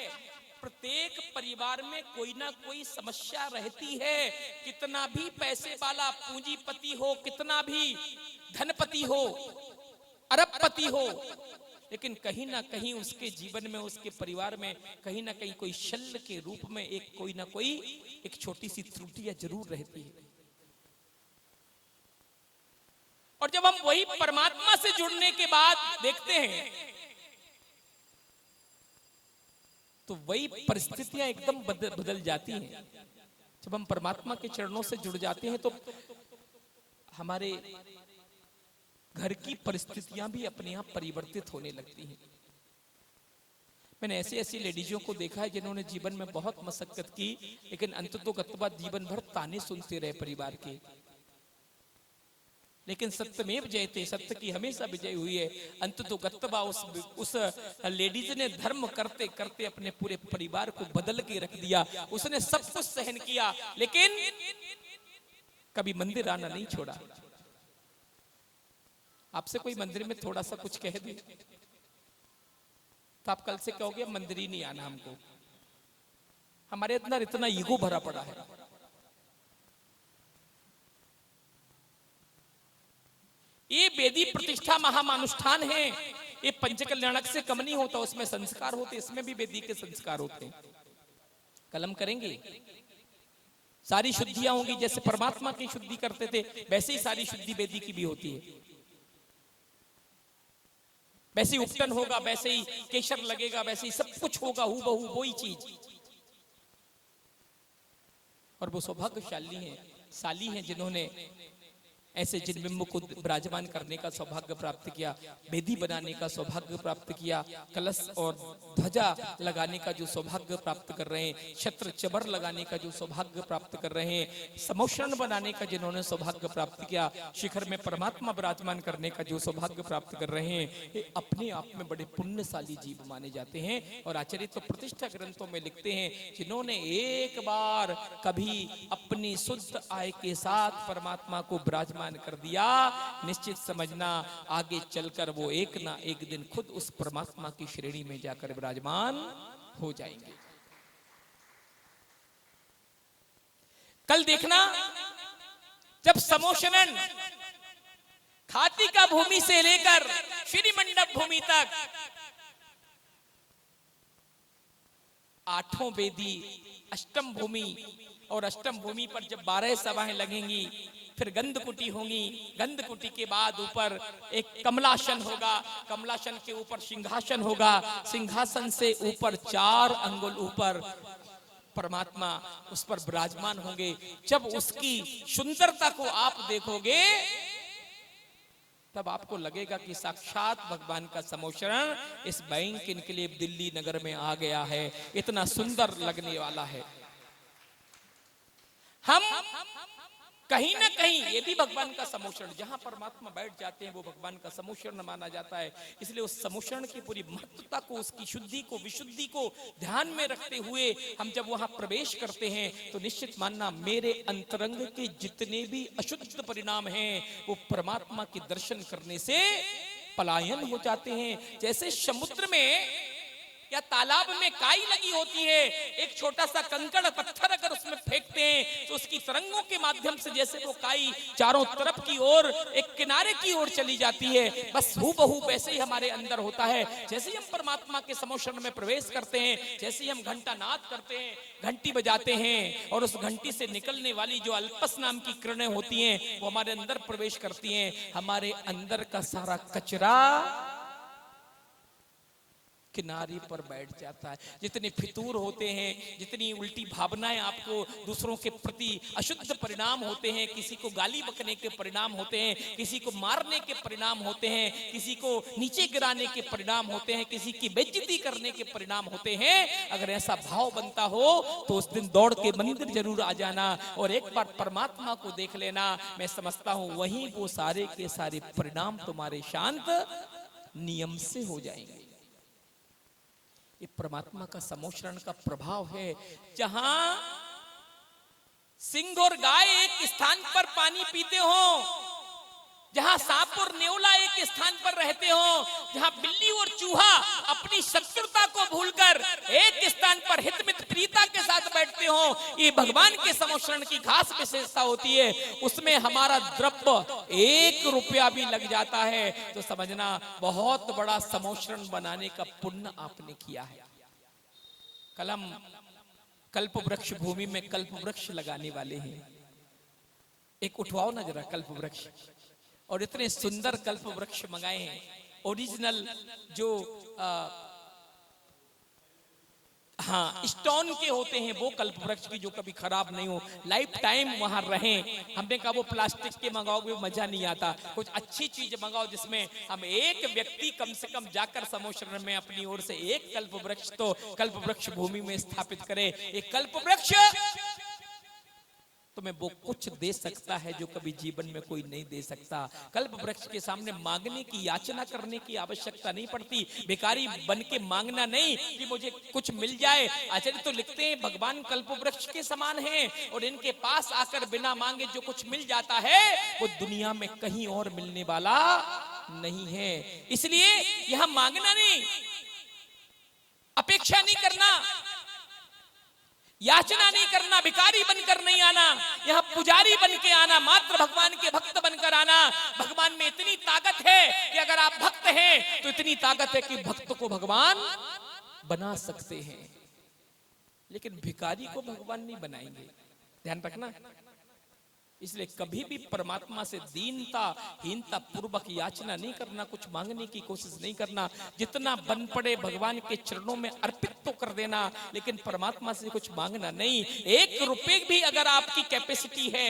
प्रत्येक परिवार में कोई ना कोई समस्या रहती है। कितना भी पैसे वाला पूंजीपति हो, कितना भी धनपति हो, अरबपति हो, लेकिन कहीं ना कहीं उसके जीवन में, उसके परिवार में कहीं ना कहीं कोई शल्य के रूप में कोई ना कोई एक छोटी सी त्रुटियां जरूर रहती है। और जब हम वही परमात्मा से जुड़ने के बाद देखते हैं तो वही परिस्थितियां एकदम बदल जाती हैं। जब हम परमात्मा के चरणों से जुड़ जाते हैं तो हमारे घर की परिस्थितियां भी अपने आप परिवर्तित होने लगती हैं। मैंने ऐसी लेडीजों को देखा है जिन्होंने जीवन में बहुत मशक्कत की, लेकिन अंततोगत्वा जीवन भर ताने सुनते रहे परिवार के। लेकिन सत्यमेव जयते, सत्य की हमेशा विजय हुई है। अंत तो गत्तबा उस लेडीज ने धर्म करते करते अपने पूरे परिवार को बदल के रख दिया। उसने सब कुछ सहन किया लेकिन कभी मंदिर आना नहीं छोड़ा। आपसे कोई मंदिर में थोड़ा सा कुछ कह दे तो आप कल से कहोगे मंदिर ही नहीं आना हमको। हमारे अंदर इतना ईगो भरा पड़ा है। ये वेदी प्रतिष्ठा महामानुष्ठान है। ये पंचकल्याणक से कम नहीं होता, उसमें संस्कार होते, इसमें भी वेदी के संस्कार होते हैं। कलम करेंगे, सारी शुद्धियां होंगी। जैसे परमात्मा की शुद्धि करते थे वैसे ही सारी शुद्धि वेदी की भी होती है। वैसे ही उपटन होगा, वैसे ही केशर लगेगा, वैसे ही सब कुछ होगा, हूबहू वही चीज। और वो सौभाग्यशाली हैं, साली हैं जिन्होंने ऐसे जिनबिंब को विराजमान करने का सौभाग्य प्राप्त किया, वेदी बनाने का सौभाग्य प्राप्त किया, कलश और ध्वजा लगाने का जो सौभाग्य प्राप्त कर रहे हैं, छत्र चबर लगाने का जो सौभाग्य प्राप्त कर रहे हैं, समोषण बनाने का जिन्होंने सौभाग्य प्राप्त किया, शिखर में परमात्मा विराजमान करने का जो सौभाग्य प्राप्त कर रहे हैं, ये अपने आप में बड़े पुण्यशाली जीव माने जाते हैं। और आचार्य तो प्रतिष्ठा ग्रंथों में लिखते हैं, जिन्होंने एक बार कभी अपनी शुद्ध आय के साथ परमात्मा को विराजमान कर दिया, निश्चित समझना आगे चलकर वो एक ना एक दिन खुद उस परमात्मा की श्रेणी में जाकर विराजमान हो जाएंगे। कल देखना जब समोषणन खाती का भूमि से लेकर श्री मंडप भूमि तक आठों वेदी अष्टम भूमि, और अष्टम भूमि पर जब 12 सभाएं लगेंगी, फिर गंधकुटी होंगी, गंधकुटी के बाद ऊपर एक कमलासन होगा, कमलासन के ऊपर सिंहासन होगा, सिंहासन से ऊपर 4 अंगुल ऊपर परमात्मा उस पर विराजमान होंगे। जब उसकी सुंदरता को आप देखोगे तब आपको लगेगा कि साक्षात भगवान का समोषण इस बैंक इनके लिए दिल्ली नगर में आ गया है। इतना सुंदर लगने वाला है। हम कहीं ना कहीं ये भी भगवान का समोषण, जहां परमात्मा बैठ जाते हैं वो भगवान का समोषण माना जाता है। इसलिए उस समोषण की पूरी महत्वता को, उसकी शुद्धि को, विशुद्धि को ध्यान में रखते हुए हम जब वहां प्रवेश करते हैं तो निश्चित मानना मेरे अंतरंग के जितने भी अशुद्ध परिणाम हैं वो परमात्मा के दर्शन करने से पलायन हो जाते हैं। जैसे समुद्र में या तालाब में काई लगी होती है, एक छोटा सा कंकड़ पत्थर अगर उसमें फेंकते हैं तो उसकी तरंगों के माध्यम से जैसे वो काई चारों तरफ की ओर एक किनारे की ओर चली जाती है, बस हूबहू वैसे ही हमारे अंदर होता है। जैसे ही हम परमात्मा के समोषण में प्रवेश करते हैं, जैसे ही हम घंटा नाद करते हैं, घंटी बजाते हैं और उस घंटी से निकलने वाली जो अल्पस नाम की किरणें होती हैं वो हमारे अंदर प्रवेश करती हैं, हमारे अंदर का सारा कचरा किनारे पर बैठ जाता है। जितने फितूर होते हैं, जितनी उल्टी भावनाएं आपको दूसरों के प्रति अशुद्ध परिणाम होते हैं, किसी को गाली बकने के परिणाम होते हैं, किसी को मारने के परिणाम होते हैं, किसी को नीचे गिराने के परिणाम होते हैं, किसी की बेइज्जती करने के परिणाम होते हैं, अगर ऐसा भाव बनता हो तो उस दिन दौड़ के मंदिर जरूर आ जाना और एक बार परमात्मा को देख लेना। मैं समझता हूं वहीं वो सारे के सारे परिणाम तुम्हारे शांत नियम से हो जाएंगे। ये परमात्मा का समोषण का प्रभाव है। जहां सिंह और गाय एक स्थान पर पानी पीते हो, जहां सांप और नेवला एक स्थान पर रहते हो, जहां बिल्ली और चूहा अपनी शत्रुता को भूलकर एक स्थान पर हित मित्र प्रीता के साथ बैठते हो, ये भगवान के समोषण की खास विशेषता होती है। उसमें हमारा द्रव्य 1 रुपया भी लग जाता है तो समझना बहुत बड़ा समोषण बनाने का पुण्य आपने किया है। कल हम कल्प वृक्ष भूमि में कल्प वृक्ष लगाने वाले हैं। एक उठवाओ ना जरा कल्प वृक्ष, और इतने सुंदर कल्प वृक्ष मंगाए हैं, ओरिजिनल जो स्टोन के होते हैं वो कल्प वृक्ष की, जो कभी खराब नहीं हो, लाइफ टाइम वहां रहें। हमने कहा वो प्लास्टिक के मंगाओगे मजा नहीं आता, कुछ अच्छी चीज मंगाओ जिसमें हम एक व्यक्ति कम से कम जाकर समोषण में अपनी ओर से एक कल्प वृक्ष तो कल्प वृक्ष भूमि में स्थापित करे। एक कल्प वृक्ष तो मैं वो कुछ दे सकता है जो कभी जीवन में कोई नहीं दे सकता। कल्प वृक्ष के सामने मांगने की, याचना करने की आवश्यकता नहीं पड़ती। भिखारी बन के मांगना नहीं कि मुझे कुछ मिल जाए। आचार्य तो लिखते हैं भगवान कल्प वृक्ष के समान हैं और इनके पास आकर बिना मांगे जो कुछ मिल जाता है वो दुनिया में कहीं और मिलने वाला नहीं है। इसलिए यहां मांगना नहीं, अपेक्षा नहीं करना, याचना नहीं करना, भिखारी बनकर नहीं आना, यहां पुजारी बन के आना, मात्र भगवान के भक्त बनकर आना। भगवान में इतनी ताकत है कि अगर आप भक्त हैं तो इतनी ताकत है कि भक्त को भगवान बना सकते हैं, लेकिन भिखारी को भगवान नहीं बनाएंगे। ध्यान रखना। इसलिए कभी भी परमात्मा से दीनता हीनता पूर्वक याचना नहीं करना, कुछ मांगने की कोशिश नहीं करना। जितना बन पड़े भगवान के चरणों में अर्पित तो कर देना, लेकिन परमात्मा से कुछ मांगना नहीं। 1 रुपए भी अगर आपकी कैपेसिटी है,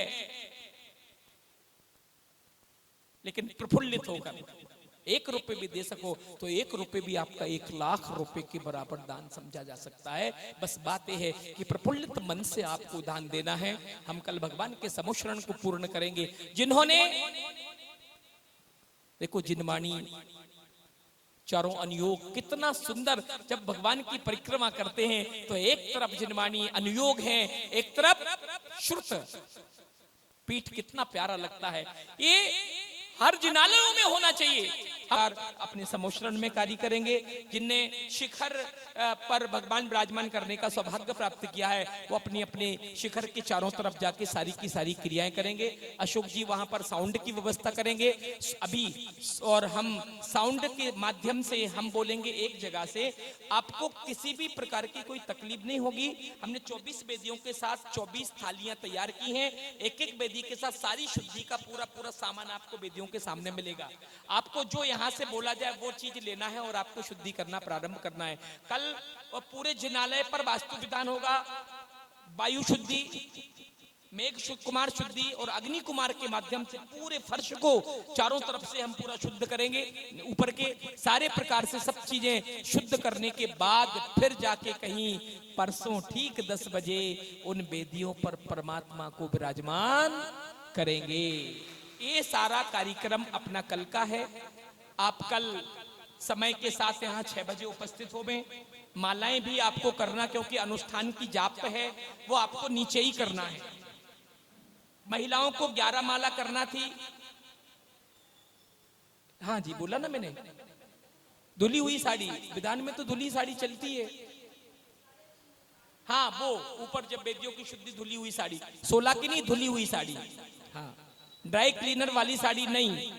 लेकिन प्रफुल्लित होकर 1 रुपए भी दे सको तो 1 रुपए भी आपका 1 लाख रुपए के बराबर दान समझा जा सकता है। बस बात यह है कि प्रफुल्लित मन से आपको दान देना है। हम कल भगवान के समुश्रण को पूर्ण करेंगे। जिन्होंने देखो जिनवाणी चारों अनुयोग कितना सुंदर, जब भगवान की परिक्रमा करते हैं तो एक तरफ जिनवाणी अनुयोग है, एक तरफ श्रुत पीठ, कितना प्यारा लगता है। ये हर जिनालयों में होना चाहिए। अपने समुश्रण में कार्य करेंगे। जिनने शिखर पर भगवान विराजमान करने का सौभाग्य प्राप्त किया है वो अपनी अपने शिखर के चारों तरफ जाके सारी की सारी क्रियाएं करेंगे। अशोक जी वहां पर साउंड की व्यवस्था करेंगे अभी, और हम साउंड के माध्यम से हम बोलेंगे एक जगह से। आपको किसी भी प्रकार की कोई तकलीफ नहीं होगी। हमने 24 वेदियों के साथ 24 थालियां तैयार की हैं। एक एक वेदी के साथ सारी शुद्धि का पूरा पूरा सामान आपको वेदियों के सामने मिलेगा। आपको जो यहां से बोला जाए वो चीज लेना है और आपको शुद्धि करना प्रारंभ करना है। कल पूरे जिनालय पर वास्तु विधान होगा, वायु शुद्धि, मेघ कुमार शुद्धि और अग्नि कुमार के माध्यम से पूरे फर्श को चारों तरफ से हम पूरा शुद्ध करेंगे। ऊपर के सारे प्रकार से सब चीजें शुद्ध करने के बाद फिर जाके कहीं परसों ठीक 10 बजे उन वेदियों पर परमात्मा को विराजमान करेंगे। ये सारा कार्यक्रम अपना कल का है। आप कल समय के साथ यहाँ 6 बजे उपस्थित होवें। मालाएं भी आपको करना, क्योंकि अनुष्ठान की जाप है वो आपको नीचे ही करना है। महिलाओं को 11 माला करना थी। हाँ जी, बोला ना मैंने, धुली हुई साड़ी, विधान में तो धुली साड़ी चलती है। हाँ, वो ऊपर जब वेदियों की शुद्धि, धुली हुई साड़ी, 16 की नहीं, धुली हुई साड़ी। हाँ, ड्राई क्लीनर वाली साड़ी नहीं,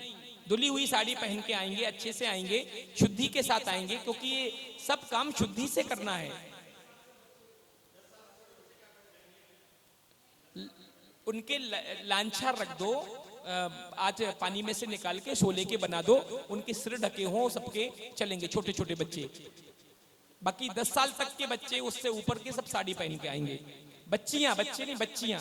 धुली हुई साड़ी पहन के आएंगे, अच्छे से आएंगे, शुद्धि के साथ आएंगे, क्योंकि ये सब काम शुद्धि से करना है। उनके लांछा रख दो, आज पानी में से निकाल के शोले के बना दो, उनके सिर ढके हों, सबके चलेंगे, छोटे छोटे बच्चे। बाकी 10 साल तक के बच्चे उससे ऊपर के सब साड़ी पहन के आएंगे। बच्चियां, बच्चे नहीं, बच्चियां,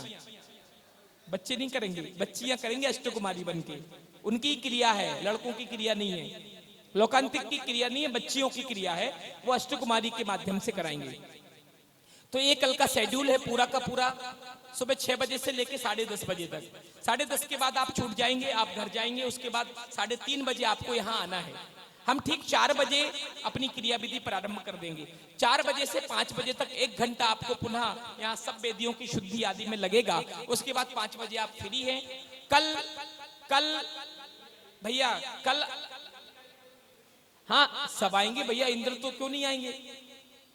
बच्चे नहीं करेंगे, बच्चियां करेंगे अष्टकुमारी बनके। उनकी क्रिया है, लड़कों की क्रिया नहीं है, लोकांतिक की क्रिया नहीं है, बच्चियों की क्रिया है, वो अष्टकुमारी के माध्यम से कराएंगे। तो ये कल का शेड्यूल है पूरा का पूरा। सुबह 6 बजे से लेके 10:30 बजे तक। 10:30 के बाद आप छूट जाएंगे, आप घर जाएंगे। उसके बाद 3:30 बजे आपको यहाँ आना है। हम ठीक 4 बजे अपनी क्रियाविधि प्रारंभ कर देंगे। 4 बजे से 5 बजे तक 1 घंटा आपको पुनः यहाँ सब वेदियों की शुद्धि आदि में लगेगा। उसके बाद 5 बजे आप फ्री हैं। कल भैया, कल हाँ सब आएंगे भैया, इंद्र तो क्यों नहीं आएंगे।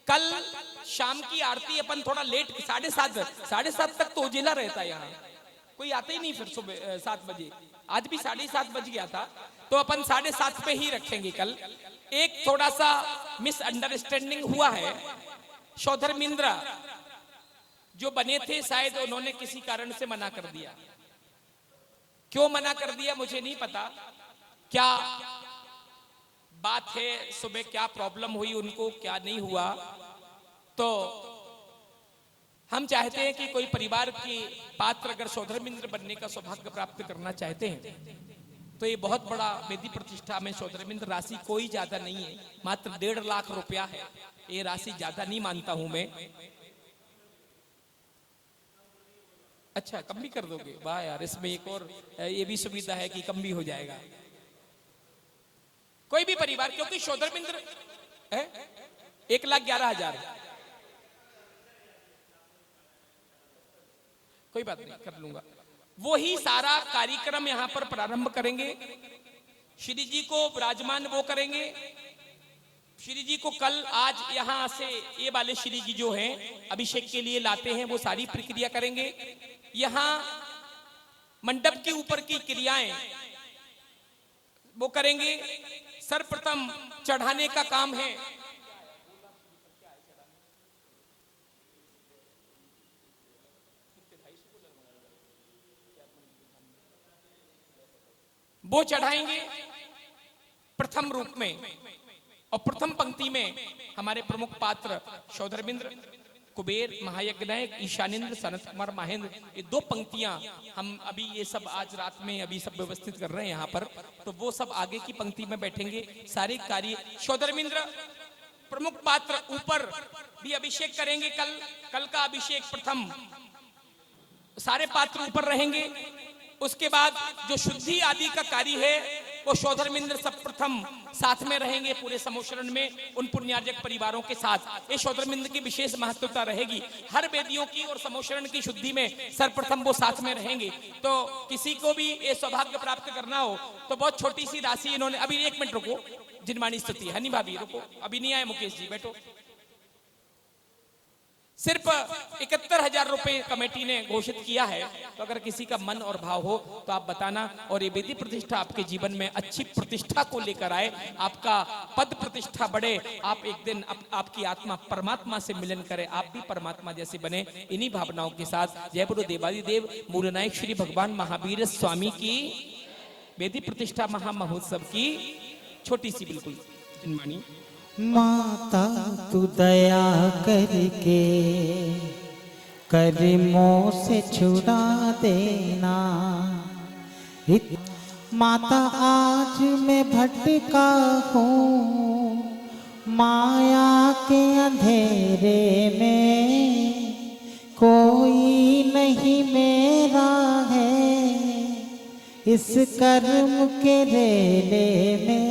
कल शाम की आरती अपन थोड़ा लेट, 7:30 तक तो उजिला रहता है यहाँ, कोई आता ही नहीं फिर सुबह 7 बजे। आज भी 7:30 बज गया था, तो अपन 7:30 पे ही रखेंगे। कल एक थोड़ा सा मिसअंडरस्टैंडिंग हुआ है। शौधर्मिंद्र जो बने थे, शायद उन्होंने किसी कारण से मना कर दिया। क्यों मना कर दिया मुझे नहीं पता, क्या बात है, सुबह क्या प्रॉब्लम हुई उनको, क्या नहीं हुआ। तो हम चाहते हैं कि कोई परिवार के पात्र अगर शौधर्मिंद्र बनने का सौभाग्य प्राप्त करना चाहते हैं तो ये बहुत बड़ा वेदी प्रतिष्ठा में शौधर्मिंद्र राशि कोई ज्यादा नहीं है, मात्र 1.5 लाख रुपया है। ये राशि ज्यादा नहीं मानता हूं मैं। अच्छा, कम भी कर दोगे? वाह यार, इसमें एक और ये भी सुविधा है कि कम भी हो जाएगा। कोई भी परिवार, क्योंकि शोधरबिंद्र है 1,11,000। कोई बात नहीं, कर लूंगा। वो ही सारा कार्यक्रम यहाँ पर प्रारंभ करेंगे। श्री जी को विराजमान वो करेंगे। श्री जी को कल आज यहाँ से ये वाले श्री जी जो हैं अभिषेक के लिए लाते हैं, वो सारी प्रक्रिया करेंगे। यहाँ मंडप के ऊपर की क्रियाएं वो करेंगे। सर्वप्रथम चढ़ाने का काम है। वो चढ़ाएंगे प्रथम रूप में, और प्रथम पंक्ति में हमारे प्रमुख पात्र शौधरबिंद्र, कुबेर, महायज्ञ नायक, ईशानेंद्र, सनत कुमार, महेंद्र, ये 2 पंक्तियां हम अभी ये सब आज रात में अभी सब व्यवस्थित कर रहे हैं यहाँ पर। तो वो सब आगे की पंक्ति में बैठेंगे। सारे कार्य शौधरबिंद्र प्रमुख पात्र ऊपर भी अभिषेक करेंगे। कल का अभिषेक प्रथम, सारे पात्र ऊपर रहेंगे। उसके बाद जो शुद्धि आदि का कार्य है वो शौधरबिंद्र सब प्रथम साथ में रहेंगे पूरे समोशरण में, उन पुण्यार्जक परिवारों के साथ। ये शौधरबिंद्र की विशेष महत्वता रहेगी। हर वेदियों की और समोशरण की शुद्धि में सर्वप्रथम वो साथ में रहेंगे। तो किसी को भी ये सौभाग्य प्राप्त करना हो तो बहुत छोटी सी राशि इन्होंने, अभी 1 मिनट रुको, जिनवाणी स्तुति, हनी भाभी रुको, अभी नहीं आए मुकेश जी, बैठो। सिर्फ 71,000 रुपए कमेटी ने घोषित किया है। तो अगर किसी का मन और भाव हो तो आप बताना, और ये वेदी प्रतिष्ठा आपके जीवन में अच्छी प्रतिष्ठा को लेकर आए, आपका पद प्रतिष्ठा बढ़े, आप एक दिन आपकी आत्मा परमात्मा से मिलन करे, आप भी परमात्मा जैसे बने। इन्हीं भावनाओं के साथ जय बोलो देवादिदेव मूलनायक श्री भगवान महावीर स्वामी की वेदी प्रतिष्ठा महामहोत्सव की छोटी सी बिल्कुल जिनवाणी। माता तू दया करके कर्मों से छुड़ा देना। माता आज मैं भटका हूँ माया के अंधेरे में, कोई नहीं मेरा है इस कर्म के रेले में,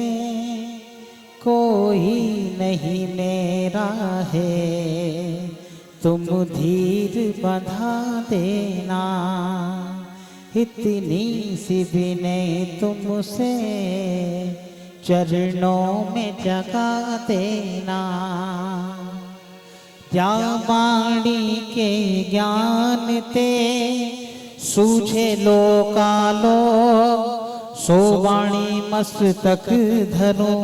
कोई नहीं मेरा है तुम धीर बंधा देना। इतनी सी विनय तुमसे चरणों में जगा देना। या वाणी के ज्ञान ते सूझे लोकालो, सो वाणी मस्तक धरो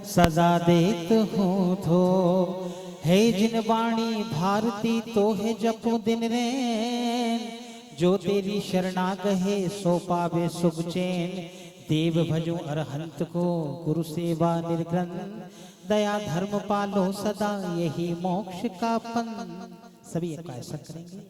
सदा देत हूँ थो। हे जिन वाणी भारती तो है जपो दिन रैन, जो तेरी शरणागहे सो पावे सुख चैन। देव भजो अरहंत को गुरु सेवा निर्ग्रंथ, दया धर्म पालो सदा यही मोक्ष का पंथ। सभी एक ऐसा करेंगे।